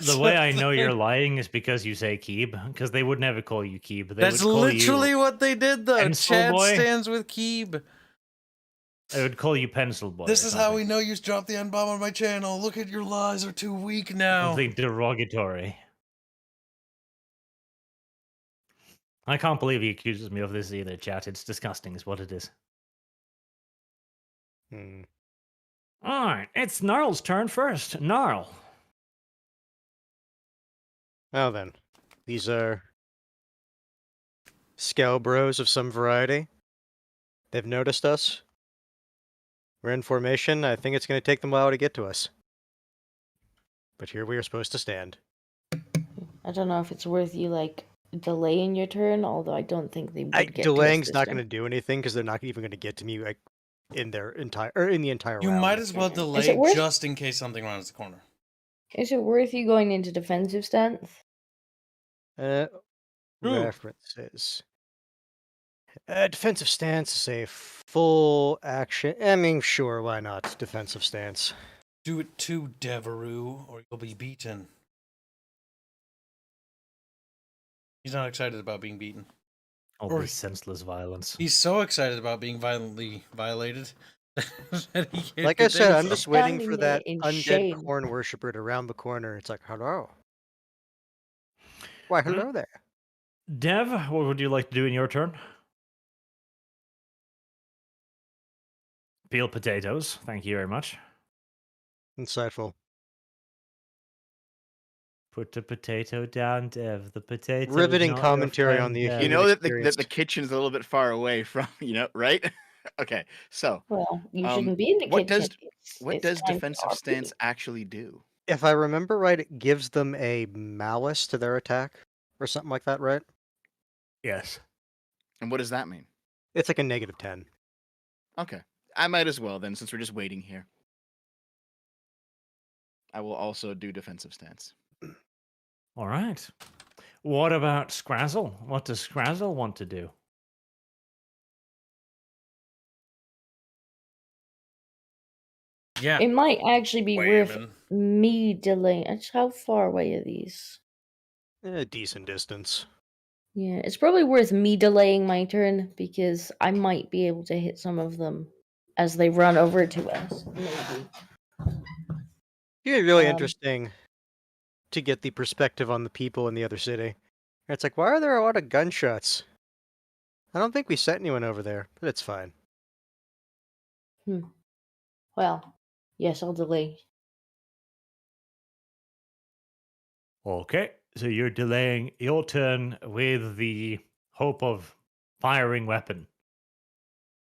The way I know you're lying is because you say Keeb, because they would never call you Keeb. They That's would call literally you, what they did, though. Pencil Chat boy? stands with Keeb. They would call you Pencil Boy. This or is how we something. know you dropped the N-bomb on my channel. Look at your lies are too weak now. Something derogatory. I can't believe he accuses me of this either, chat. It's disgusting, is what it is. Hmm. Alright, it's Gnarl's turn first. Gnarl. Now then, these are Scow bros of some variety. They've noticed us. We're in formation. I think it's going to take them a while to get to us. But here we are supposed to stand. I don't know if it's worth you like delaying your turn, although I don't think they would get to us Delaying's this not turn. going to do anything because they're not even going to get to me like in the entire You round. might as well Is it delay worth- just in case something runs the corner. Is it worth you going into defensive stance? Ooh. References. Defensive stance is a full action. I mean, sure, why not? Defensive stance. Do it too, Devereux, or you'll be beaten. He's not excited about being beaten. All Or- this senseless violence. He's so excited about being violently violated. that he can't Like I said, contain I'm just himself. waiting for Standing there that in undead shame. corn worshipper to round the corner. It's like, hello. Why, hello there. Dev, what would you like to do in your turn? Peel potatoes. Thank you very much. Insightful. Put the potato down, Dev. The potato. Riveting commentary on the You human know that the experienced. kitchen's a little bit far away from, right? Okay, so Well, you Um, shouldn't be in the what kitchen. does- what It's does time for defensive RP. stance actually do? If I remember right, it gives them a malice to their attack or something like that, right? Yes. And what does that mean? It's like a -10. Okay, I might as well then, since we're just waiting here. I will also do defensive stance. All right. What about Scrazzle? What does Scrazzle want to do? Yeah. It might actually be worth Whammon. me delaying. How far away are these? A decent distance. Yeah, it's probably worth me delaying my turn because I might be able to hit some of them as they run over to us. Maybe. It'd be really Um, interesting to get the perspective on the people in the other city. It's like, why are there a lot of gunshots? I don't think we sent anyone over there, but it's fine. Well, yes, I'll delay. Okay. So you're delaying your turn with the hope of firing weapon.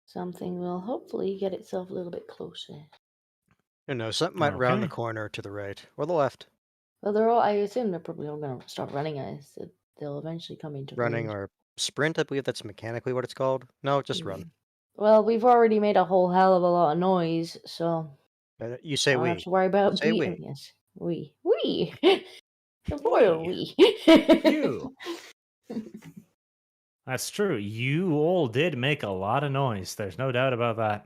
Something will hopefully get itself a little bit closer. No, something might round the Okay. corner to the right or the left. Well, they're all. I assume they're probably all gonna start running at us. So they'll eventually come into Running range. or sprint, I believe that's mechanically what it's called. No, just run. Well, we've already made a whole hell of a lot of noise, so You say I don't we. have to worry about Say beating us. We. The We. royal we. You. That's true. You all did make a lot of noise. There's no doubt about that.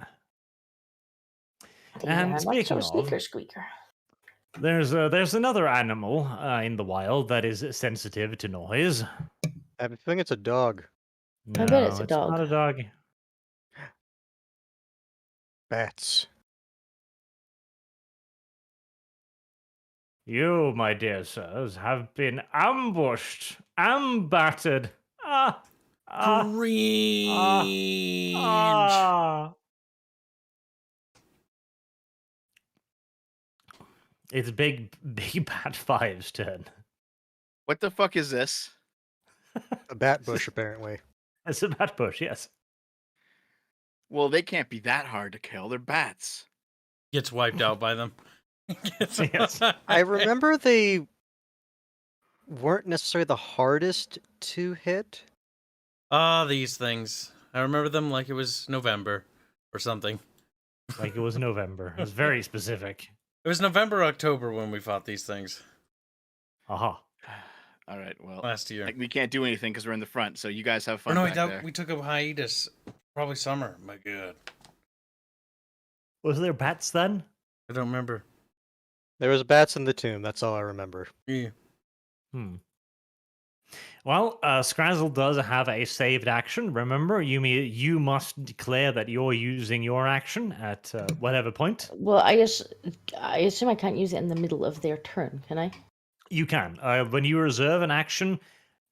And Not speaking so of, squeaker. there's another animal in the wild that is sensitive to noise. I have a feeling it's a dog. No, I bet it's a not dog. a dog. Bats. You, my dear sirs, have been ambushed, battered. Ah, Cringe. ah. It's big Bad Five's turn. What the fuck is this? A bat bush, apparently. It's a bat bush, yes. Well, they can't be that hard to kill. They're bats. Gets wiped out by them. Yes. I remember they weren't necessarily the hardest to hit. Ah, these things. I remember them like it was November or something. Like it was November. It was very specific. It was November, October when we fought these things Aha. All right, well, last year. we can't do anything because we're in the front. So you guys have Or fun no, back there. we took a hiatus. Probably summer. My God. Was there bats then? I don't remember. There was bats in the tomb. That's all I remember. Yeah. Well, Scrazzle does have a saved action. Remember, you must declare that you're using your action at whatever point. Well, I assume I can't use it in the middle of their turn, can I? You can. When you reserve an action,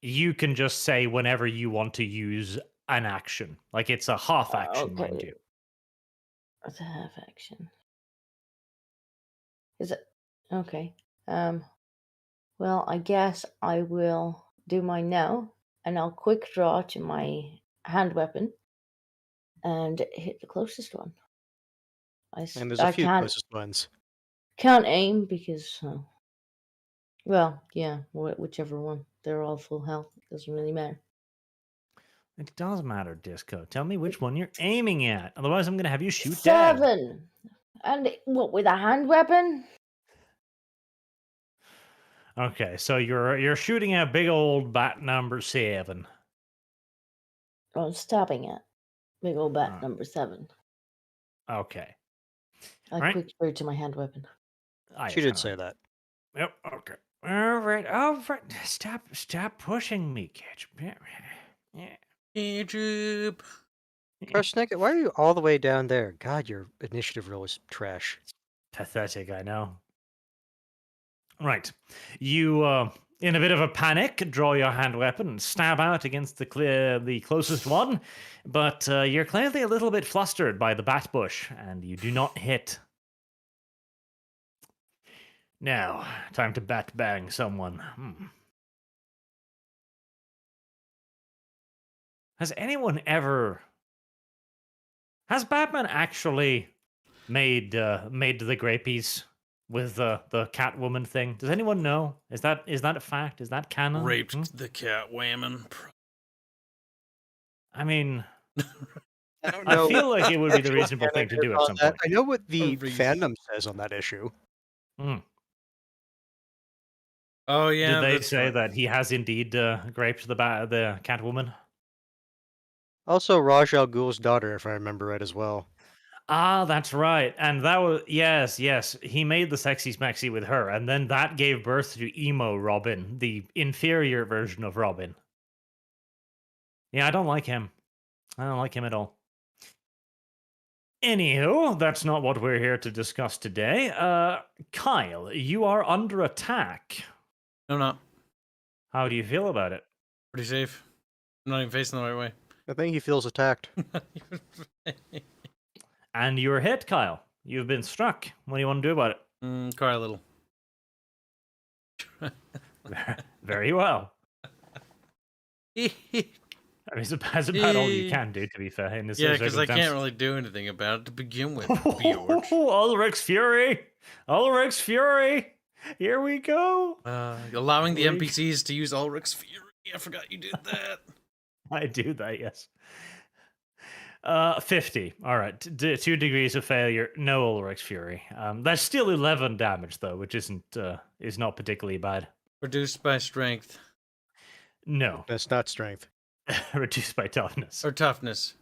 you can just say whenever you want to use an action. Like it's a half action, mind okay. you. It's a half action. Is it okay? Well, I guess I will do mine now, and I'll quick draw to my hand weapon, and hit the closest one. And there's a I few can't closest ones. aim because, well, yeah, whichever one. They're all full health. Doesn't really matter. It does matter, Disco. Tell me which one you're aiming at. Otherwise, I'm going to have you shoot dead. 7! And what, with a hand weapon? Okay, so you're shooting at big old bat number 7. Oh, I'm stabbing it. Big old bat Oh. number 7. Okay. I Right. quick throw to my hand weapon. She did say that. Yep. Okay. All right. Stop pushing me, Ketchup. Yeah. Egypt. Karsnick, why are you all the way down there? God, your initiative roll is trash. Pathetic, I know. Right. You, in a bit of a panic, draw your hand weapon and stab out against the closest one, but you're clearly a little bit flustered by the bat bush, and you do not hit. Now, time to bat bang someone. Has Batman actually made the Grapies with the Catwoman thing? Does anyone know? Is that a fact? Is that canon? Raped the Catwoman. I mean, I don't I feel like it would be the reasonable thing to do at some point. I know what the reason. fandom says on that issue. Oh yeah. Did they that's say right. that he has indeed raped the Catwoman? Also, Ra's al Ghul's daughter, if I remember right, as well. Ah, that's right. And that was yes. He made the sexy smexy with her, and then that gave birth to emo Robin, the inferior version of Robin. Yeah, I don't like him. I don't like him at all. Anywho, that's not what we're here to discuss today. Kyle, you are under attack. I'm not. How do you feel about it? Pretty safe. I'm not even facing the right way. I think he feels attacked. And you're hit, Kyle. You've been struck. What do you want to do about it? Cry a little. Very well. I mean, it's about all you can do, to be fair. In this Yeah, because I circumstance. can't really do anything about it to begin with. Bjorge. Ulrich's Fury! Ulrich's Fury! Here we go! Allowing the NPCs to use Ulrich's Fury. I forgot you did that. I do that, yes. 50. All right. 2 degrees of failure. No Ulrich's Fury. That's still 11 damage, though, which is not particularly bad. Reduced by strength. No. That's not strength. Reduced by toughness. Or toughness.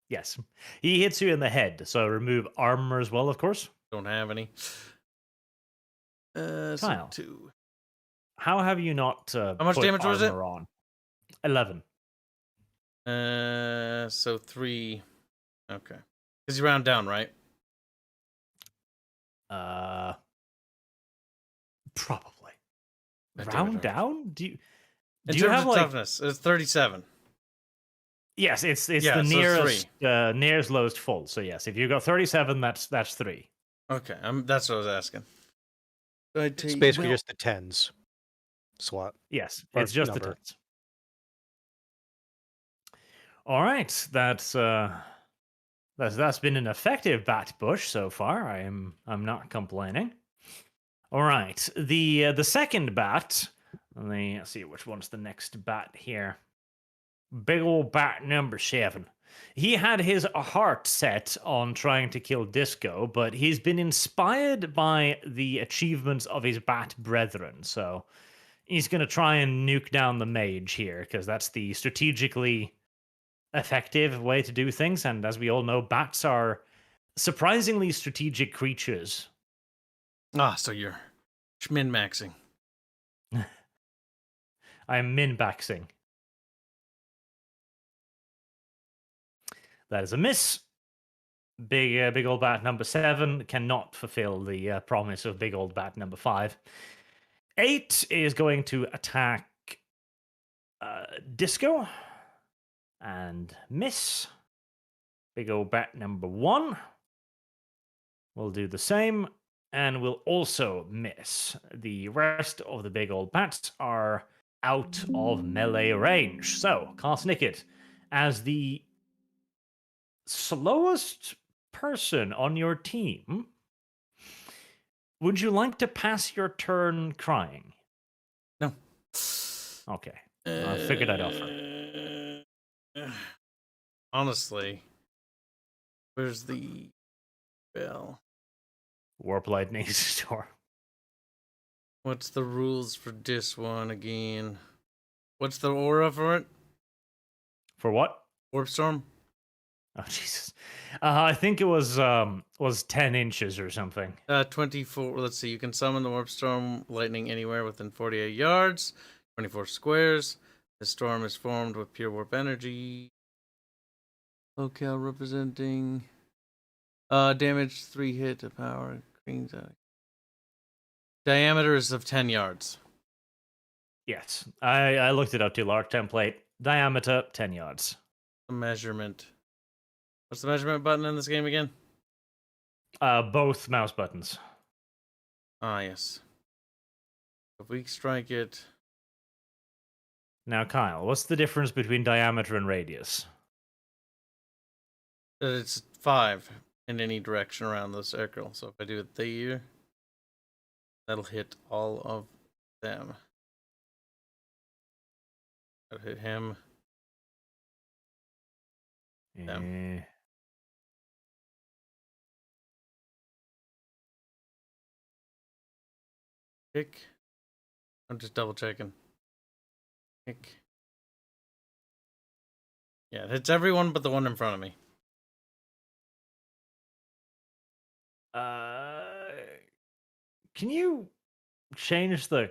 Yes. He hits you in the head, so remove armor as well, of course. Don't have any. Kyle. So 2. How have you not How much put damage was it? armor on? 11. So 3. Okay. Because you round down, right? Probably. God damn it, Round George. down? Do you In do you terms have of like toughness, it's 37. Yes, it's Yeah, the so it's nearest lowest full. So yes, if you got 37, that's 3. Okay, that's what I was asking. It's basically just the tens slot. Yes, Or it's just the number. 10s. All right, that's been an effective bat bush so far. I'm not complaining. All right, the second bat. Let me see which one's the next bat here. Big old bat number 7. He had his heart set on trying to kill Disco, but he's been inspired by the achievements of his bat brethren. So he's going to try and nuke down the mage here, because that's the strategically effective way to do things. And as we all know, bats are surprisingly strategic creatures. So you're min-maxing. I am min-baxing. That is a miss. Big old bat number 7 cannot fulfill the promise of big old bat number 5. 8 is going to attack Disco and miss. Big old bat number 1 will do the same and will also miss. The rest of the big old bats are out of melee range. So, Karsnicket, as the slowest person on your team, would you like to pass your turn crying? No. Okay. I figured I'd offer. Honestly, where's the bell? Warp Lightning Storm. What's the rules for this one again? What's the aura for it? For what? Warp storm? Oh Jesus! I think it was 10 inches or something. 24. Let's see. You can summon the warp storm lightning anywhere within 48 yards, 24 squares. The storm is formed with pure warp energy. Locale representing damage 3 hit to power. Green diameter is of 10 yards. Yes, I looked it up too. Lark template diameter 10 yards. The measurement. What's the measurement button in this game again? Both mouse buttons. Ah, yes. If we strike it. Now, Kyle, what's the difference between diameter and radius? It's 5 in any direction around the circle. So if I do it there, that'll hit all of them. That'll hit him. Them. Kick. I'm just double checking. Kick. Yeah, it hits everyone but the one in front of me. Can you change the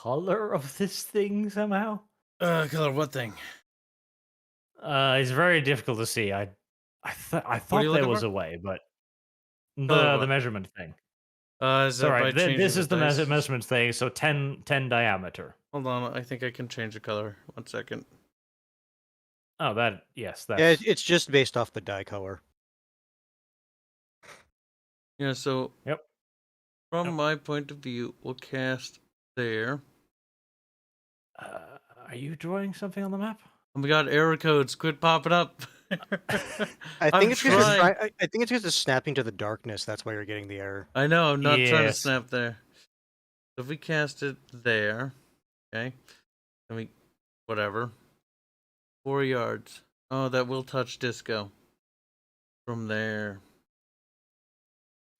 color of this thing somehow? Color what thing? It's very difficult to see. I thought there was a way, but the measurement thing. Is that by changing this is the dice? measurement thing. So 10 diameter. Hold on, I think I can change the color. 1 second. Oh, that's Yeah, it's just based off the die color. Yeah, so Yep. from my point of view, we'll cast there. Are you drawing something on the map? And we got error codes. Quit popping up. I think it's because trying. I think it's because it's snapping to the darkness. That's why you're getting the error. I know, I'm not trying to Yes. snap there. So if we cast it there, okay, and we, whatever, 4 yards. Oh, that will touch disco. From there.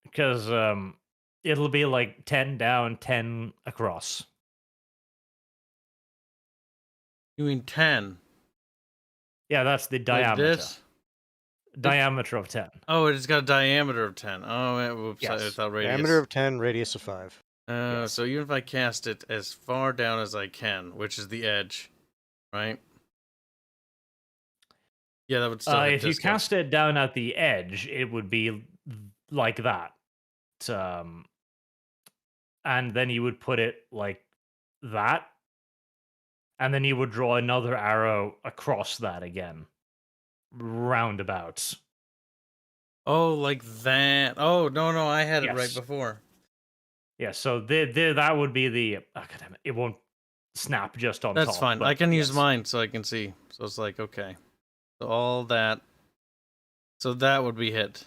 Because it'll be like 10 down, 10 across. You mean 10? Yeah, that's the Like diameter. this? Diameter of 10. Oh, it's got a diameter of 10. Oh, whoops, I Yes. thought radius. Diameter of 10, radius of 5. Yes. So even if I cast it as far down as I can, which is the edge, right? Yeah, that would still hit If you disco. cast it down at the edge, it would be like that. And then you would put it like that. And then you would draw another arrow across that again. Roundabouts. Oh, like that. Oh, no, I had it right Yes. before. Yeah, so that would be the... Oh, God damn it. It won't snap just on top. That's fine. but I can use yes. mine so I can see. So it's like, okay. So all that. So that would be hit.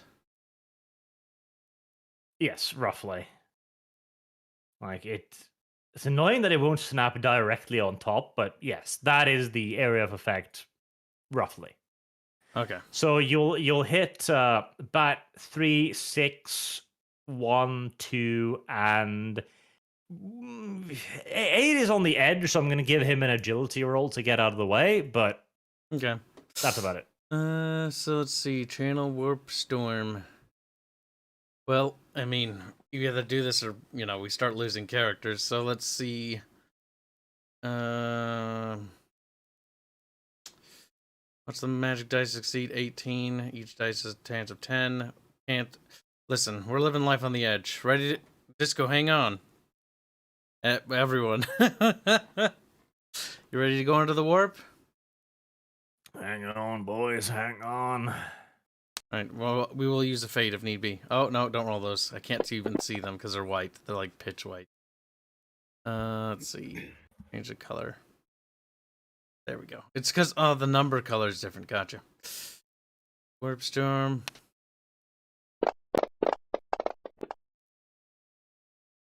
Yes, roughly. Like, it's annoying that it won't snap directly on top, but yes, that is the area of effect, roughly. Okay. So you'll hit bat 3, 6, 1, 2, and 8 is on the edge, so I'm going to give him an agility roll to get out of the way, but Okay. that's about it. So let's see. Channel Warp Storm. Well, I mean, you either do this or, we start losing characters. So let's see. What's the magic dice exceed 18? Each dice has a chance of 10. Can't. Listen, we're living life on the edge. Ready to disco, hang on. Everyone. You ready to go into the warp? Hang on, boys, hang on. Alright, well, we will use a fade if need be. Oh, no, don't roll those. I can't even see them because they're white. They're like pitch white. Let's see. Change the color. There we go. It's because, the number color is different. Gotcha. Warp Storm.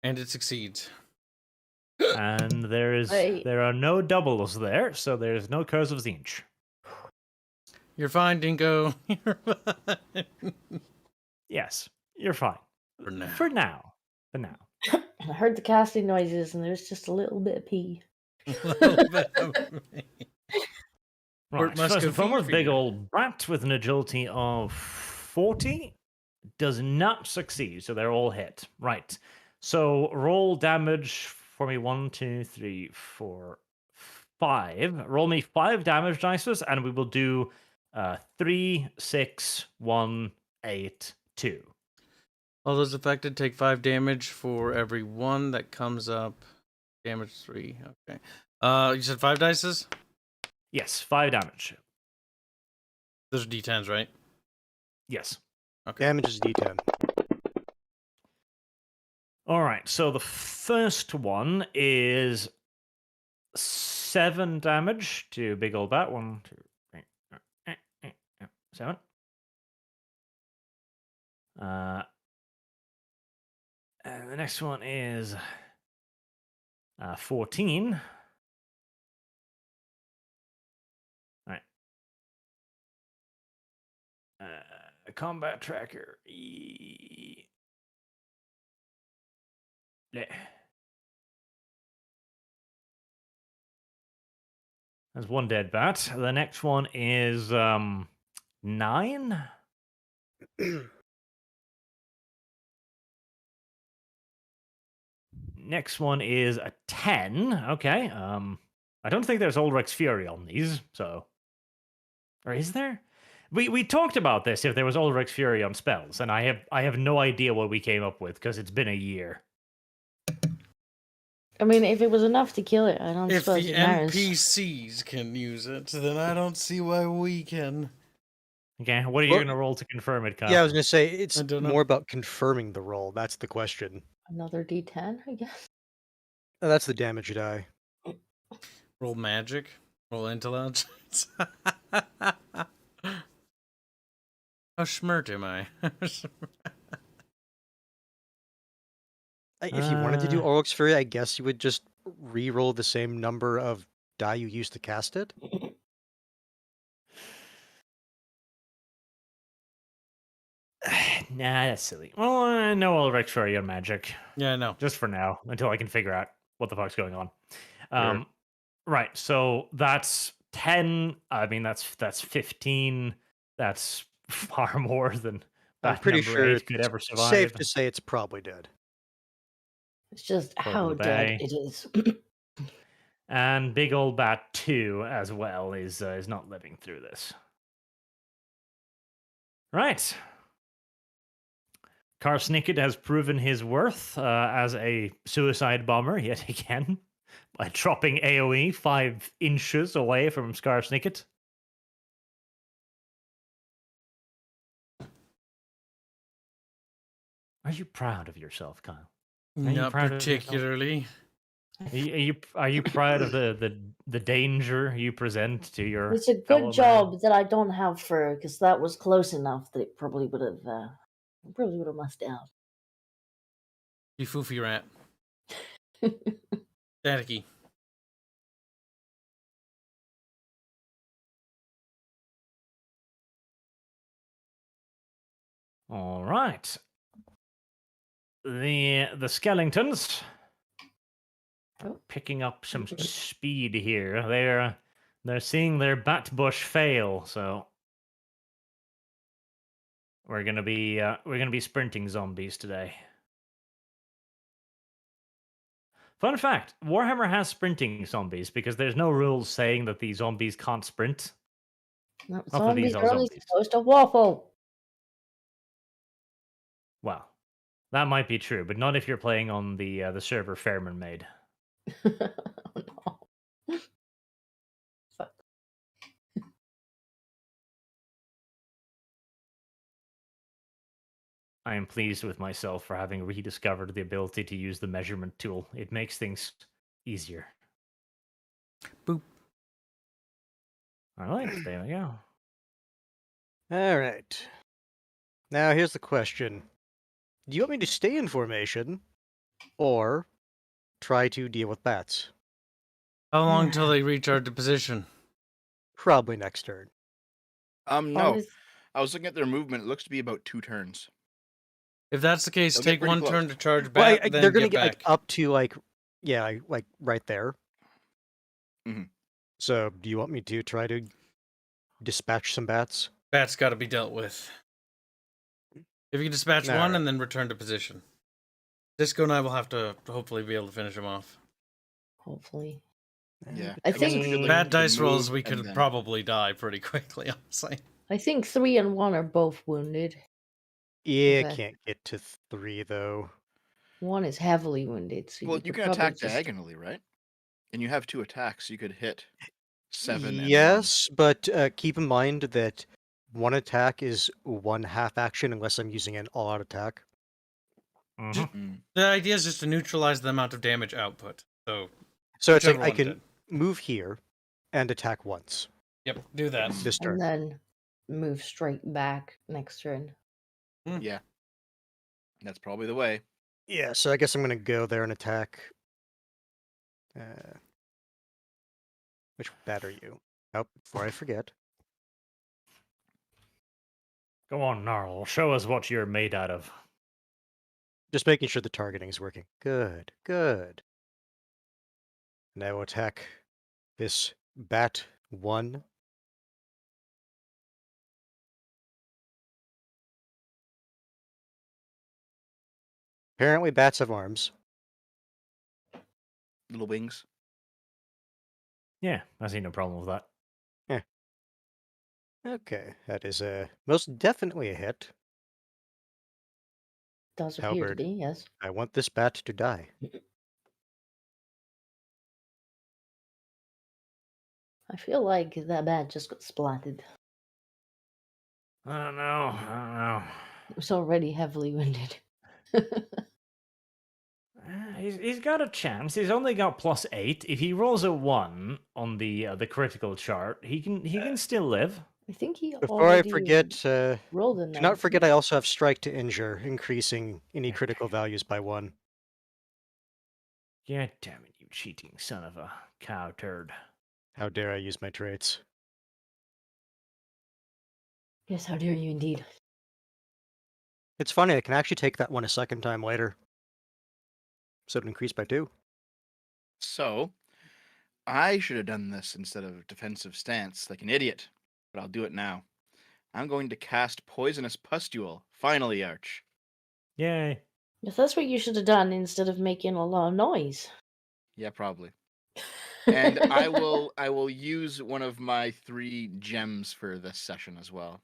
And it succeeds. And Right. there are no doubles there, so there's no Curse of Zinch. You're fine, Dingo. You're fine. Yes, you're fine. For now. For now. For now. I heard the casting noises, and there's just a little bit of pee. A little bit of me. Fort Right, first and Muscovy foremost, for big you. old brat with an agility of 40 does not succeed, so they're all hit. Right. So roll damage for me. 1, 2, 3, 4, 5. Roll me 5 damage dice, and we will do 3, 6, 1, 8, 2. All those affected take 5 damage for every one that comes up. Damage 3. Okay. You said 5 dices? Yes, 5 damage. Those are D10s, right? Yes. Okay. Damage is D10. All right, so the first one is 7 damage to big old bat. 1, 2, 3, 7. And the next one is 14. All right. Combat tracker. There's one dead bat. The next one is 9. Next one is a 10. Okay. I don't think there's Ulrich's Fury on these, so. Or is there? We talked about this if there was Ulrich's Fury on spells, and I have no idea what we came up with because it's been a year. I mean, if it was enough to kill it, I don't If suppose the it matters. NPCs can use it, then I don't see why we can. Okay, what are you Well- going to roll to confirm it, Kyle? Yeah, I was gonna say it's I don't know. more about confirming the roll. That's the question. Another D10, I guess. That's the damage die. Roll magic. Roll intelligence. How schmert am I? If you wanted to do Orlok's Fury, I guess you would just re-roll the same number of die you used to cast it. Nah, that's silly. Well, no Ulrich's Fury on magic. Yeah, I know. Just for now, until I can figure out what the fuck's going on. Sure. Right, so that's 10. I mean, that's 15. That's far more than I'm bat pretty number sure 8 could ever survive. Safe to say it's probably dead. It's just Over how the dead bay. it is. And big old bat 2 as well is not living through this. Right. Karsnicked has proven his worth as a suicide bomber yet again by dropping AoE 5 inches away from Skarsnicked. Are you proud of yourself, Kyle? you Not proud of yourself? particularly. Are you proud of the danger you present to your? It's a fellow good man? job that I don't have fur, because that was close enough that it probably would have messed out. You foofy rat. Staticky. All right. The skeletons Oh. picking up some speed here. They're seeing their bat bush fail, so we're gonna be sprinting zombies today. Fun fact: Warhammer has sprinting zombies because there's no rules saying that the zombies can't sprint. No, Not that these zombies are are only zombies. supposed to waffle. Well, that might be true, but not if you're playing on the server Fairman made. Oh, no. Fuck. I am pleased with myself for having rediscovered the ability to use the measurement tool. It makes things easier. Boop. All right, there we go. All right. Now here's the question: do you want me to stay in formation, or try to deal with bats? How long till they reach our position? Probably next turn. No. Always- I was looking at their movement. It looks to be about 2 turns. If that's the case, They'll get take pretty one close. turn to charge Well, back, then they're gonna get get back. up to like right there. Mhm. So, do you want me to try to dispatch some bats? Bat's got to be dealt with. If you can dispatch one Alright. and then return to position. Disco and I will have to hopefully be able to finish him off. Hopefully. Yeah. I guess we think- should, like, Bad we could dice rolls, move we and could then- probably die pretty quickly, honestly. I think 3 and 1 are both wounded. Yeah, Okay. can't get to 3 though. 1 is heavily wounded, so Well, you you could can attack probably just... diagonally, right? And you have 2 attacks. You could hit 7 and 1. Yes, but keep in mind that one attack is 1 half action unless I'm using an all-out attack. Mhm. Mm. The idea is just to neutralize the amount of damage output. So, So it's like whichever I one can did. move here and attack once Yep, do that. this turn. And then move straight back next turn. Yeah. That's probably the way. Yeah, so I guess I'm gonna go there and attack. Which bat are you? Oh, before I forget. Go on, Gnarl. Show us what you're made out of. Just making sure the targeting is working. Good, good. And I will attack this bat 1. Apparently bats have arms. Little wings. Yeah, I see no problem with that. Okay, that is most definitely a hit. Does appear to Halberd. be, yes. I want this bat to die. I feel like that bat just got splatted. I don't know. It was already heavily wounded. He's got a chance. He's only got +8. If he rolls a 1 on the critical chart, he can still live. I think he Before I already forget, rolled a do not 9. forget I also have strike to injure, increasing any critical values by 1. God damn it, you cheating son of a cow turd. How dare I use my traits? Yes, how dare you indeed. It's funny, I can actually take that one a second time later. So it increased by 2. So, I should have done this instead of defensive stance like an idiot, but I'll do it now. I'm going to cast Poisonous Pustule. Finally, Arch. Yay. Yes, that's what you should have done instead of making a lot of noise. Yeah, probably. And I will use one of my 3 gems for this session as well.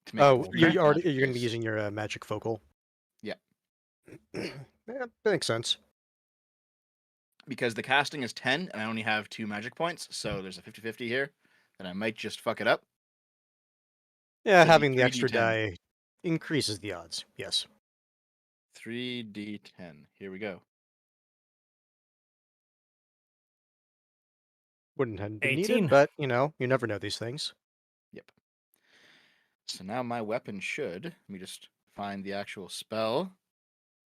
To make it Oh, three you're going to be days. using your magic focal. Yeah. Yeah, that makes sense. Because the casting is 10 and I only have 2 magic points, so there's a 50-50 here. Then I might just fuck it up. Yeah, So having the 3d10. extra die increases the odds. Yes. 3d10. Here we go. Wouldn't have been 18. needed, but you never know these things. Yep. So now my weapon should. Let me just find the actual spell.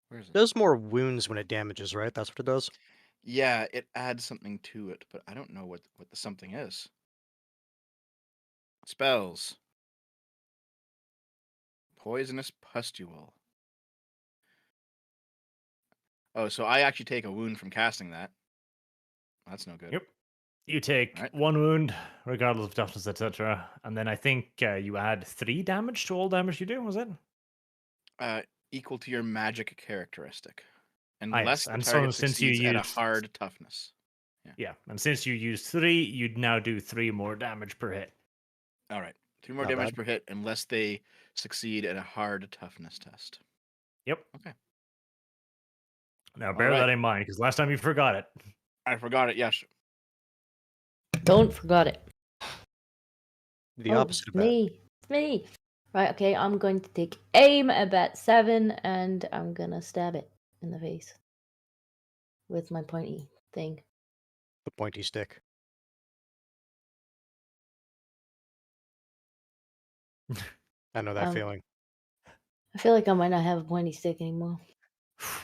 Where is It it? does more wounds when it damages, right? That's what it does. Yeah, it adds something to it, but I don't know what the something is. Spells. Poisonous Pustule. Oh, so I actually take a wound from casting that. That's no good. Yep. You take Alright. 1 wound, regardless of toughness, etc. And then I think you add 3 damage to all damage you do, was it? Equal to your magic characteristic. yes, Unless the and so target since you succeeds at a used- hard toughness. Yeah, and since you used 3, you'd now do 3 more damage per hit. Alright. 3 more Not damage bad. per hit unless they succeed at a hard toughness test. Yep. Okay. Now bear Alright. that in mind, because last time you forgot it. I forgot it, yes. Don't forget it. The Oh, opposite it's of that. me. It's me. Right, okay, I'm going to take aim at bat 7 and I'm gonna stab it in the face with my pointy thing. The pointy stick. I know that Um, feeling. I feel like I might not have a pointy stick anymore.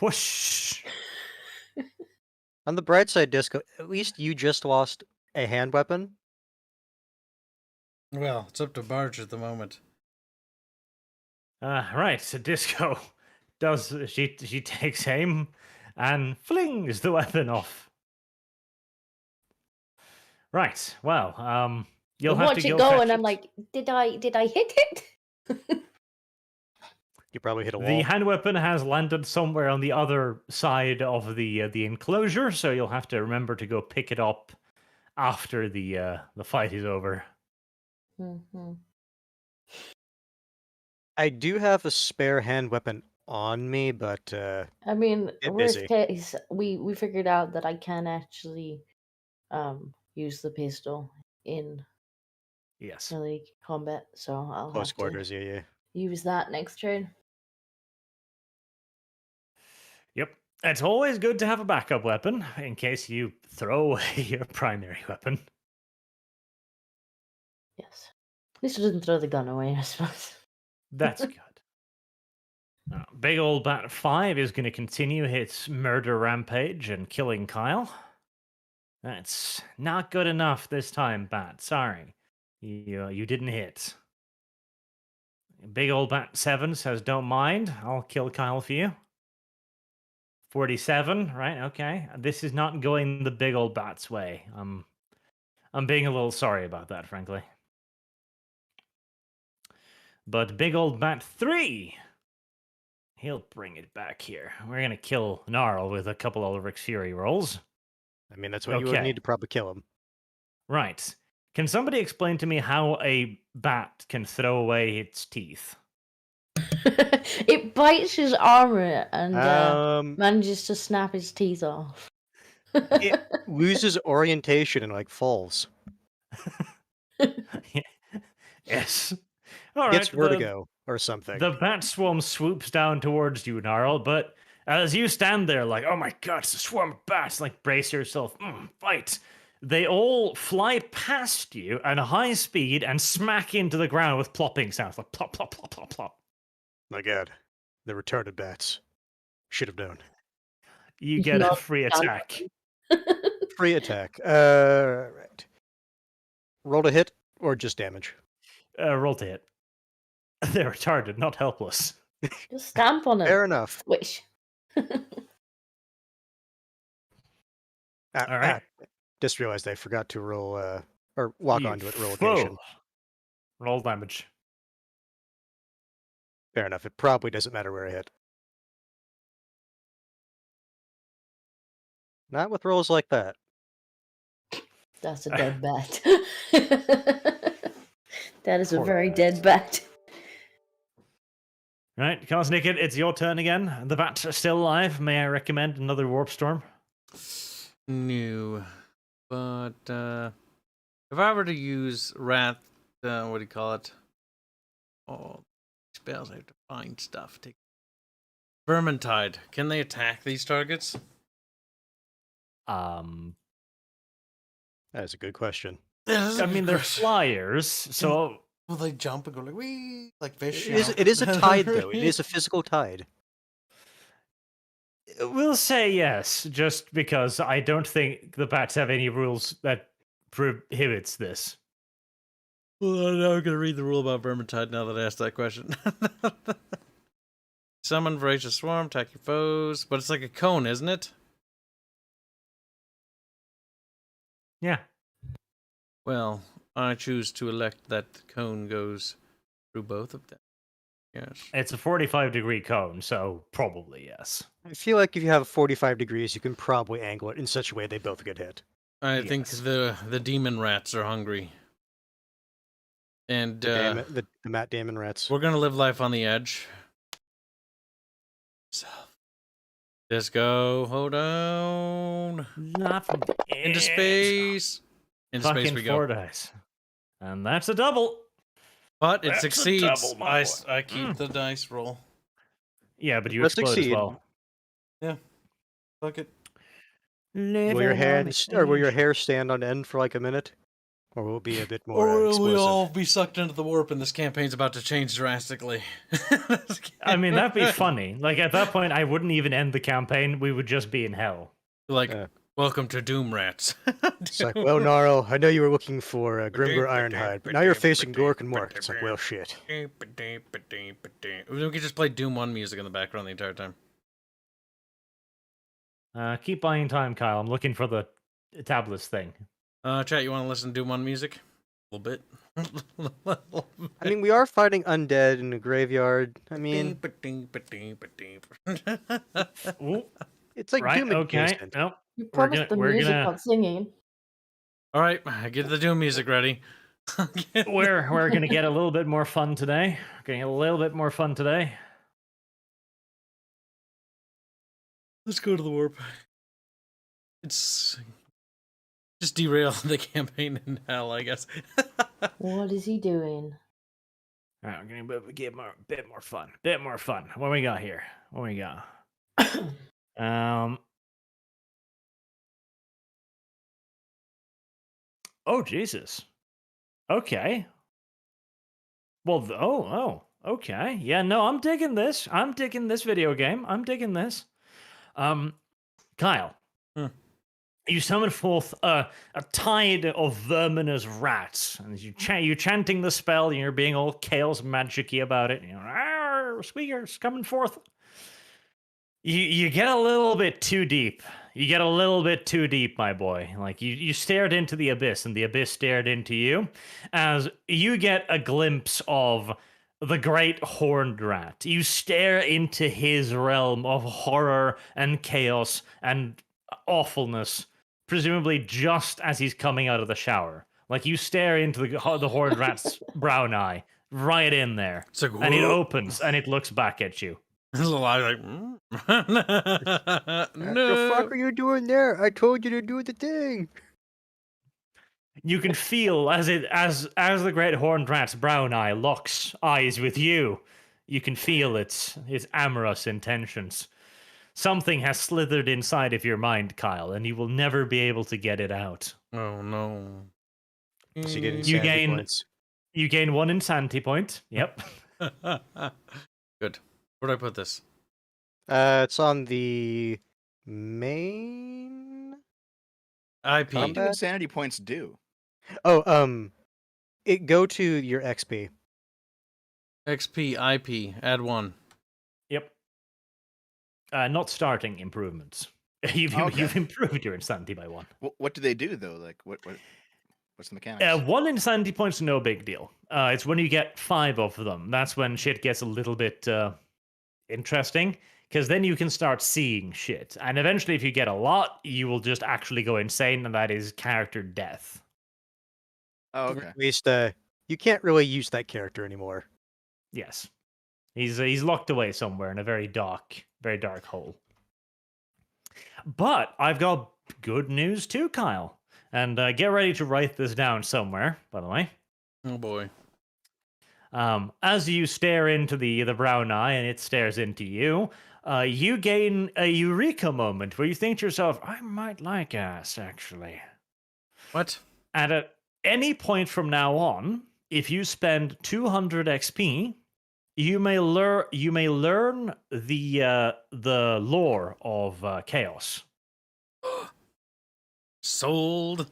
Whoosh. On the bright side, Disco, at least you just lost a hand weapon. Well, it's up to Barge at the moment. Right, so Disco does she takes aim and flings the weapon off. Right, well, you'll I have watch to it go go, fetch and I'm it. like, did I hit it? You probably hit a The wall. hand weapon has landed somewhere on the other side of the enclosure, so you'll have to remember to go pick it up after the fight is over. hmm I do have a spare hand weapon on me, but I mean, Get worst busy. case, we figured out that I can actually use the pistol in Yes. melee combat, so I'll close have to quarters. Yeah. use that next turn. Yep. It's always good to have a backup weapon in case you throw away your primary weapon. Yes. At least I didn't throw the gun away, I suppose. That's good. Big old Bat 5 is going to continue its murder rampage and killing Kyle. That's not good enough this time, Bat. Sorry. You didn't hit. Big old Bat 7 says, don't mind. I'll kill Kyle for you. 47, right? Okay. This is not going the big old Bat's way. I'm being a little sorry about that, frankly. But big old Bat 3, he'll bring it back here. We're going to kill Gnarl with a couple of Ulrich's Fury rolls. I mean, that's what you would Okay. need to probably kill him. Right. Can somebody explain to me how a bat can throw away its teeth? It bites his armor and Um, manages to snap his teeth off. it loses orientation and like falls. Yes. All Gets right. vertigo or something. The bat swarm swoops down towards you, Gnarl, but as you stand there like, oh my god, it's a swarm of bats, like brace yourself, fight. They all fly past you at a high speed and smack into the ground with plopping sounds, like plop, plop, plop, plop, plop. My god, the retarded bats. Should have known. You get a Not free done. attack. Free attack. Right. Roll to hit or just damage. Roll to hit. They're retarded, not helpless. Just stamp on it. Fair enough. Wish. All right. Just realized I forgot to roll or walk You onto it. Roll fool. location. Roll damage. Fair enough. It probably doesn't matter where I hit. Not with rolls like that. That's a dead bat. That is a Poor very bat. dead bat. Right, Cosnicket, it's your turn again. The bats are still alive. May I recommend another warp storm? No. But if I were to use Wrath, what do you call it? Oh, spells, I have to find stuff. Vermintide. Can they attack these targets? That is a good question. I mean, they're flyers, so Will they jump and go like, wee, like fish? It is a tide, though. It is a physical tide. we'll say yes, just because I don't think the bats have any rules that prohibits this. Well, I'm going to read the rule about Vermintide now that I asked that question. Summon Voracious Swarm, attack your foes. But it's like a cone, isn't it? Yeah. Well, I choose to elect that the cone goes through both of them. Yes. It's a 45-degree cone, so probably yes. I feel like if you have 45 degrees, you can probably angle it in such a way they both get hit. I think Yes. the demon rats are hungry. And The Matt Damon rats. we're going to live life on the edge. So, just go. Hold on. Into space. Into space Fucking we 4 go. dice. And that's a double. But it That's a succeeds. double, my boy. I keep the dice roll. Yeah, but you Let's explode as succeed. well. Fuck it. Will your hair stand on end for like a minute? or will it be a bit more Or will we explosive? all be sucked into the warp and this campaign's about to change drastically? I mean, that'd be funny. Like, at that point, I wouldn't even end the campaign. We would just be in hell. Like, Yeah. welcome to Doom Rats. It's like, well, Gnarl, I know you were looking for Grimgor Ironhide, but now you're facing Gork and Mork. It's like, well, shit. We could just play Doom 1 music in the background the entire time. Keep buying time, Kyle. I'm looking for the tablets thing. Chat, you want to listen to Doom 1 music? A little bit. I mean, we are fighting undead in a graveyard. I mean, Ooh, it's like right, Doom okay. adjacent. Nope. You We're promised the we're music, gonna- not singing. All right, get the Doom music ready. We're gonna get a little bit more fun today. Getting a little bit more fun today. Let's go to the warp. It's just derail the campaign in hell, I guess. What is he doing? All right, we're gonna get a bit more fun. Bit more fun. What we got here? What we got? Oh Jesus. Okay. Well, okay. Yeah, no, I'm digging this. I'm digging this video game. I'm digging this. Kyle, you summon forth a tide of verminous rats, and you're chanting the spell, and you're being all chaos magic-y about it. You know, squeakers coming forth. You get a little bit too deep. You get a little bit too deep, my boy. Like, you stared into the abyss, and the abyss stared into you, as you get a glimpse of the great horned rat. You stare into his realm of horror and chaos and awfulness, presumably just as he's coming out of the shower. Like, you stare into the horned rat's brown eye, right in there, It's like, and it whoa. opens, and it looks back at you. There's a lot like, What the fuck are you doing there? I told you to do the thing. You can feel as the great horned rat's brown eye locks eyes with you. You can feel its amorous intentions. Something has slithered inside of your mind, Kyle, and you will never be able to get it out. Oh no. So you get You insanity gain- points. You gain 1 insanity point. Yep. Good. Where do I put this? It's on the main. IP. What do Combat? insanity points do? Oh, it go to your XP. XP, IP, add 1. Yep. Not starting improvements. You've improved your insanity by 1. What do they do though? Like what's the mechanics? 1 insanity point's no big deal. It's when you get 5 of them. That's when shit gets a little bit interesting, because then you can start seeing shit. And eventually, if you get a lot, you will just actually go insane, and that is character death. Oh, Or okay. At least, you can't really use that character anymore. Yes. He's locked away somewhere in a very dark hole. But I've got good news too, Kyle. And get ready to write this down somewhere, by the way. Oh boy. As you stare into the brown eye and it stares into you, you gain a eureka moment where you think to yourself, I might like ass, actually. What? And at any point from now on, if you spend 200 XP, you may learn the lore of chaos. Sold.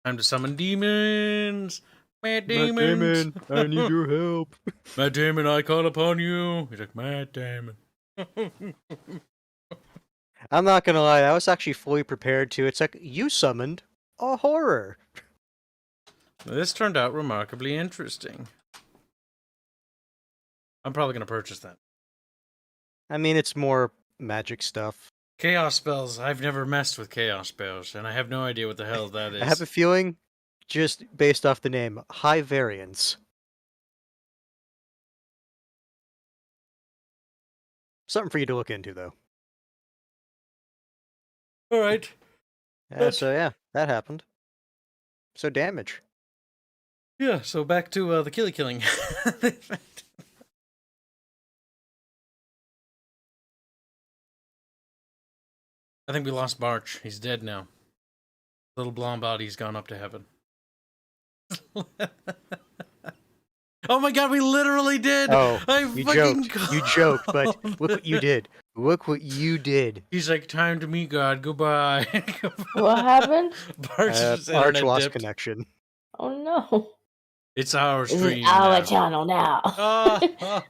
Time to summon demons. Mad demons. I need your help. Matt Damon, I call upon you. He's like, Matt Damon. I'm not gonna lie, I was actually fully prepared to. It's like, you summoned a horror. This turned out remarkably interesting. I'm probably going to purchase that. I mean, it's more magic stuff. Chaos spells. I've never messed with chaos spells, and I have no idea what the hell that is. I have a feeling, just based off the name, high variance. Something for you to look into, though. All right. So yeah, that happened. So damage. Yeah, so back to the killing. I think we lost Barch. He's dead now. Little blonde body's gone up to heaven. Oh my god, we literally did! Oh, I you fucking joked. You joked, but called look what you it. did. Look what you did. He's like, time to meet God, goodbye. What happened? Bart's Arch internet lost dipped. connection. Oh no. It's our This stream is our now. channel now.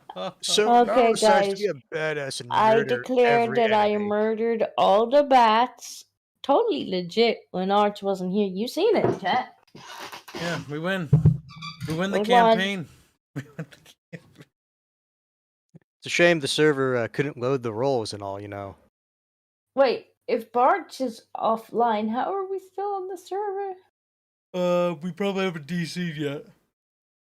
So Okay, now decides guys, to be a badass and I murder declare every that I enemy. murdered all the bats. Totally legit when Arch wasn't here. You seen it, chat. Yeah, we win. We win the We won. campaign. We won the campaign. It's a shame the server couldn't load the rolls and all, you know. Wait, if Barch is offline, how are we still on the server? We probably haven't DC'd yet.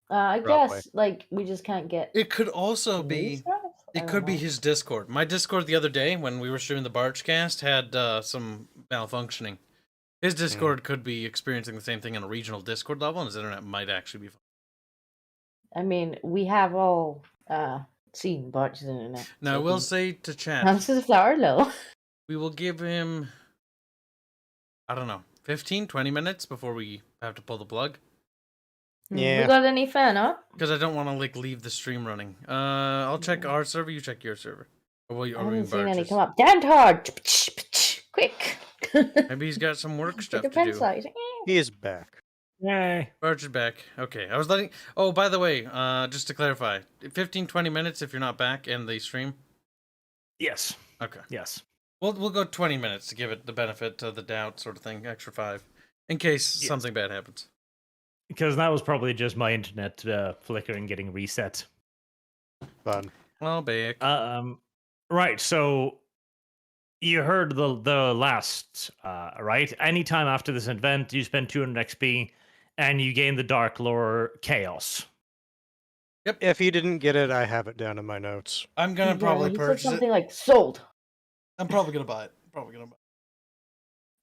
I Probably. guess like we just can't get. It could also new be. stuff? I It don't could be know. his Discord. My Discord the other day when we were streaming the Barchcast had some malfunctioning. His Discord could be experiencing the same thing on a regional Discord level, and his internet might actually be fine. I mean, we have all seen Barch's internet. Now, I so will he say to chat, comes to the flower low. we will give him, I don't know, 15, 20 minutes before we have to pull the plug. Yeah. We got any fan up? Because I don't want to like leave the stream running. I'll check our server, you check your server. Or will you, I or haven't seen any Barch's. come up. Damn hard! Quick! Maybe he's got some work The stuff to defense do. side. He is back. Yay. Barch is back. Okay, I was letting... Oh, by the way, just to clarify, 15, 20 minutes if you're not back in the stream? Yes. Okay. Yes. We'll go 20 minutes to give it the benefit of the doubt sort of thing, extra 5, in case Yes. something bad happens. Because that was probably just my internet flickering, getting reset. Fun. Well, back. Right. So you heard the last, right? Anytime after this event, you spend 200 XP, and you gain the Dark Lore Chaos. If you didn't get it, I have it down in my notes. I'm gonna probably he said purchase something it. like sold. I'm probably gonna buy it. Probably gonna buy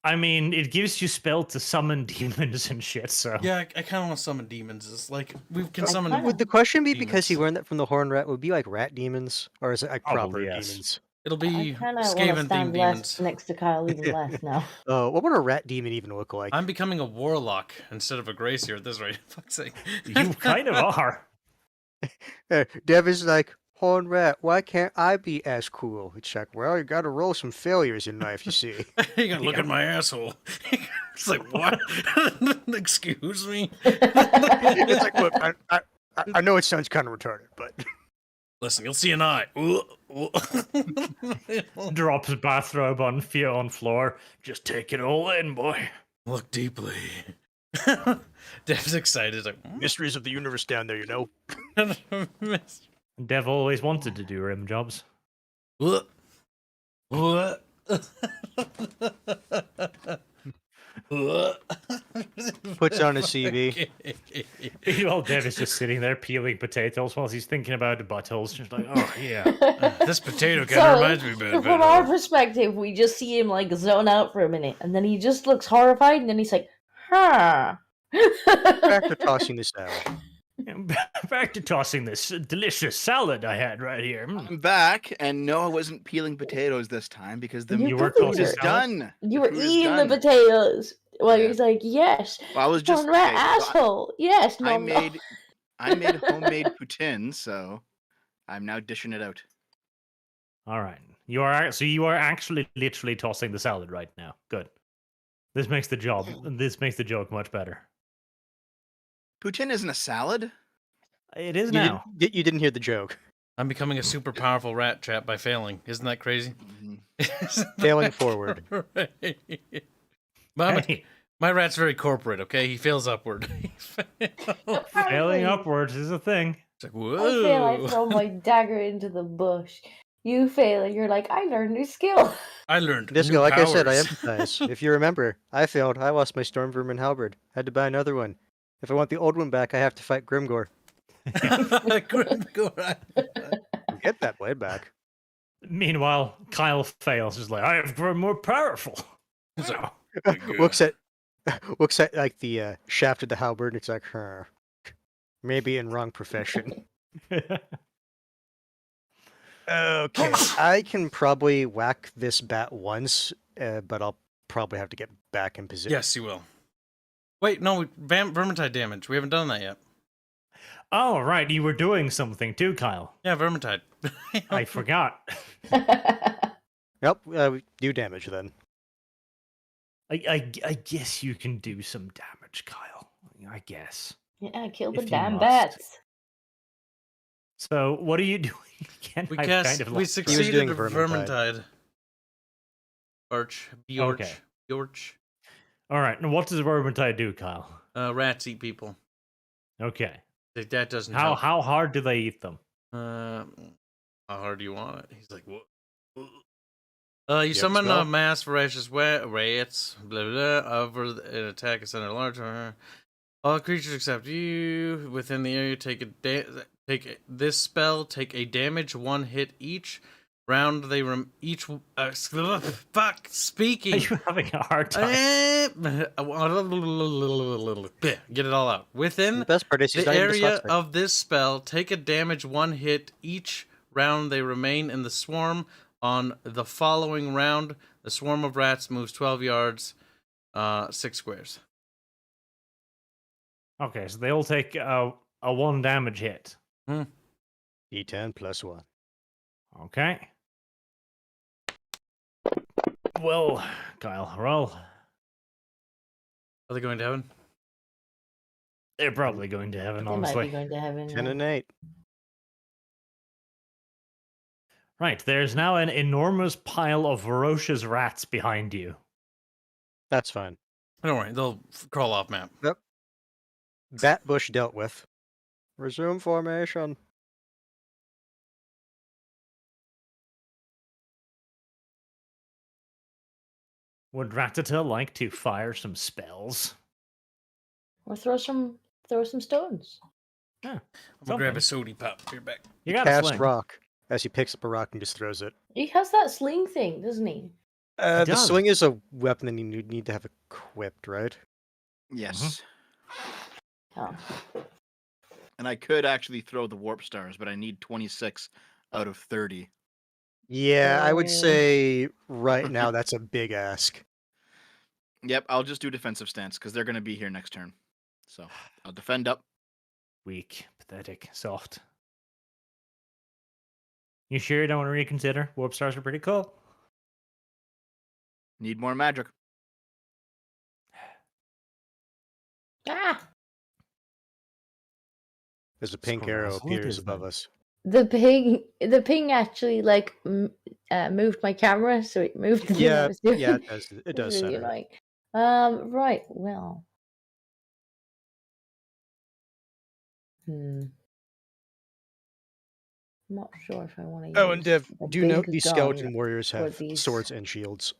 I mean, it gives you spell to summon demons and shit, so... it. Yeah, I kind of want to summon demons. It's like, we can summon... kinda- Would the question be because he demons. learned that from the Horn Rat? Would it be like rat demons? Or is it like proper Probably, yes. demons? It'll I be kind of want to Skaven stand themed less demons. next to Kyle even less now. What would a rat demon even look like? I'm becoming a warlock instead of a gracier at this rate. Fuck's sake. You kind of are. Dev is like, Horn Rat, why can't I be as cool? It's like, well, you gotta roll some failures in life, you see. You gotta look at my asshole. It's like, what? Excuse me? It's like, look, I know it sounds kind of retarded, but Listen, you'll see an eye. Drops bathrobe on floor. Just take it all in, boy. Look deeply. Dev's excited. He's like, mysteries of the universe down there, you know. Dev always wanted to do rim jobs. What? What? Puts on his CV. Meanwhile, Dev is just sitting there peeling potatoes while he's thinking about the buttholes. Just like, oh, yeah. This potato kind So, of reminds me of from our perspective, we just see him like zone out for a minute, and then he just looks horrified, and then he's like, huh. Back to tossing the salad. Back to tossing this delicious salad I had right here. I'm back, and no, I wasn't peeling potatoes this time because the You were cooking food is it. done. You The were food is eating the done. potatoes. Well, Yeah. he's like, yes. Well, I was just Horn rat okay, so I- asshole. Yes, no, I no. made homemade poutine, so I'm now dishing it out. All right. You are actually literally tossing the salad right now. Good. This makes the joke much better. Poutine isn't a salad. It is You, now. you didn't hear the joke. I'm becoming a super powerful rat trap by failing. Isn't that crazy? Failing forward. Right. Mama, Hey, my rat's very corporate, okay? He fails upward. failing upwards is a thing. It's like, I fail, I whoa. throw my dagger into the bush. You fail, and you're like, I learned new skill. I learned This new guy, like I said, I powers. empathize. If you remember, I failed. I lost my Storm Vermin halberd. Had to buy another one. If I want the old one back, I have to fight Grimgor. Get that blade back. Meanwhile, Kyle fails. He's like, I have grown more powerful. It's like, looks at like the shaft of the halberd. It's like, maybe in wrong profession. Okay, I can probably whack this bat once, but I'll probably have to get back in position. Yes, you will. Wait, no, Vermintide damage. We haven't done that yet. Oh, right. You were doing something too, Kyle. Yeah, Vermintide. I forgot. Yep, do damage then. I guess you can do some damage, Kyle. I guess. Yeah, kill the If you damn must. bats. So, what are you doing again? We I've cast. kind of We lost track. succeeded doing at Vermintide. Vermintide. Bjorch. Okay. Bjorch. All right. Now, what does Vermintide do, Kyle? Rats eat people. Okay. That doesn't How help. hard do they eat them? How hard do you want it? He's like, what? You Yep, summon spell. a mass voracious rats, blah blah blah, over an attack is under large. All creatures except you within the area take this spell. Take a damage 1 hit each round. They each fuck Are speaking. you having a hard time? Get it all out. Within The best part is he's the not even area dyslexic. of this spell, take a damage 1 hit each round they remain in the swarm. On the following round, the swarm of rats moves 12 yards, 6 squares. Okay, so they all take a 1 damage hit. D10 plus 1. Okay. Well, Kyle, roll. Are they going to heaven? They're probably going to heaven, They might honestly. be going to heaven. 10 yeah. and 8. Right, there's now an enormous pile of ferocious rats behind you. That's fine. Don't worry, they'll crawl off map. Bat bush dealt with. Resume formation. Would Ratata like to fire some spells? Or throw some stones. I'm gonna grab a Something. sody pop. You're back. You got a Cast sling. rock. As he picks up a rock and just throws it. He has that sling thing, doesn't he? The does. sling is a weapon that you need to have equipped, right? Yes. Oh. And I could actually throw the warp stars, but I need 26 out of 30. Yeah, I would Oh. say right now that's a big ask. Yep, I'll just do defensive stance because they're going to be here next turn. So I'll defend up. Weak, pathetic, soft. You sure you don't want to reconsider? Warp stars are pretty cool. Need more magic. Ah! There's a pink arrow Scroll, what appears is above that? us. The ping actually like moved my camera, so it moved the thing I Yeah, was doing. yeah, it does. It does It's really center it. annoying. Right. Well. I'm not sure if I want to. Oh, and Dev, do note these skeleton warriors for have these- swords and shields.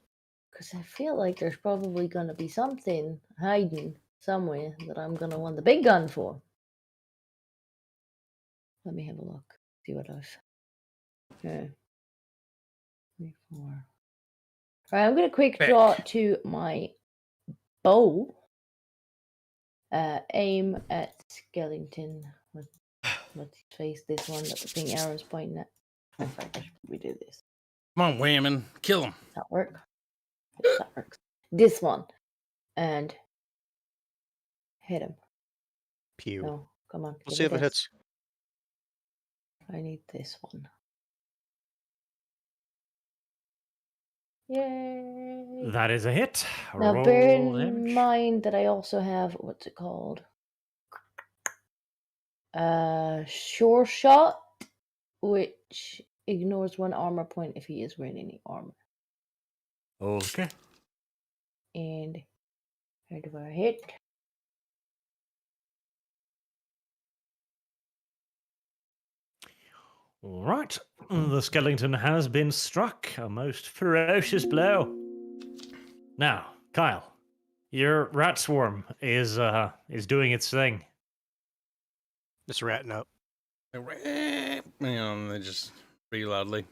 Because I feel like there's probably going to be something hiding somewhere that I'm going to want the big gun for. Let me have a look. See what I've. Okay. 3, 4. All right, I'm going to quick Back. draw to my bow. Aim at skeleton. Let's face this one that the pink arrow is pointing at. In fact, I should probably do this. Come on, Whammon. Kill him. Does that work? Yes, that works. This one. And hit him. Pew. No, come on. We'll give see me if it this. hits. I need this one. Yay! That is a hit. Now Roll bear in damage. mind that I also have what's it called? Sure shot, which ignores 1 armor point if he is wearing any armor. Okay. And where do I hit? All right. The skeleton has been struck. A most ferocious blow. Now, Kyle, your rat swarm is doing its thing. Just ratting up. And they just pretty loudly.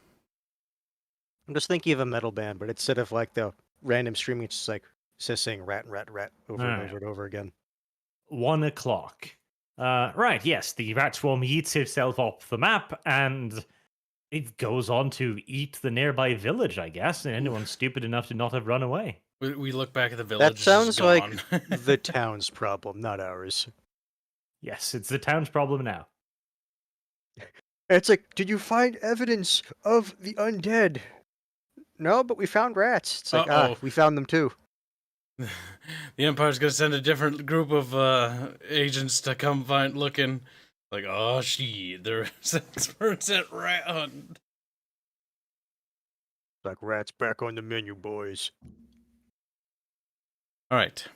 I'm just thinking of a metal band, but instead of like the random streaming, it's just like just saying rat over and Alright. over and over again. 1 o'clock. Right, yes, the rat swarm eats itself off the map, and it goes on to eat the nearby village, I guess, and anyone stupid enough to not have run away. We look back at the village. That sounds like gone. the town's problem, not ours. Yes, it's the town's problem now. It's like, did you find evidence of the undead? No, but we found rats. It's like, Uh-oh. we found them too. The Empire's gonna send a different group of agents to come find looking. Like, oh shit, there's 6% rat. Like, rats back on the menu, boys. All right.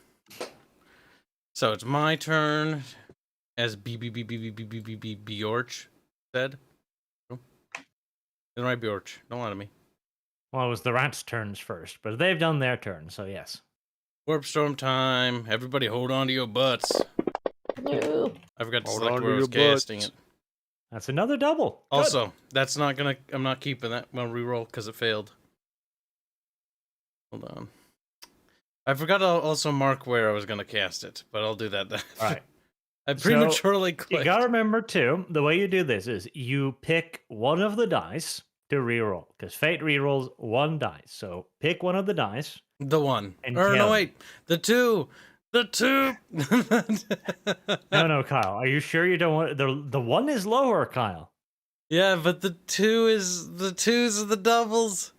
So it's my turn, as Bjorch said. It's my Bjorch. Don't lie to me. Well, it was the rats' turns first, but they've done their turn, so yes. Warp storm time. Everybody, hold on to your butts. No. I forgot to Hold select on where I to was your casting butts. it. That's another double. Good. Also, that's not gonna. I'm not keeping that. I'll reroll because it failed. Hold on. I forgot to also mark where I was gonna cast it, but I'll do that then. All right. I prematurely You clicked. gotta remember too, the way you do this is you pick one of the dice to reroll, because Fate rerolls one dice. So pick one of the dice. The one. And Or no, kill. wait. The two. The two. No, Kyle. Are you sure you don't want the one is lower, Kyle? Yeah, but the twos are the doubles.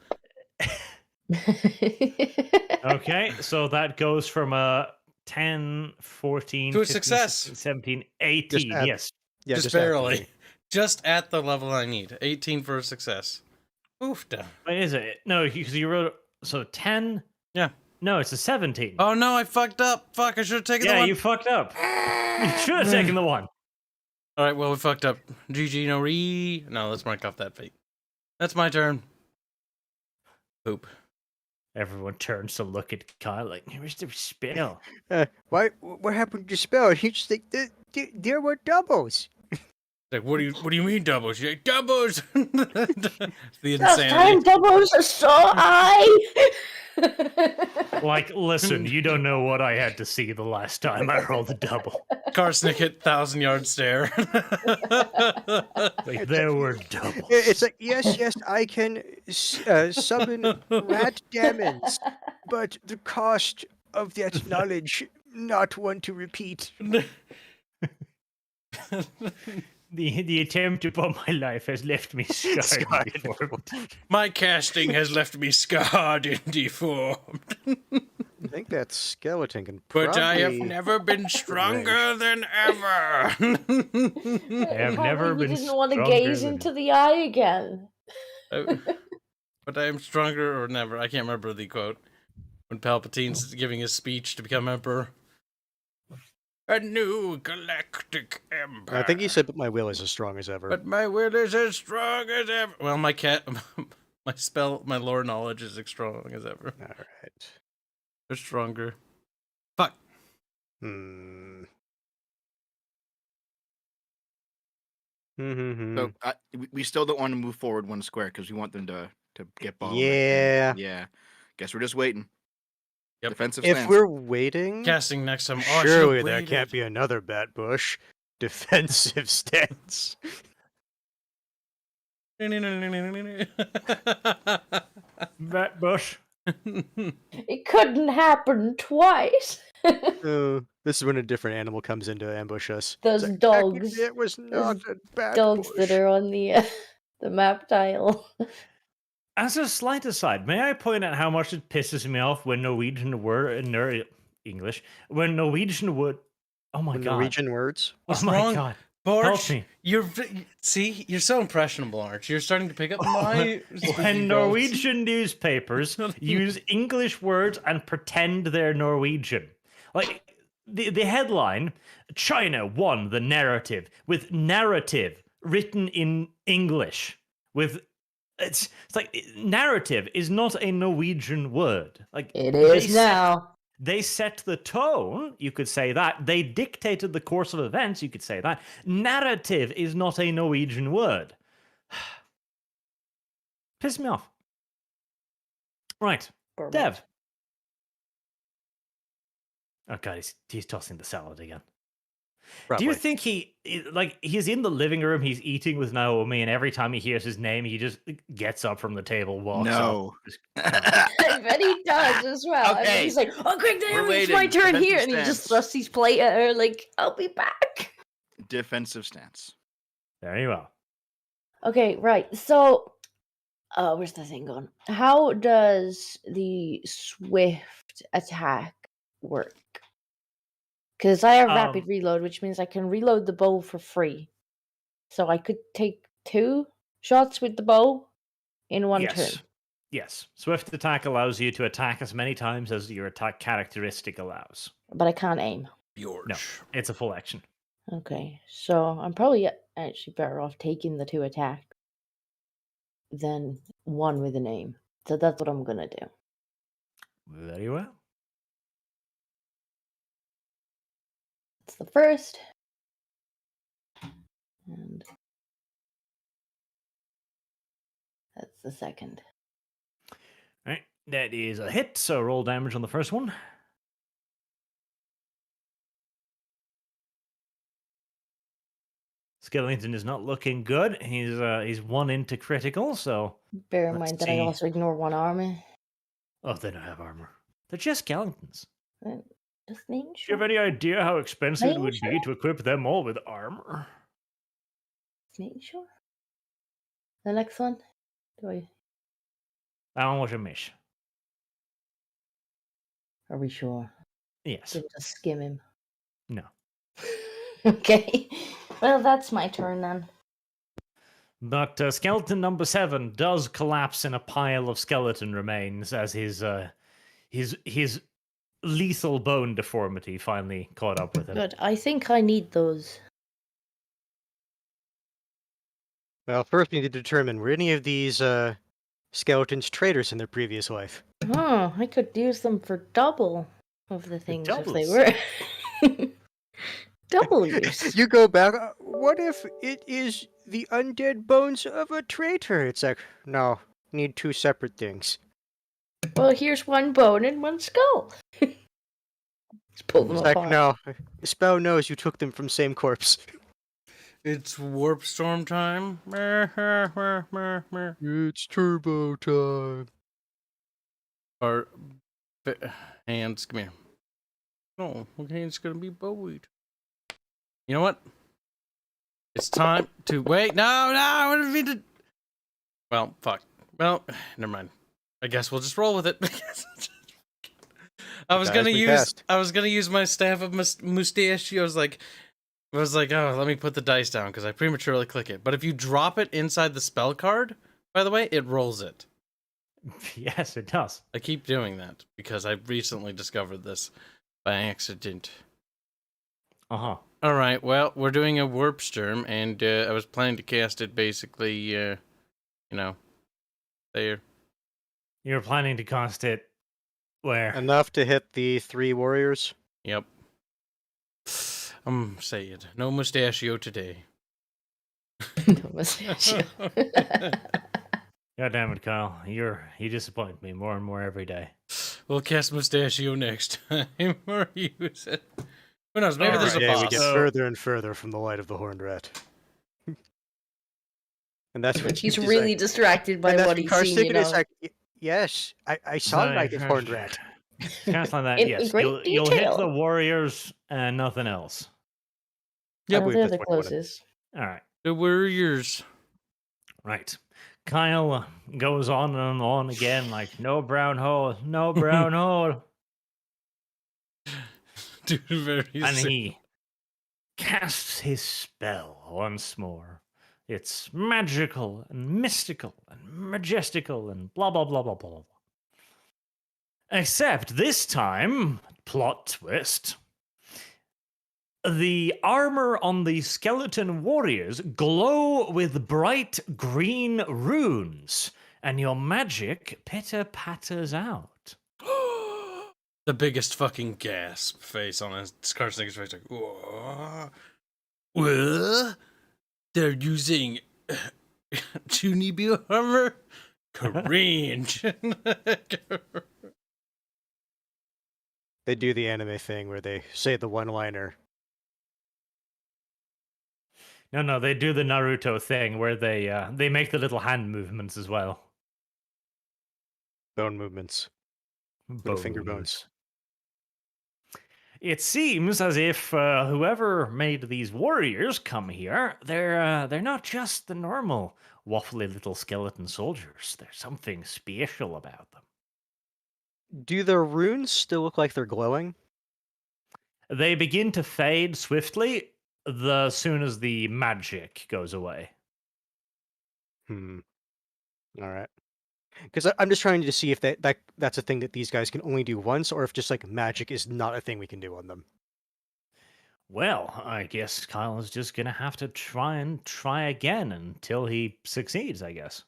Okay, so that goes from a 10, 14, To a 15, success. 16, 17, 18. add- Yes. Yeah, just add barely. three. Just at the level I need. 18 for a success. Oof. Damn. Wait, is it? No, because you wrote so 10. Yeah. No, it's a 17. Oh no, I fucked up. Fuck, I should have taken the yeah, one. you fucked up. You should have taken the one. All right, well, we fucked up. GG, no re. No, let's mark off that fate. That's my turn. Poop. Everyone turns to look at Kyle like, where's the spell? Why? What happened to your spell? You just think there were doubles. Like, what do you mean doubles? You're like, doubles. The Last time insanity. doubles saw I. Like, listen, you don't know what I had to see the last time I rolled a double. Karsnick hit 1,000-yard stare. Like, there were doubles. It's like, yes, I can summon rat demons, but the cost of that knowledge, not one to repeat. The attempt upon my life has left me scarred. Scarred. and deformed. My casting has left me scarred and deformed. I think that skeleton can But I have probably- never been stronger than ever. I have never been didn't want to stronger gaze than- into the eye again. But I am stronger or never. I can't remember the quote. When Palpatine's giving his speech to become emperor. A new galactic empire. I think he said, "But my will is as strong as ever." But my will is as strong as ever. Well, my my lore knowledge is as strong as ever. All right. Or stronger. Fuck. Hmm. So we still don't want to move forward one square because we want them to get bombed. Yeah. Yeah. Guess we're just waiting. Yep. Defensive If stance. we're waiting, Casting next time. Oh, surely there can't be another bat bush. Defensive stance. Bat bush. It couldn't happen twice. This is when a different animal comes in to ambush us. Those It's like, dogs. It was not a bat Dogs bush. that are on the map tile. As a slight aside, may I point out how much it pisses me off when Norwegian word English when Norwegian would. Oh my god! Norwegian words. What's oh my wrong? god! Help Borch, me. you're so impressionable, aren't you? You're starting to pick up my speaking When goals. Norwegian newspapers use English words and pretend they're Norwegian. Like the headline, China won the narrative with narrative written in English. With it's like narrative is not a Norwegian word. Like It they is now. They set the tone, you could say that. They dictated the course of events, you could say that. Narrative is not a Norwegian word. Piss me off. Right, Dev. Oh god, he's tossing the salad again. Do you Probably. think he's in the living room, he's eating with Naomi, and every time he hears his name, he just gets up from the table, walks up? No. I bet he does as well. I bet Okay. he's like, "Oh, quick, We're Naomi, it's my waiting. turn Defensive here," and he just stance. thrusts his plate at her, like, "I'll be back." Defensive stance. Very well. Okay, right. So, where's the thing gone? How does the swift attack work? Because I have rapid reload, which means I can reload the bow for free. So I could take 2 shots with the bow in one turn. Yes. Swift attack allows you to attack as many times as your attack characteristic allows. But I can't aim. Bjorch. No, it's a full action. Okay, so I'm probably actually better off taking the 2 attack than 1 with an aim. So that's what I'm gonna do. Very well. It's the first. And that's the second. All right, that is a hit, so roll damage on the first one. Skellington is not looking good. He's 1 into critical, so... Bear in Let's mind that I see. also ignore 1 armor. Oh, they don't have armor. They're just skeletons. Just making Do you sure. have any idea how expensive it would Sure. be to equip them all with armor? Just making sure. The next one? Are That one was a miss. we sure? Yes. Didn't just skim him. No. Okay. Well, that's my turn then. But skeleton number 7 does collapse in a pile of skeleton remains as his lethal bone deformity finally caught up with him. Good. I think I need those. Well, first we need to determine were any of these skeletons traitors in their previous life. Oh, I could use them for double of the things if they doubles. were. Double use. You go back. What if it is the undead bones of a traitor? It's like, no, need 2 separate things. Well, here's 1 bone and 1 skull. Let's pull them It's like, apart. no, the spell knows you took them from same corpse. It's warp storm time. It's turbo time. Or hands, come here. No, okay, it's gonna be bowed. You know what? It's time to wait. No, I didn't mean to. Well, fuck. Well, never mind. I guess we'll just roll with it. I was gonna use my staff of mustache. I was like, oh, let me put the dice down because I prematurely click it. But if you drop it inside the spell card, by the way, it rolls it. Yes, it does. I keep doing that because I recently discovered this by accident. Uh-huh. All right, well, we're doing a warp storm, and I was planning to cast it basically, there. You're planning to cast it where? Enough to hit the 3 warriors. Yep. I'm saying no mustachio today. No mustachio. God damn it, Kyle. You disappoint me more and more every day. We'll cast mustachio next time or use it. Who knows? Maybe there's a Yeah, we boss. get further and further from the light of the horned rat. And that's what He's really distracted by and that's what what he's Car's seen, thinking. you It's know. like, yes, I saw the light of the horned rat. Cast like that, In yes. great You'll hit detail. the warriors and nothing else. Yeah, Oh, we- they're that's the what I wanted. closest. All right. The warriors. Right. Kyle goes on and on again, like, no brown hole, no brown hole. Dude, very And sick. he casts his spell once more. It's magical and mystical and majestical and blah, blah, blah, blah, blah, blah. Except this time, plot twist, the armor on the skeleton warriors glow with bright green runes, and your magic pitter-patters out. The biggest fucking gasp face on his Skarsgård's face, like, whoa. What? They're using Chunibyo armor? Cringe. They do the anime thing where they say the one-liner. No, they do the Naruto thing where they make the little hand movements as well. Bone movements. Little finger bones. It seems as if whoever made these warriors come here, they're not just the normal waffly little skeleton soldiers. There's something special about them. Do the runes still look like they're glowing? They begin to fade swiftly the soon as the magic goes away. All right. Because I'm just trying to see if that's a thing that these guys can only do once, or if just like magic is not a thing we can do on them. Well, I guess Kyle is just gonna have to try again until he succeeds, I guess.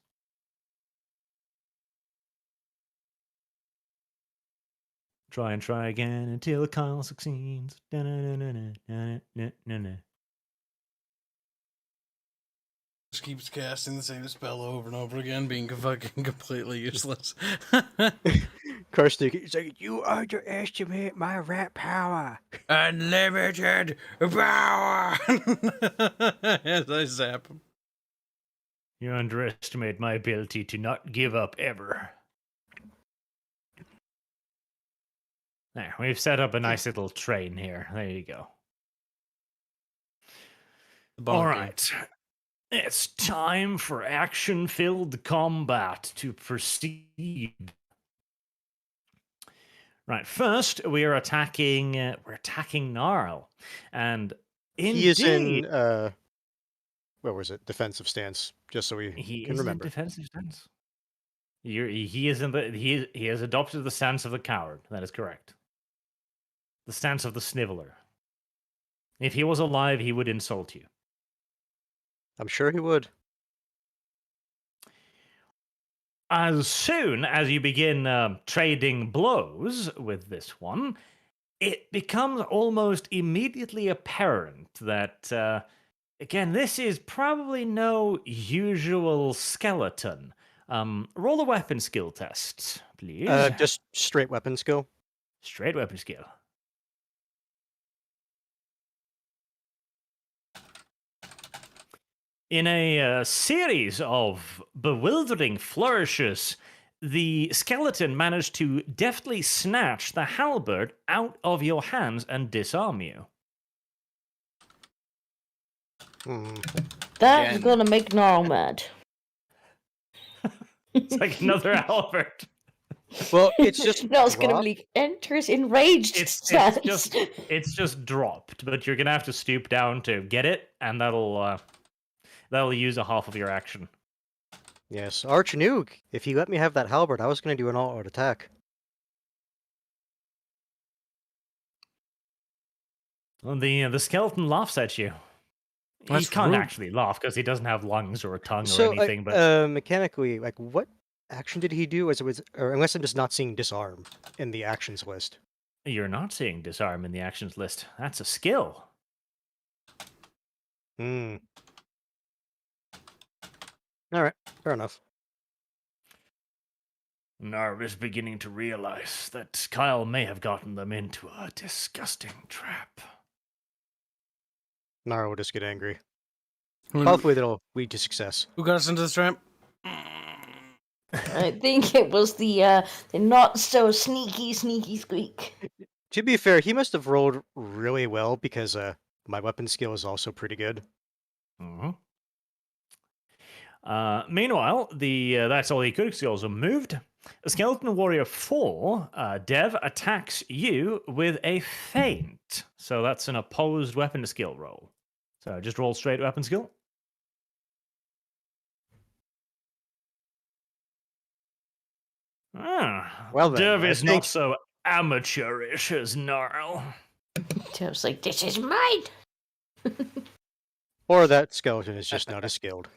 Try again until Kyle succeeds. Da-na-na-na-na-na-na-na-na. Just keeps casting the same spell over and over again, being fucking completely useless. Karstik, he's like, you underestimate my rat power. Unlimited power! As I zap him. You underestimate my ability to not give up ever. There, we've set up a nice little train here. There you go. All right. It's time for action-filled combat to proceed. Right, first we are attacking. We're attacking Gnarl, and He is in where was it? Defensive stance. Just so we can remember. In defensive stance. He is in the he has adopted the stance of the coward. That is correct. The stance of the sniveler. If he was alive, he would insult you. I'm sure he would. As soon as you begin trading blows with this one, it becomes almost immediately apparent that, again, this is probably no usual skeleton. Roll a weapon skill test, please. Just straight weapon skill. Straight weapon skill. In a series of bewildering flourishes, the skeleton managed to deftly snatch the halberd out of your hands and disarm you. That's Again. gonna make Gnarl mad. It's like another halberd. Well, it's just Gnarl's gonna drop. be enters enraged. It's just dropped, but you're gonna have to stoop down to get it, and that'll use a half of your action. Yes, Archnuke. If you let me have that halberd, I was going to do an all-out attack. Well, the skeleton laughs at you. He That's can't rude. actually laugh because he doesn't have lungs or a tongue So, or anything. But mechanically, like, what action did he do? Or unless I'm just not seeing disarm in the actions list. you're not seeing disarm in the actions list. That's a skill. Hmm. All right, fair enough. Narv is beginning to realize that Kyle may have gotten them into a disgusting trap. Nara will just get angry. Who Hopefully, that'll lead to success. got us into this trap? I think it was the not so sneaky squeak. To be fair, he must have rolled really well because my weapon skill is also pretty good. Mm-hmm. Meanwhile, that's all the good skills are moved. Skeleton Warrior 4, Dev, attacks you with a feint. So that's an opposed weapon skill roll. So just roll straight weapon skill. Well then, Dev I is think- not so amateurish as Gnarl. I was like, this is mine. Or that skeleton is just not as skilled.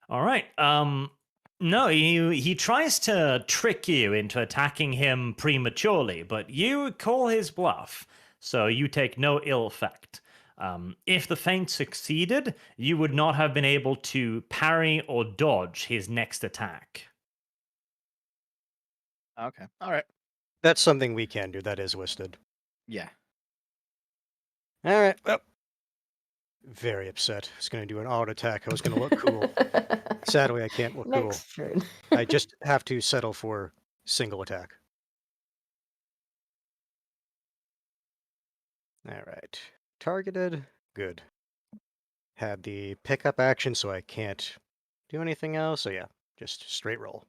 All right. No, he tries to trick you into attacking him prematurely, but you call his bluff, so you take no ill effect. If the feint succeeded, you would not have been able to parry or dodge his next attack. Okay. All right. That's something we can do. That is listed. Yeah. All right. Well, very upset. I was going to do an auto attack. I was going to look cool. Sadly, I can't look cool. Next turn. I just have to settle for single attack. All right. Targeted. Good. Had the pickup action, so I can't do anything else. So yeah, just straight roll.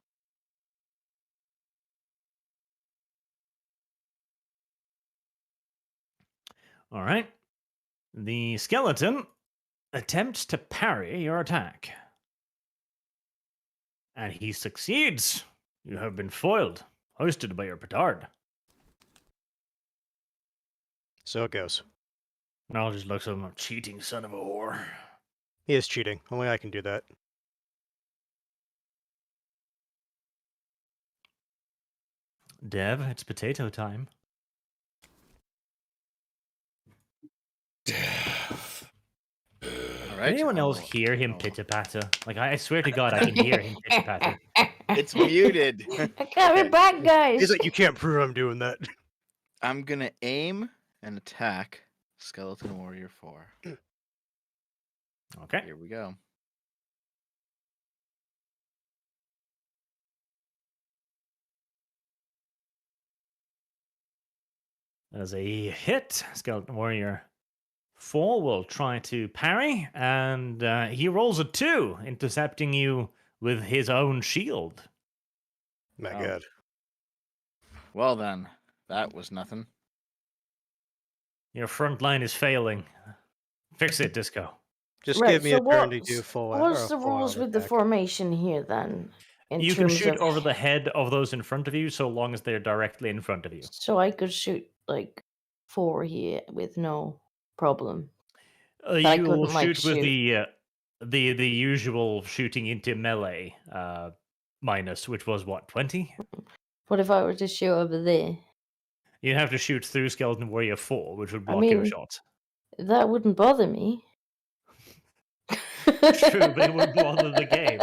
All right. The skeleton attempts to parry your attack. And he succeeds. You have been foiled, hoisted by your petard. So it goes. Now just looks like a cheating son of a whore. He is cheating. Only I can do that. Dev, it's potato time. All right. Can anyone else I'll- hear him I'll- pitter patter? Like, I swear to God, I can hear him pitter patter. It's muted. I got it back, guys. He's like, you can't prove I'm doing that. I'm gonna aim and attack Skeleton Warrior 4. Okay. Here we go. As a hit, Skeleton Warrior 4 will try to parry, and he rolls a 2, intercepting you with his own shield. My Oh. God. Well then, that was nothing. Your front line is failing. Fix it, Disco. Just Right, give me so a turn to what's- do full. What's the full rules auto with the attack. formation here then? In You can terms shoot of- over the head of those in front of you, so long as they're directly in front of you. So I could shoot like 4 here with no problem. I You'll couldn't, like, shoot with the usual shooting into melee minus, which was what, 20? What if I were to shoot over there? You have to shoot through Skeleton Warrior 4, which would block your mean- shot. That wouldn't bother me. True, but it would bother the game.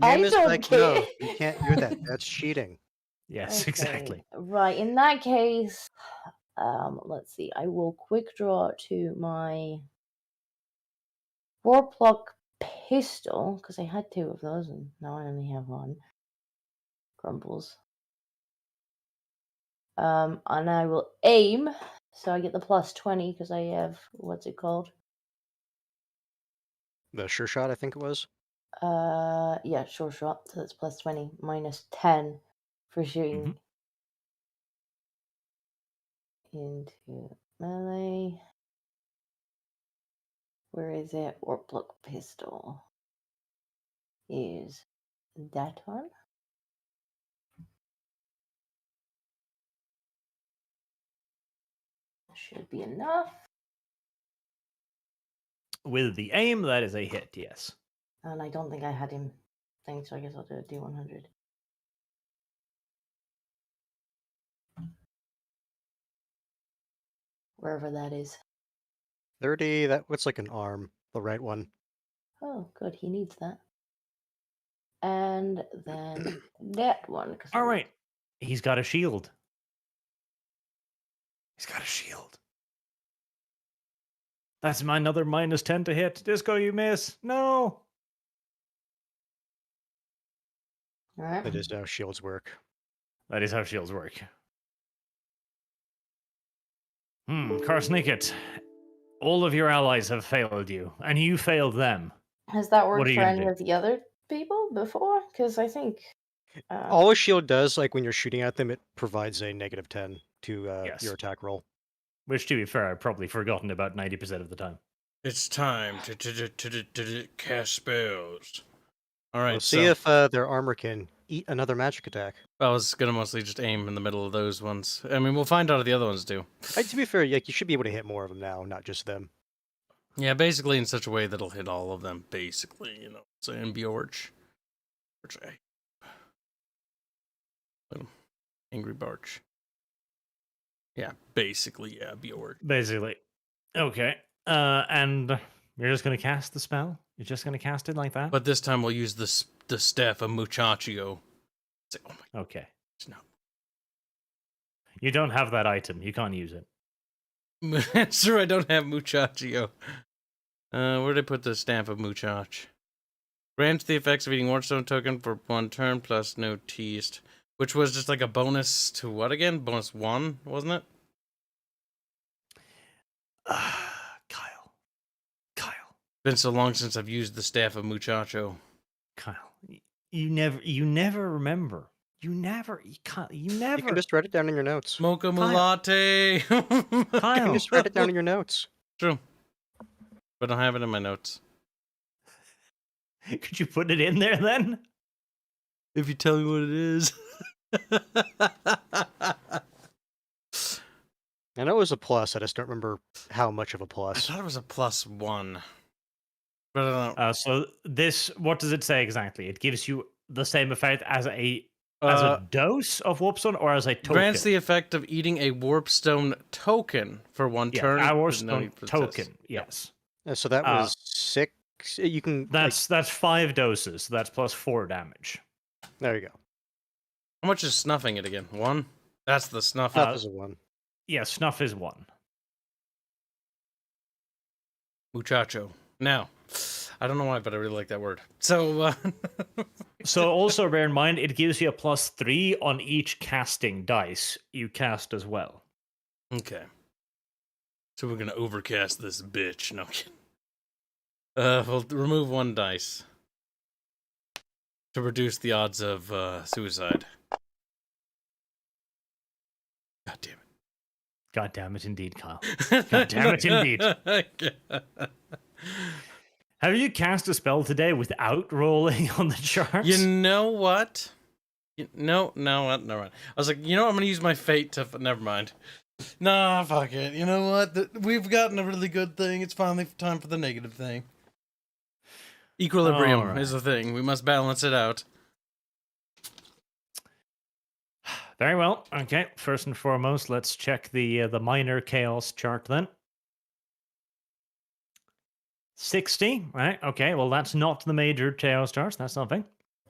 I Game is don't like, care. no, you can't do that. That's cheating. Yes, Okay, exactly. Right, in that case, let's see. I will quick draw to my Warpluck pistol because I had 2 of those and now I only have 1. Grumbles. And I will aim, so I get the plus 20 because I have what's it called? The sure shot, I think it was. Yeah, sure shot. So that's plus 20 minus 10 for shooting into melee. Where is it? Warpluck pistol is that one. Should be enough. With the aim, that is a hit, yes. And I don't think I had him thing, so I guess I'll do a D100. Wherever that is. 30, that looks like an arm. The right one. Oh, good. He needs that. And then that one. All right. He's got a shield. He's got a shield. That's my another minus 10 to hit. Disco, you miss. No. All right. That is how shields work. That is how shields work. Karsnicket. All of your allies have failed you, and you failed them. Has that What worked are you for gonna any do? of the other people before? Because I think. All a shield does, like when you're shooting at them, it provides a -10 to Yes. your attack roll. Which, to be fair, I've probably forgotten about 90% of the time. It's time to cast spells. All right, We'll see so if their armor can eat another magic attack. I was gonna mostly just aim in the middle of those ones. I mean, we'll find out if the other ones do. To be fair, like, you should be able to hit more of them now, not just them. Yeah, basically in such a way that'll hit all of them. Basically, So in Bjorch, Angry Barch. Yeah, basically, yeah, Bjorch. Basically. Okay. And you're just going to cast the spell? You're just going to cast it like that? But this time we'll use the staff of Muchacho. Oh my Okay. no. You don't have that item. You can't use it. It's true, I don't have Muchacho. Where did I put the stamp of Muchach? Grants the effects of eating Warstone token for 1 turn plus no teased. Which was just like a bonus to what again? Bonus 1, wasn't it? Kyle. Been so long since I've used the staff of Muchacho. Kyle. You never remember. You can just write it down in your notes. Mocha Mulate. You can Kyle. just write it down in your notes. True. But I don't have it in my notes. Could you put it in there then? If you tell me what it is. I know it was a plus. I just don't remember how much of a I plus. thought it was a +1. But I don't know. So this, what does it say exactly? It gives you the same effect as a dose of Warpstone or as a token? Grants the effect of eating a Warpstone token for 1 yeah, turn. a with no Warpstone need for the token. test. Yes. So that was 6. You can. That's 5 doses. So that's plus 4 damage. There you go. How much is snuffing it again? 1? That's the snuff. That was a 1. Yeah, snuff is 1. Muchacho. Now, I don't know why, but I really like that word. So, So also bear in mind, it gives you a +3 on each casting dice you cast as well. okay. So we're gonna overcast this bitch. No I'm kidding. We'll remove 1 dice to reduce the odds of suicide. God damn it. God damn it, indeed, Kyle. God damn it, indeed. Have you cast a spell today without rolling on the charts? You know what? No, what? Never mind. I was like, you know what? I'm gonna use my fate to. Never mind. Nah, fuck it. You know what? We've gotten a really good thing. It's finally time for the negative thing. Equilibrium Alright. is the thing. We must balance it out. Very well. Okay, first and foremost, let's check the minor chaos chart then. 60, right? Okay, well that's not the major chaos chart. That's something.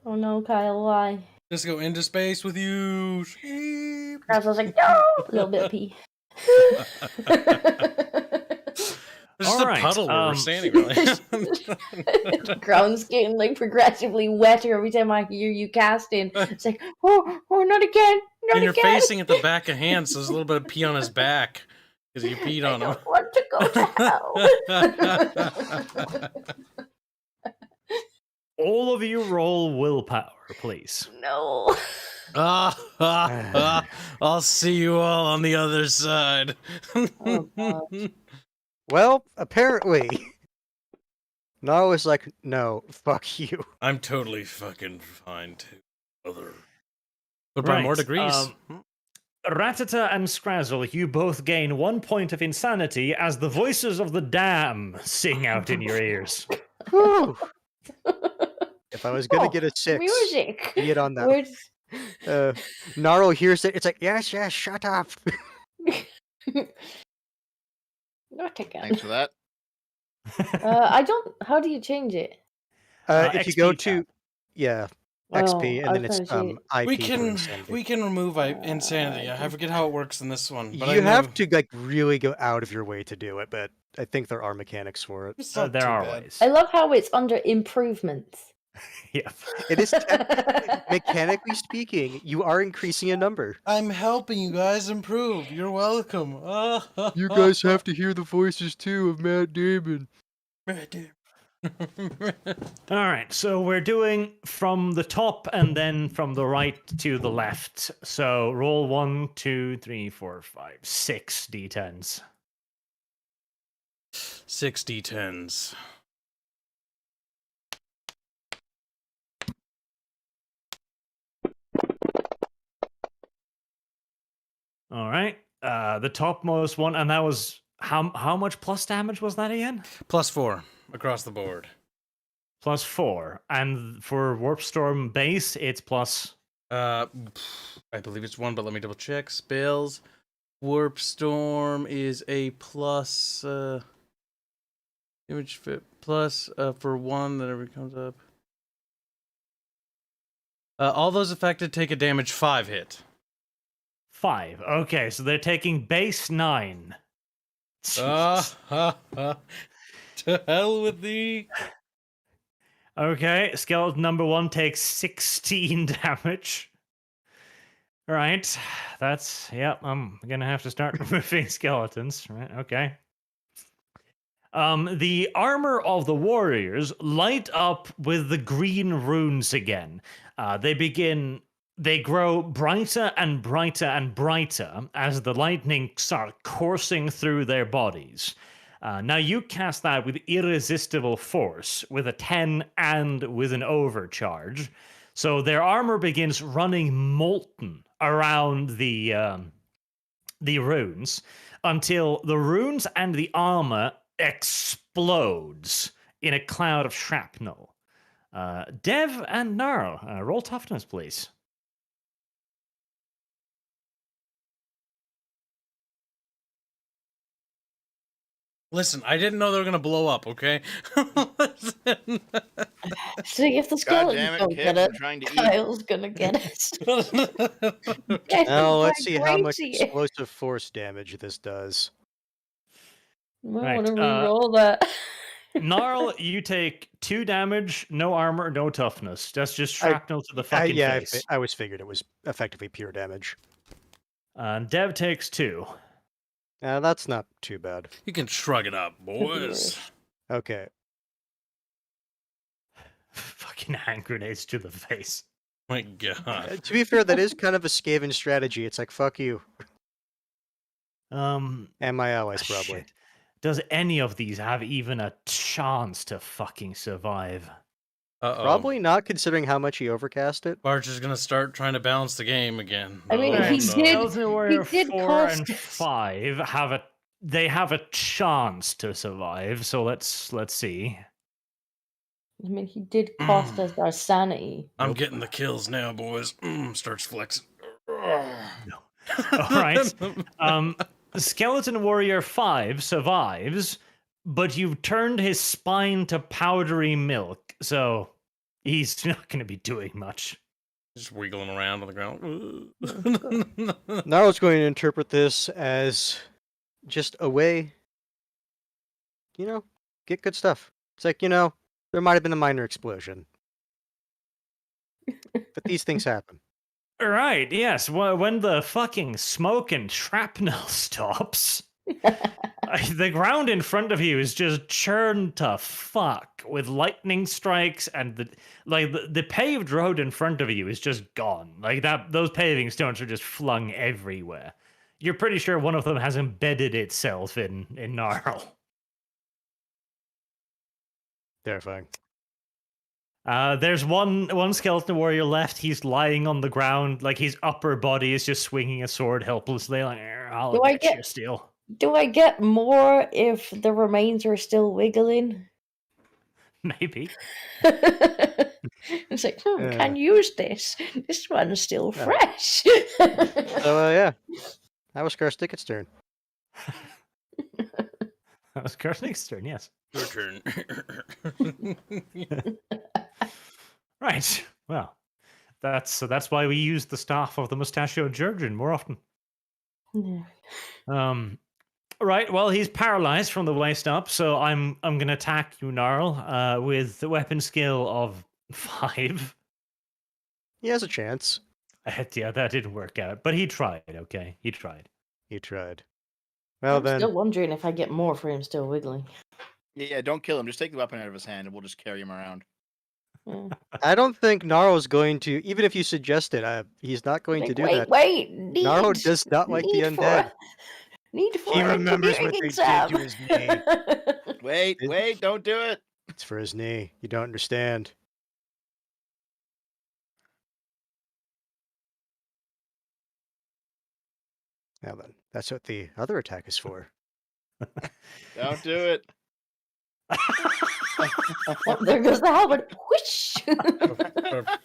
Oh no, Kyle, why? Just go into space with you. Sheep. Krabs was like, no! A little bit of pee. There's just Alright, a puddle where we're standing, really. The ground's getting like progressively wetter every time I hear you casting. It's like, oh, not again, not And you're again. facing at the back of hand, so there's a little bit of pee on his back. Because you peed I on him. don't want to go to hell. All of you roll willpower, please. No. I'll see you all on the other side. Oh, God. Well, apparently, Naro was like, "No, fuck you." I'm totally fucking fine too, brother. But by more Right, degrees. Ratata and Scrazzle, you both gain 1 point of insanity as the voices of the dam sing out in your ears. Whew. If I was gonna Oh, get a 6, Music. be it on that. Where's... Naro hears it. It's like, yes, shut up. Not again. Thanks for that. I don't. How do you change it? If you go XP to, tab. yeah, Oh, XP, I and then was it's gonna say- IP we for can insanity. remove insanity. I forget how it works in this one. But You I know have to like really go out of your way to do it, but I think there are mechanics for it. It's not There too are bad. ways. I love how it's under improvements. Yeah. It is mechanically speaking, you are increasing a number. I'm helping you guys improve. You're welcome. have to hear the voices too of Matt Damon. All right, so we're doing from the top and then from the right to the left. So roll 1, 2, 3, 4, 5, 6 d10s. 6 d10s. All right, the topmost one, and that was how much plus damage was that again? +4 across the board. +4, and for Warp Storm base, it's plus. I believe it's 1, but let me double check. Spells. Warp Storm is a plus image fit plus for 1 that ever comes up. All those affected take a damage 5 hit. 5. Okay, so they're taking base 9. Jesus. To hell with thee. Okay, skeleton number 1 takes 16 damage. Right, that's, yep, I'm gonna have to start removing skeletons. Right, okay. The armor of the warriors light up with the green runes again. They grow brighter and brighter and brighter as the lightning start coursing through their bodies. Now you cast that with irresistible force, with a 10 and with an overcharge. So their armor begins running molten around the runes until the runes and the armor explodes in a cloud of shrapnel. Dev and Gnarl, roll toughness, please. Listen, I didn't know they were gonna blow up. Okay. Listen. See, if the God skeletons damn it, don't Kip, get I'm it, trying to eat. Kyle's gonna get it. Now let's see how much Crazy. explosive force damage this does. I Right, want to re-roll that. Gnarl, you take 2 damage, no armor, no toughness. That's just shrapnel to the fucking face. I was figured it was effectively pure damage. Dev takes 2. That's not too bad. You can shrug it up, boys. Okay. Fucking hand grenades to the face. My God. To be fair, that is kind of a Skaven strategy. It's like, fuck you. And my allies, probably. Shit. Does any of these have even a chance to fucking survive? Uh-oh. Probably not, considering how much he overcast it. Barch is gonna start trying to balance the game again. I mean, Oh, he no. did- Skeleton Warrior did 4 cost and us. 5 have a chance to survive. So let's see. I mean, he did cost us our sanity. I'm getting the kills now, boys. Starts flexing. All right. Skeleton Warrior 5 survives, but you've turned his spine to powdery milk, so he's not going to be doing much. Just wiggling around on the ground. Now I was going to interpret this as just a way, get good stuff. It's like, there might have been a minor explosion. But these things happen. Right, yes. When the fucking smoke and shrapnel stops, the ground in front of you is just churned to fuck with lightning strikes, and the paved road in front of you is just gone. Like those paving stones are just flung everywhere. You're pretty sure one of them has embedded itself in Gnarl. Terrifying. There's one skeleton warrior left. He's lying on the ground, like his upper body is just swinging a sword helplessly. Like, I'll Do I get you get- still. Do I get more if the remains are still wiggling? Maybe. It's like, can use this. This one's still fresh. So, yeah. That was Karstik's turn. That was Karsnik's turn, yes. Your turn. Right. Well, that's why we use the staff of the mustachioed Jurgen more often. Right. Well, he's paralyzed from the waist up, so I'm gonna attack you, Gnarl, with the weapon skill of 5. He has a chance. Yeah, that didn't work out, but he tried. Okay, he tried. He tried. Well, I'm then. still wondering if I get more for him still wiggling. Yeah, don't kill him. Just take the weapon out of his hand, and we'll just carry him around. Yeah. I don't think Naro's going to, even if you suggest it, he's not going to Like, do wait, that. Wait, Naro does not like the undead. Need for He an remembers what engineering they did to exam. his knee. Wait, don't do it. It's for his knee. You don't understand. Now then, that's what the other attack is for. Don't do it. Oh, there goes the helmet. Whoosh!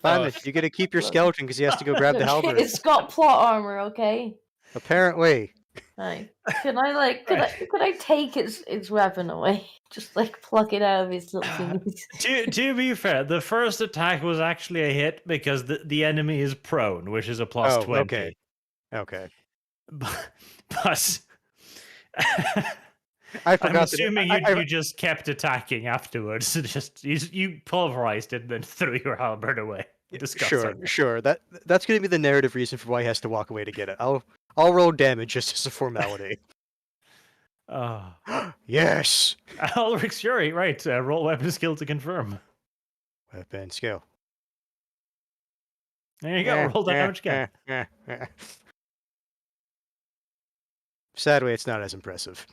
Fine, you get to keep your skeleton because he has to go grab the halberd. It's got plot armor, okay? Apparently. Right. Can I take its weapon away? Just like pluck it out of its little fingers. To be fair, the first attack was actually a hit because the enemy is prone, which is a plus 20. Okay. But I forgot. I'm assuming that you just kept attacking afterwards. Just you pulverized it and then threw your halberd away. Disgusting. Sure. That's going to be the narrative reason for why he has to walk away to get it. I'll roll damage just as a formality. Yes. Ulrich's Fury, right? Roll weapon skill to confirm. Weapon skill. There you go. Roll damage again. Sadly, it's not as impressive.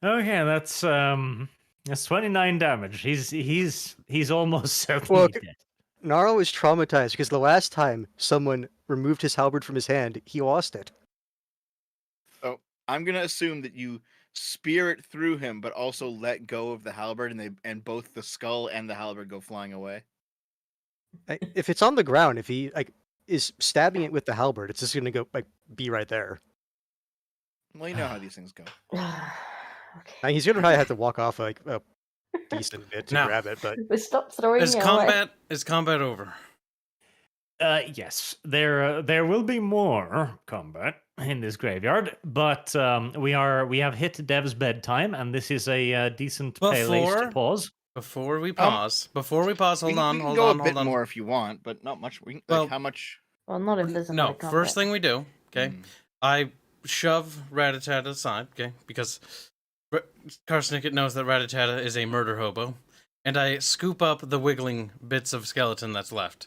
Okay, that's 29 damage. He's almost certainly Well, dead. Gnarl is traumatized because the last time someone removed his halberd from his hand, he lost it. Oh, I'm gonna assume that you spear it through him, but also let go of the halberd, and both the skull and the halberd go flying away. If it's on the ground, if he is stabbing it with the halberd, it's just gonna go be right there. Well, you know how these things go. Okay. He's gonna probably have to walk off a decent bit to Now- grab it, but But stop throwing Is it away. combat over? Yes, there will be more combat in this graveyard, but we have hit Dev's bedtime, and this is a decent place to pause. Before we pause, hold on, we can hold go on, a bit hold on. more if you want, but not much. We can, Well- how much? Well, not if there's No, another combat. first thing we do, okay? Hmm. I shove Rattata aside, okay? Because Karsnicket knows that Rattata is a murder hobo, and I scoop up the wiggling bits of skeleton that's left.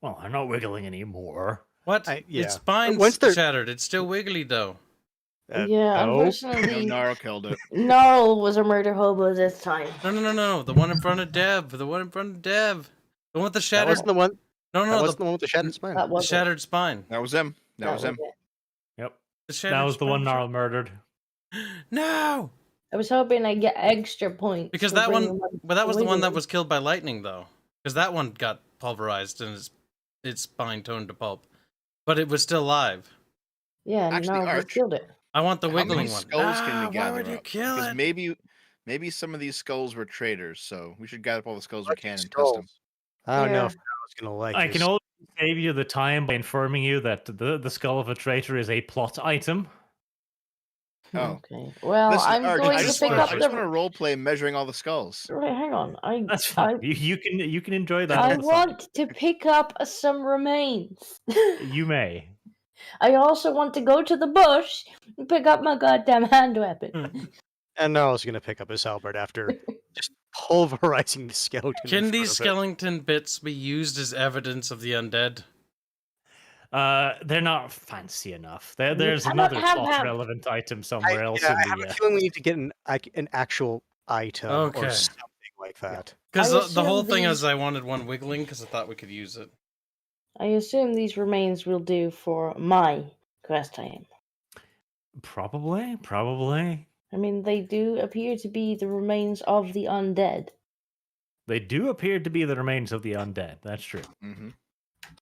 Well, I'm not wiggling anymore. What? yeah. Its spine's Once they're- shattered. It's still wiggly though. Yeah, no. No, unfortunately, Gnarl killed it. Gnarl was a murder hobo this time. No. The one in front of Dev. The one in front of Dev. The one with the that shattered. wasn't the one. No, That no, wasn't the the one with the shattered spine. That was shattered spine. That was him. That was him. it. Yep, The shattered that was the one spine. Gnarl murdered. No, I was hoping I'd get extra points. because for that one. bringing them But that was the one that wiggling. was killed by lightning, though. Because that one got pulverized and its spine toned to pulp. But it was still alive. Yeah, and Actually, Gnarl just Arch, killed it. I want the How many wiggling one. skulls can we Why gather would you up? kill Because it? maybe some of these skulls were traitors, so we should gather up all the skulls we Fucking can and test skulls. them. I don't know Yeah. if Gnarl's gonna like I this. can only save you the time by informing you that the skull of a traitor is a plot item. Oh. Okay. Well, Listen, I'm Arch, going I to just pick want up to the. role play measuring all the skulls. Wait, hang on. That's fine. You can enjoy that. I on the side. want to pick up some remains. You may. I also want to go to the bush and pick up my goddamn hand weapon. And Gnarl's gonna pick up his halberd after just pulverizing the skeleton. in Can front these of it. skeleton bits be used as evidence of the undead? They're not fancy enough. There's cannot another have plot them. relevant item somewhere else I in have the. a feeling we need to get an actual item Okay. or something like that. Because I the whole assume thing these- is I wanted one wiggling because I thought we could use it. I assume these remains will do for my quest time. Probably. I mean, they do appear to be the remains of the undead. They do appear to be the remains of the undead. That's true. Mm-hmm.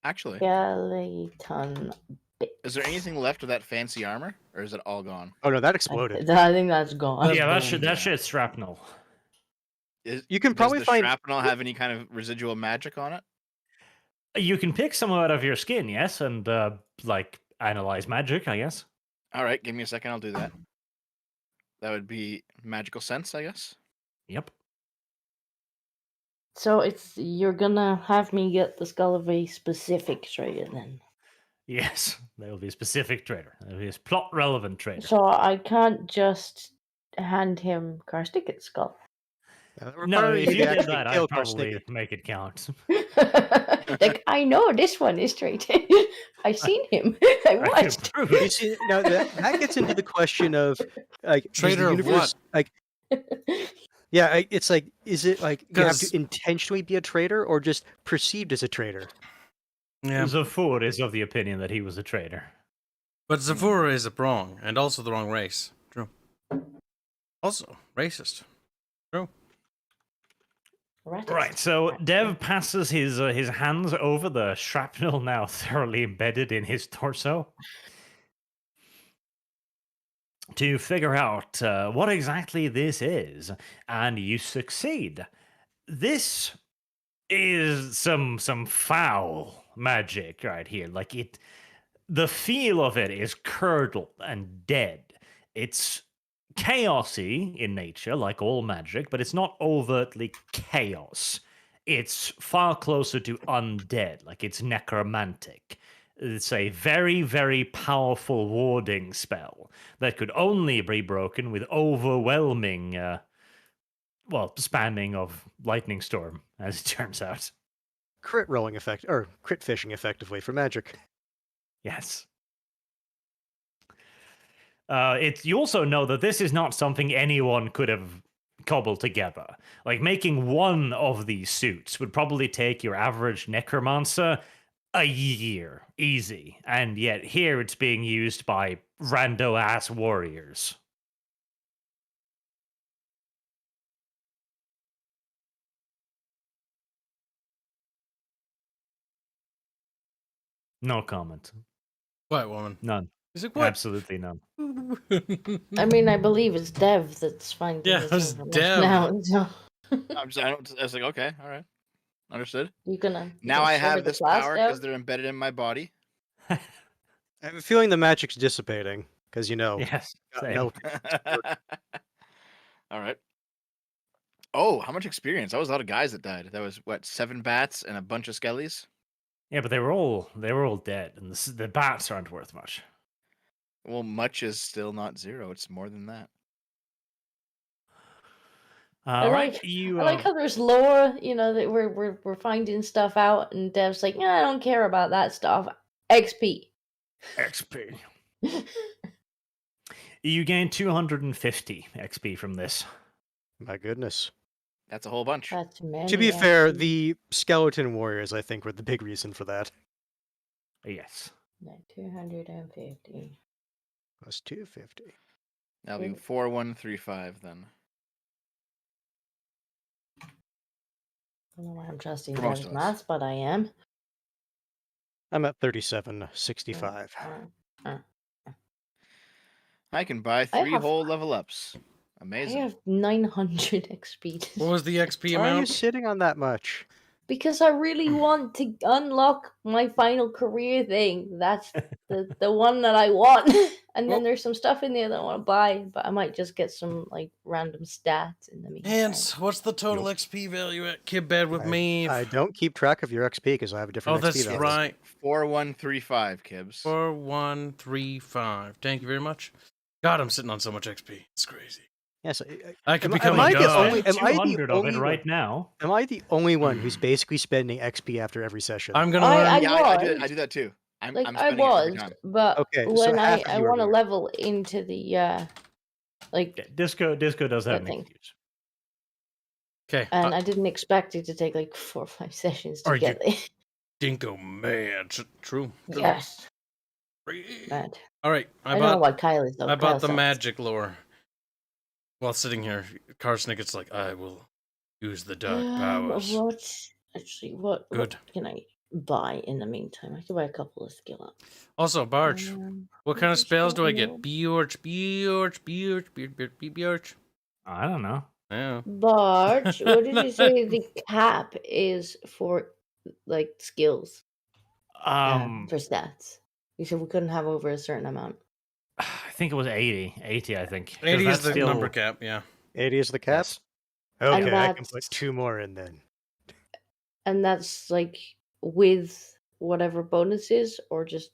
Actually, Skeleton bit. is there anything left of that fancy armor, or is it all gone? Oh no, that exploded. I think that's gone. That's Yeah, boom, that yeah. shit's shrapnel. You can Does probably the find. shrapnel have any kind of residual magic on it? You can pick some out of your skin, yes, and analyze magic, I guess. All right, give me a second. I'll do that. That would be magical sense, I guess. Yep. So you're gonna have me get the skull of a specific traitor then. Yes, there will be a specific traitor. There will be a plot relevant traitor. So I can't just hand him Karsticket's skull. No, if you did actually that, kill I'd probably Karsnick. make it count. Like, I know this one is traitor. I've seen him. I I can watched. prove You it. see, now that gets into the question of does the Traitor of universe, what? It's like, is it like you have 'Cause- to intentionally be a traitor or just perceived as a traitor? Yeah, Zafur is of the opinion that he was a traitor. but Zafura is wrong, and also the wrong race. True. Also, racist. True. Right, so Dev passes his hands over the shrapnel now thoroughly embedded in his torso to figure out what exactly this is, and you succeed. This is some foul magic right here. Like the feel of it is curdled and dead. It's chaosy in nature, like all magic, but it's not overtly chaos. It's far closer to undead, like it's necromantic. It's a very, very powerful warding spell that could only be broken with overwhelming, spamming of lightning storm, as it turns out. Crit rolling effect, or crit fishing effectively for magic. Yes. You also know that this is not something anyone could have cobbled together. Like, making one of these suits would probably take your average necromancer a year, easy. And yet here it's being used by rando-ass warriors. No comment. What woman? None. He's like, what? Absolutely none. I mean, I believe it's Dev that's finding Yeah, this it's information Dev. out. So I was like, okay, all right, understood. you gonna Now I share have the this class, power Dev? because they're embedded in my body. I have a feeling the magic's dissipating, because, Yes. Same. no. All right. Oh, how much experience? That was a lot of guys that died. That was what, 7 bats and a bunch of skellies? Yeah, but they were all dead, and the bats aren't worth much. Well, much is still not 0. It's more than that. I All right, like you. I like how there's lore, that we're finding stuff out, and Dev's like, yeah, I don't care about that stuff. XP. XP. You gain 250 XP from this. My goodness. That's a whole bunch. That's many. To be fair, XP. the skeleton warriors, I think, were the big reason for that. Yes. 250. Plus 250. That'll be Mm. 4135 then. I don't know why I'm trusting For most Dev's of us. maths, but I am. I'm at 3765. I can buy I 3 have- whole level ups. I Amazing. have 900 XP. What was the XP Why are you amount? sitting on that much? Because I really want to unlock my final career thing. That's the one that I want. And then Well- there's some stuff in there that I want to buy, but I might just get some random stats in the meantime. Hans, what's the total XP value at Kid Bed with me? I don't keep track of your XP because I have a different Oh, XP that's value. right. 4135, Kibbs. 4135. Thank you very much. God, I'm sitting on so much XP. It's crazy. Yes, I could am become I a the god. only- am I the 200 of only it one? right now. Am I the only one who's basically spending XP after every session? I'm gonna I learn. Yeah, I was. do that too. I'm I spending it every was, time. but Okay, so when half of I you are want to weird. level into the Yeah, Disco does have that thing. things. Okay. And I didn't expect it to take 4 or 5 sessions to Are get there. Dinko man. True. Yes, True. mad. All right. I don't know why Kyle is though. I Kyle bought the sucks. magic lore. While sitting here, Karsnicket's like, I will use the dark powers. What Good. can I buy in the meantime? I can buy a couple of skill ups. Also, Barch, what kind of spells do I get? Bjorch. I don't know. Yeah. Barch, what did you say the cap is for skills for stats? You said we couldn't have over a certain amount. I think it was 80. 80, I think. 'Cause 80 is that's the still- number cap, yeah. 80 is the cap? Yes. Okay, I can that's- put 2 more in then. And that's with whatever bonuses or just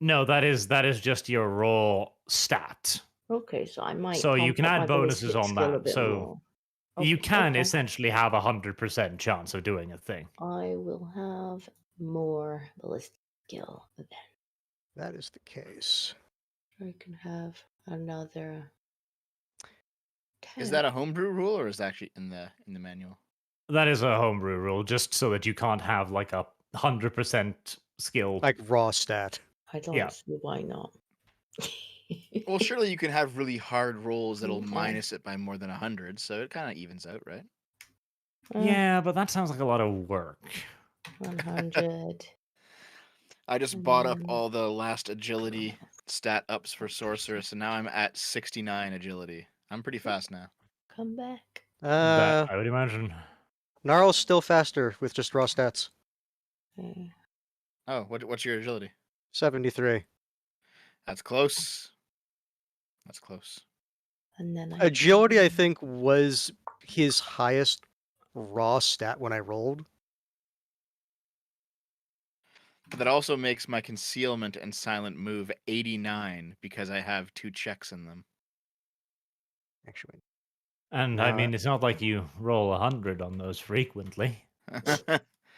No, that is just your raw stat. okay. So I might. So you pump can up add my bonuses ballistic on skill a that. bit So more. you can Okay. essentially have 100% chance of doing a thing. I will have more ballistic skill then. That is the case. I can have another. Is 10. that a homebrew rule or is that actually in the manual? That is a homebrew rule, just so that you can't have like a 100% skill. Like raw stat. I don't yeah. see why not. Well, surely you can have really hard rolls that'll Okay. minus it by more than 100, so it kind of evens out, right? Yeah, but that sounds like a lot of work. 100. I just bought up Mm. all the last agility stat ups for sorceress, and now I'm at 69 agility. I'm pretty fast now. Come back. That I would imagine. Gnarl's still faster with just raw stats. Oh, what's your agility? 73. That's close. That's close. And then Agility, I think, was his highest raw stat when I rolled. But that also makes my concealment and silent move 89 because I have 2 checks in them. Actually, And I mean, it's not like you roll 100 on those frequently.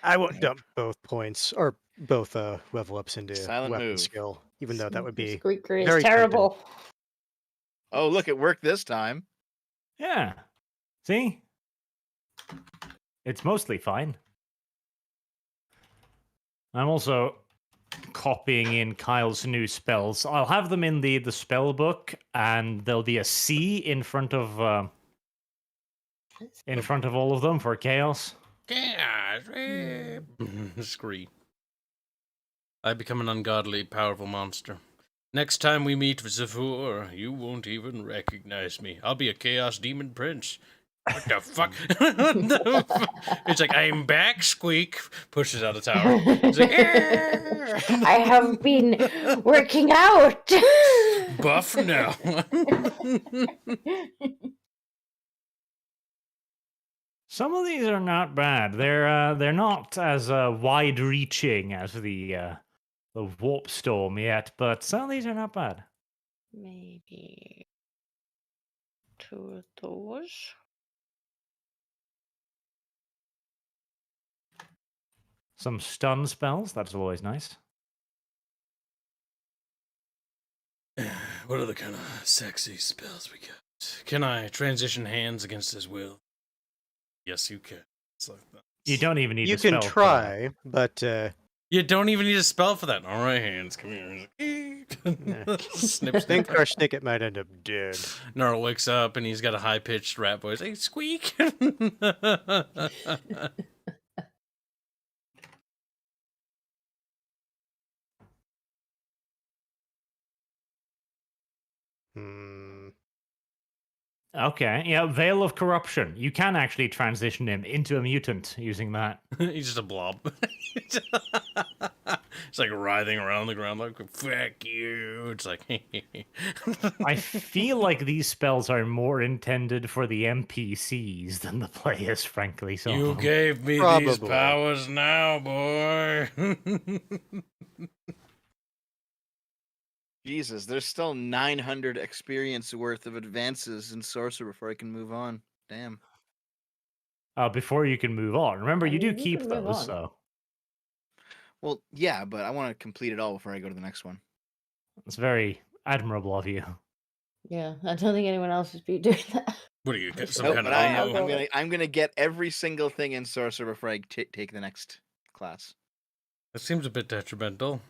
I won't dump both points or both level ups into Silent weapon move. skill, even though that would be Squeaker is very terrible. Oh, look, it worked this time. Yeah. See? It's mostly fine. I'm also copying in Kyle's new spells. I'll have them in the spell book, and there'll be a C in front of all of them for chaos. Chaos. Scree. I become an ungodly, powerful monster. Next time we meet Zafur, you won't even recognize me. I'll be a chaos demon prince. What the fuck? It's like, I'm back, Squeak. Pushes out a tower. It's like, I have been working out. buff now. Some of these are not bad. They're not as wide-reaching as the warp storm yet, but some of these are not bad. Maybe 2 of those. Some stun spells. That's always nice. What other kind of sexy spells we got? Can I transition hands against his will? Yes, you can. It's like that. You don't even need You a spell can for that. try, but You don't even need a spell for that. All right, hands, come here. Snip, I snip. think our Snicket might end up dead. Gnarl wakes up and he's got a high-pitched rat voice. Hey, Squeak! Hmm. Okay, yeah, Veil of Corruption. You can actually transition him into a mutant using that. He's just a blob. It's like writhing around the ground like, fuck you. It's like, I feel like these spells are more intended for the NPCs than the players, frankly. So you gave me these Probably. powers now, boy. Jesus, there's still 900 experience worth of advances in sorcerer before I can move on. Damn. before you can move on, remember I you do mean, you keep can move those. on. So Well, yeah, but I want to complete it all before I go to the next one. it's very admirable of you. Yeah, I don't think anyone else has been doing that. What are you, some Nope, kind but of I am. homo? I'm gonna get every single thing in sorcerer before I take the next class. That seems a bit detrimental.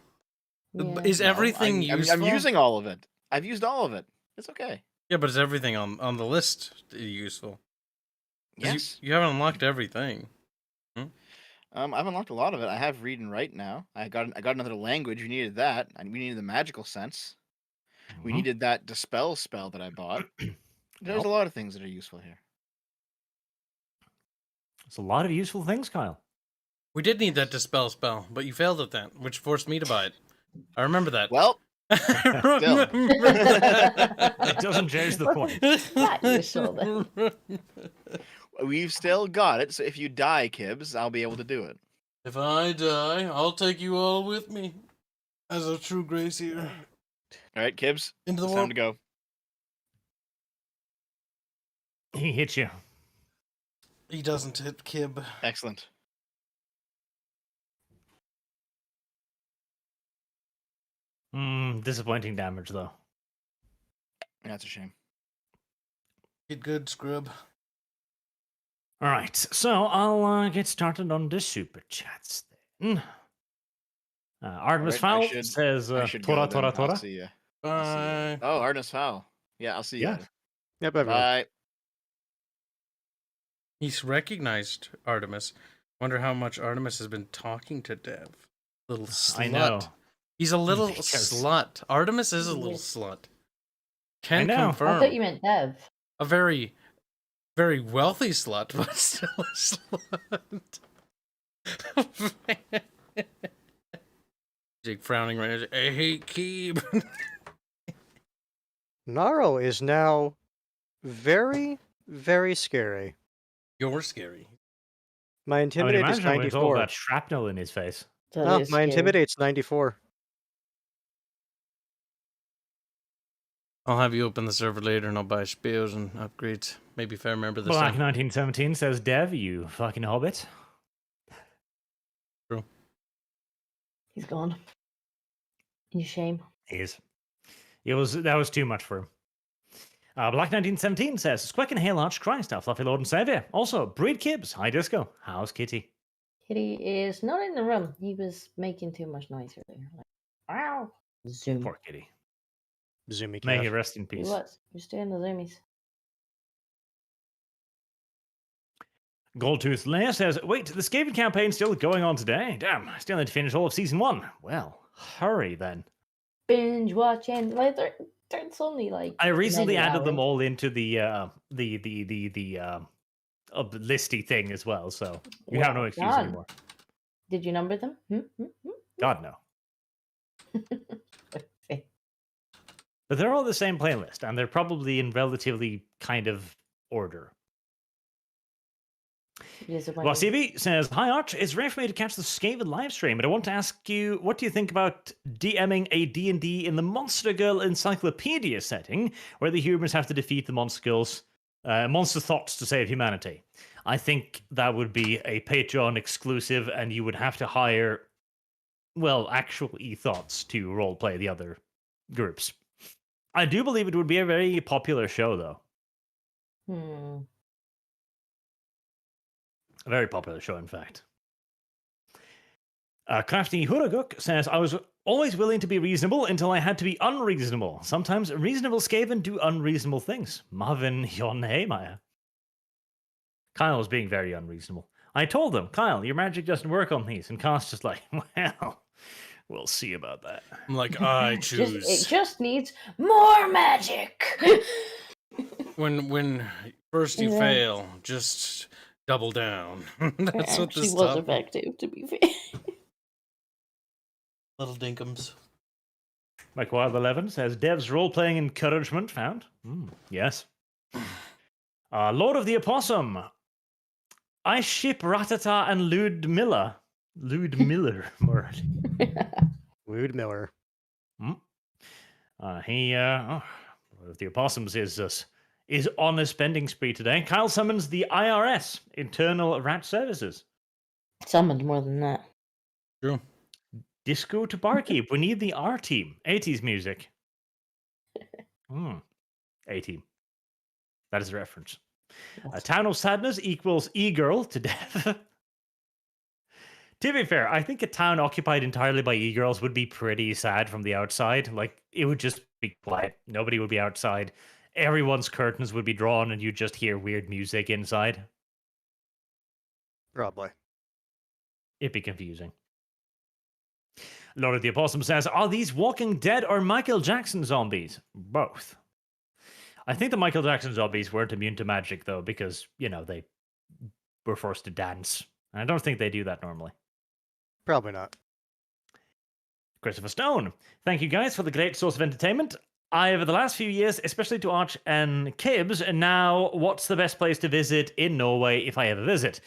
Yeah. Is No, everything useful? I'm using all of it. I've used all of it. It's okay. Yeah, but is everything on the list useful? 'Cause Yes. You haven't unlocked everything. I've unlocked a lot of it. I have read and write now. I got another language. We needed that, and we needed the magical sense. We Mhm. needed that dispel spell that I bought. There's a lot of things that are useful here. It's a lot of useful things, Kyle. We did need that dispel spell, but you failed at that, which forced me to buy it. I remember that. Well, I remember that. It doesn't change the point. Not useful, then. we've still got it. So if you die, Kibbs, I'll be able to do it. If I die, I'll take you all with me. As a true Gracier. All right, Kibbs, Into the it's time world. to go. He hit you. He doesn't hit Kib. Excellent. Disappointing damage, though. That's a shame. Get good, scrub. All right, so I'll get started on the super chats then. Artemis Alright, I Fowl should- says, I should Tora, go Tora, then. I'll Tora. see ya. Bye. Oh, Artemis Fowl. Yeah, I'll see you. Yeah. later. Yep, everyone. Bye. He's recognized Artemis. Wonder how much Artemis has been talking to Dev. Little slut. I know. He's a little Because- slut. Artemis is a little Yes. slut. Can know. I I confirm. thought you meant Dev. A very, very wealthy slut, but still a slut. Jake frowning right now. I hate Keeb. Gnarl is now Very, very scary. You're scary. My I would intimidate is imagine with all 94. that shrapnel in his face. That Oh, is my scary. intimidate's 94. I'll have you open the server later and I'll buy spears and upgrades. Maybe if I remember this Black time. 1917 says, Dev, you fucking hobbit. True. He's gone. You shame. He is. That was too much for him. Black 1917 says, Squeck and Hail Arch Christ, our fluffy Lord and Savior. Also, Breed Kibbs, hi Disco. How's Kitty? Kitty is not in the room. He was making too much noise earlier. Like, wow. Zoom. Poor Kitty. Zoomy May cat. he rest in He peace. was. He was doing the zoomies. Goldtooth Leia says, wait, the Skaven campaign's still going on today? Damn, I still need to finish all of Season 1. Well, hurry then. Binge watching. Like, it's only like. I recently many added them hours. all into the listy thing as well, so you have no Well excuse done. anymore. Did you number them? God, no. But they're all the same playlist, and they're probably in relatively kind of order. Disappointing. Well, CB says, Hi Arch, it's rare for me to catch the Skaven live stream, but I want to ask you, what do you think about DMing a D&D in the Monster Girl Encyclopedia setting, where the humans have to defeat the monster thoughts to save humanity? I think that would be a Patreon exclusive, and you would have to hire, well, actual e-thoughts to roleplay the other groups. I do believe it would be a very popular show, though. A very popular show, in fact. Crafty Huraguk says, I was always willing to be reasonable until I had to be unreasonable. Sometimes reasonable Skaven do unreasonable things. Marvin Yon Heymaya. Kyle was being very unreasonable. I told him, Kyle, your magic doesn't work on these. And Kyle's just like, well, we'll see about that. I'm like, I choose. It just needs more magic. When first you Yeah. fail, just double down. That's It what actually this was stuff. effective, to be fair. Little dinkums. Mike Wild 11 says, Dev's role-playing encouragement found. Yes. Lord of the Opossum. I ship Ratata and Ludmilla. Ludmiller. Lude Miller. Lord of the Opossums is on a spending spree today. Kyle summons the IRS, Internal Rat Services. Summoned more than that. True. Disco to Barkeep. We need the R team. 80s music. A-team. That is a reference. A town of sadness equals e-girl to death. To be fair, I think a town occupied entirely by e-girls would be pretty sad from the outside. Like, it would just be quiet. Nobody would be outside. Everyone's curtains would be drawn and you'd just hear weird music inside. Probably. It'd be confusing. Lord of the Opossum says, are these Walking Dead or Michael Jackson zombies? Both. I think the Michael Jackson zombies weren't immune to magic, though, because, you know, they were forced to dance. And I don't think they do that normally. Probably not. Christopher Stone, thank you guys for the great source of entertainment. Over the last few years, especially to Arch and Kibbs, and now what's the best place to visit in Norway if I ever visit?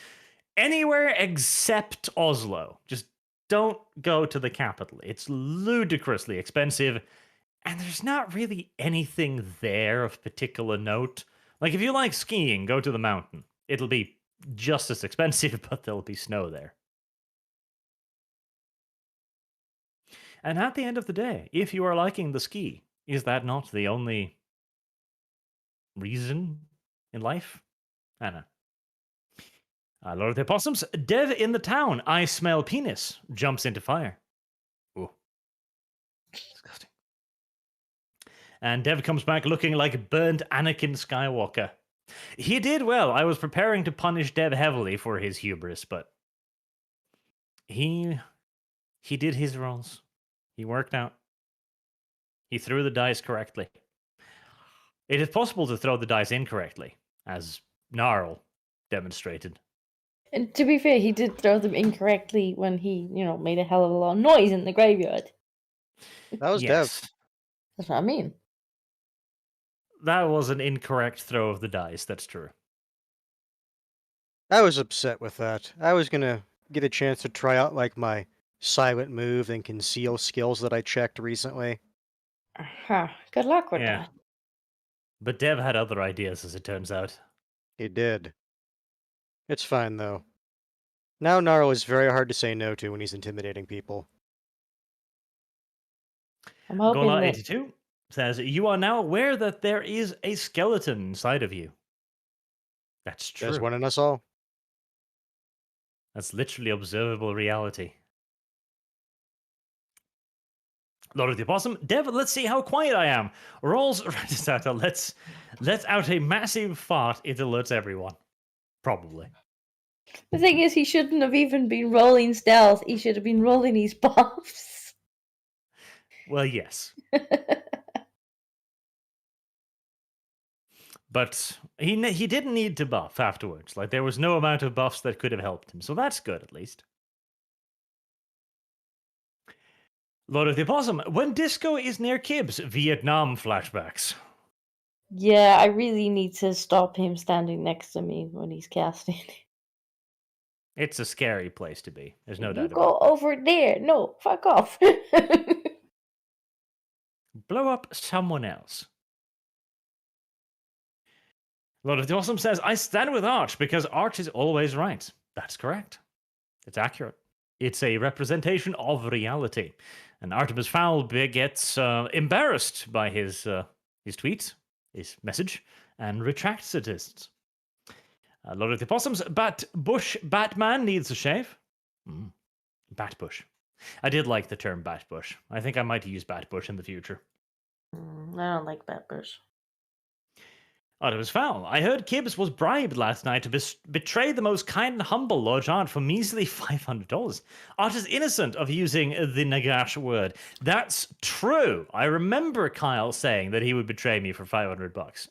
Anywhere except Oslo. Just don't go to the capital. It's ludicrously expensive, and there's not really anything there of particular note. Like, if you like skiing, go to the mountain. It'll be just as expensive, but there'll be snow there. And at the end of the day, if you are liking the ski, is that not the only reason in life? I don't know. Lord of the Opossums, Dev in the town, I smell penis, jumps into fire. Ooh. Disgusting. And Dev comes back looking like burnt Anakin Skywalker. He did well. I was preparing to punish Dev heavily for his hubris, but he did his roles. He worked out. He threw the dice correctly. It is possible to throw the dice incorrectly, as Gnarl demonstrated. And to be fair, he did throw them incorrectly when he, made a hell of a lot of noise in the graveyard. That was Dev. Yes. That's what I mean. That was an incorrect throw of the dice. That's true. I was upset with that. I was gonna get a chance to try out like my silent move and conceal skills that I checked recently. Huh. Good luck with Yeah. that. But Dev had other ideas, as it turns out. He did. It's fine though. Now Gnarl is very hard to say no to when he's intimidating people. I'm hoping that... Gola82 says, you are now aware that there is a skeleton inside of you. That's true. There's one in us all. That's literally observable reality. Lord of the Opossum, Dev, let's see how quiet I am. Rolls let's let out a massive fart. It alerts everyone. Probably. The thing is, he shouldn't have even been rolling stealth. He should have been rolling his buffs. Well, yes. But he didn't need to buff afterwards. Like, there was no amount of buffs that could have helped him. So that's good, at least. Lord of the Opossum, when Disco is near Kibbs, Vietnam flashbacks. Yeah, I really need to stop him standing next to me when he's casting. It's a scary place to be. There's no You doubt go about it. over there. No, fuck off. Blow up someone else. Lord of the Awesome says, I stand with Arch because Arch is always right. That's correct. It's accurate. It's a representation of reality. And Artemis Fowl gets embarrassed by his tweet, his message, and retracts it. Lord of the Possums, Batman needs a shave. Batbush. I did like the term Batbush. I think I might use Batbush in the future. I don't like Batbush. Artemis Fowl. I heard Kibbs was bribed last night to betray the most kind and humble Lord Art for measly $500. Art is innocent of using the Nagash word. That's true. I remember Kyle saying that he would betray me for $500.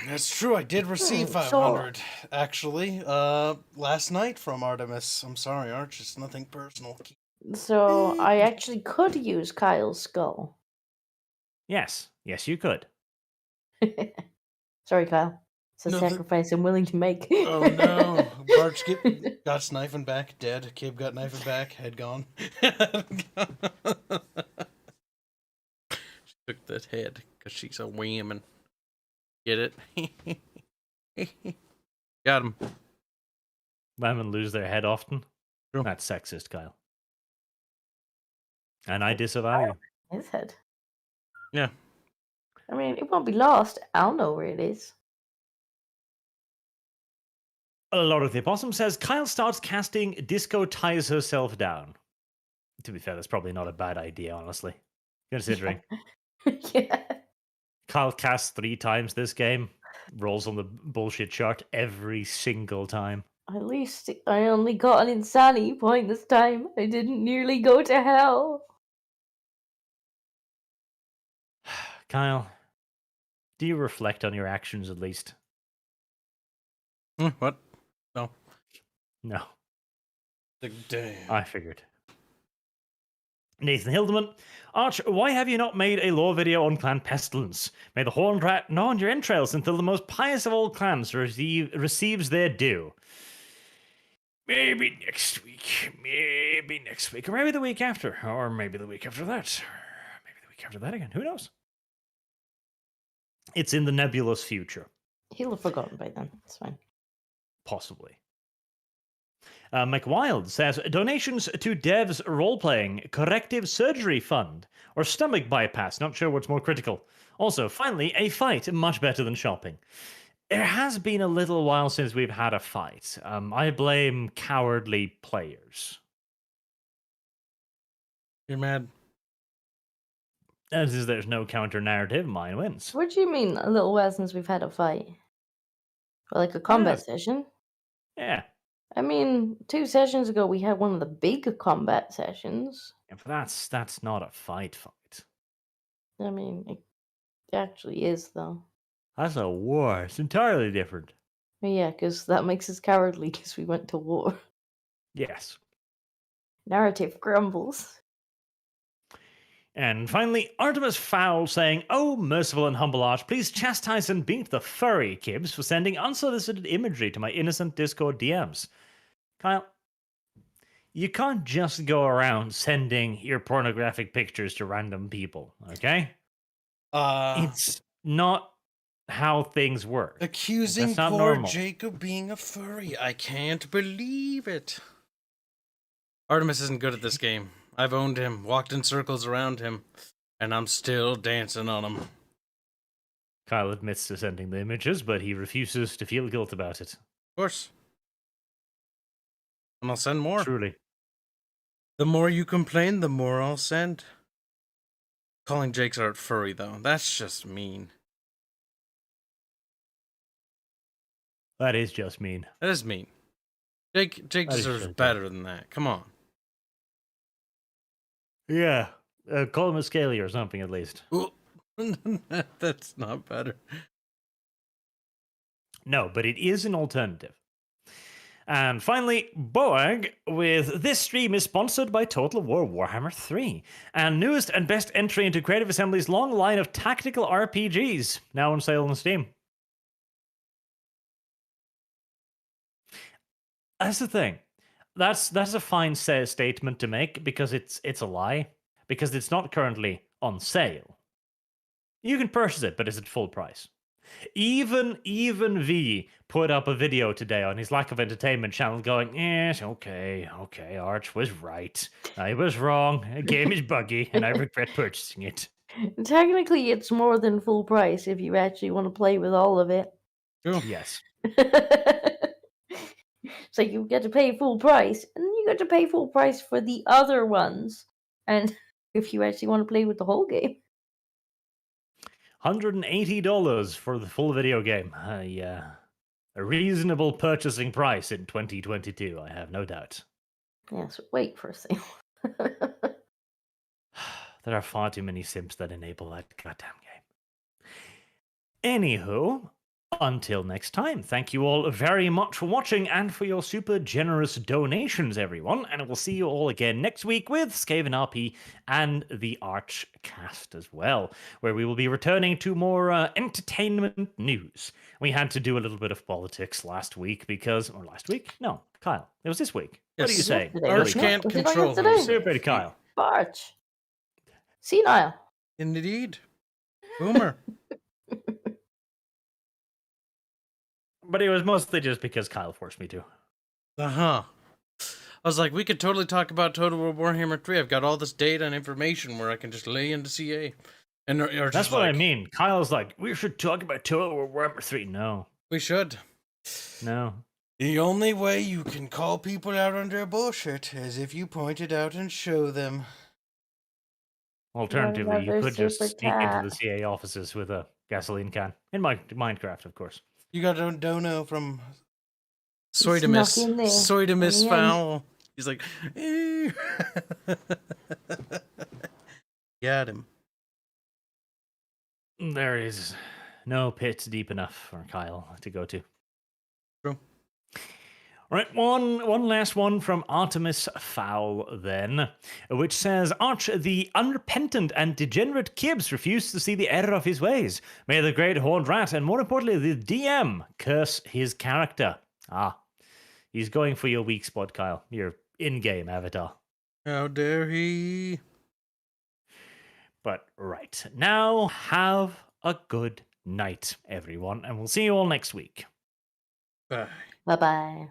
That's true. I did receive 500 actually last night from Artemis. I'm sorry, Arch. It's nothing personal. So I actually could use Kyle's skull. Yes, you could. Sorry, Kyle. It's a Nothing. sacrifice I'm willing to make. Oh no. Barch got knifing back, dead. Kib got knifing back, head gone. She took that head because she's a woman. Get it? Got him. Women lose their head often. True. That's sexist, Kyle. And I disavow you. His head. Yeah. I mean, it won't be lost. I'll know where it is. Lord of the Opossum says, Kyle starts casting, Disco ties herself down. To be fair, that's probably not a bad idea, honestly. Considering. Yeah. Kyle casts 3 times this game. Rolls on the bullshit chart every single time. At least I only got an insanity point this time. I didn't nearly go to hell. Kyle, do you reflect on your actions at least? What? No. No. Damn. I figured. Nathan Hildeman, Arch, why have you not made a lore video on Clan Pestilence? May the Horned Rat gnaw on your entrails until the most pious of all clans receives their due. Maybe next week. Maybe next week. Or maybe the week after. Or maybe the week after that. Or maybe the week after that again. Who knows? It's in the nebulous future. He'll have forgotten by then. It's fine. Possibly. Mike Wild says, donations to Dev's role-playing corrective surgery fund or stomach bypass. Not sure what's more critical. Also, finally, a fight. Much better than shopping. It has been a little while since we've had a fight. I blame cowardly players. You're mad. As is, there's no counter-narrative, mine wins. What do you mean a little while since we've had a fight? Or like a combat session? Yeah. I mean, 2 sessions ago we had one of the big combat sessions. Yeah, but that's not a fight. I mean, it actually is, though. That's a war. It's entirely different. Yeah, because that makes us cowardly because we went to war. Yes. Narrative grumbles. And finally, Artemis Fowl saying, "Oh, merciful and humble Arch, please chastise and beat the furry Kibs for sending unsolicited imagery to my innocent Discord DMs." Kyle, you can't just go around sending your pornographic pictures to random people, okay? It's not how things work. Accusing That's not poor normal. Jake of being a furry. I can't believe it. Artemis isn't good at this game. I've owned him, walked in circles around him, and I'm still dancing on him. Kyle admits to sending the images, but he refuses to feel guilt about it. Of course. And I'll send more. Truly. The more you complain, the more I'll send. Calling Jake's art furry, though, that's just mean. That is just mean. That is mean. Jake That is deserves just better than that. Come on. Yeah. Call him a scaly or something at least. Ooh. That's not better. No, but it is an alternative. And finally, Boag with "This stream is sponsored by Total War Warhammer 3, and newest and best entry into Creative Assembly's long line of tactical RPGs, now on sale on Steam." That's the thing. That's a fine statement to make, because it's a lie, because it's not currently on sale. You can purchase it, but it's at full price. Even V put up a video today on his Lack of Entertainment channel going, "Yes, okay, Arch was right. I was wrong. The game is buggy, and I regret purchasing it." Technically, it's more than full price if you actually want to play with all of it. True. Yes. So you get to pay full price, and you get to pay full price for the other ones. And if you actually want to play with the whole game. $180 for the full video game. A reasonable purchasing price in 2022, I have no doubt. Yes, wait for a sale. There are far too many simps that enable that goddamn game. Anywho, until next time, thank you all very much for watching and for your super generous donations, everyone. And we'll see you all again next week with Skaven RP and the Arch cast as well, where we will be returning to more entertainment news. We had to do a little bit of politics last week because, or last week? No, Kyle, it was this week. What are you Yes. saying? Yesterday, Arch wasn't it? can't Was it not control yesterday? himself. Super Kyle. Barch. Senile. Indeed. Boomer. But it was mostly just because Kyle forced me to. Uh-huh. I was like, we could totally talk about Total War Warhammer 3. I've got all this data and information where I can just lay into CA. And or That's what I mean. Kyle's like, "We should talk about Total War Warhammer 3. No. We should. No. The only way you can call people out on their bullshit is if you point it out and show them. Alternatively, you another could just super sneak into chat. the CA offices with a gasoline can. In Minecraft, of course. You got a dono from He snuck in there Soidamus in the end. Fowl. He's like, "Eh." Got him. There is no pit deep enough for Kyle to go to. True. All right, one last one from Artemis Fowl then, which says, "Arch, the unrepentant and degenerate Kibbs refused to see the error of his ways. May the great horned rat, and more importantly, the DM, curse his character." Ah, he's going for your weak spot, Kyle, your in-game avatar. How dare he? But right, now have a good night, everyone, and we'll see you all next week. Bye. Bye-bye.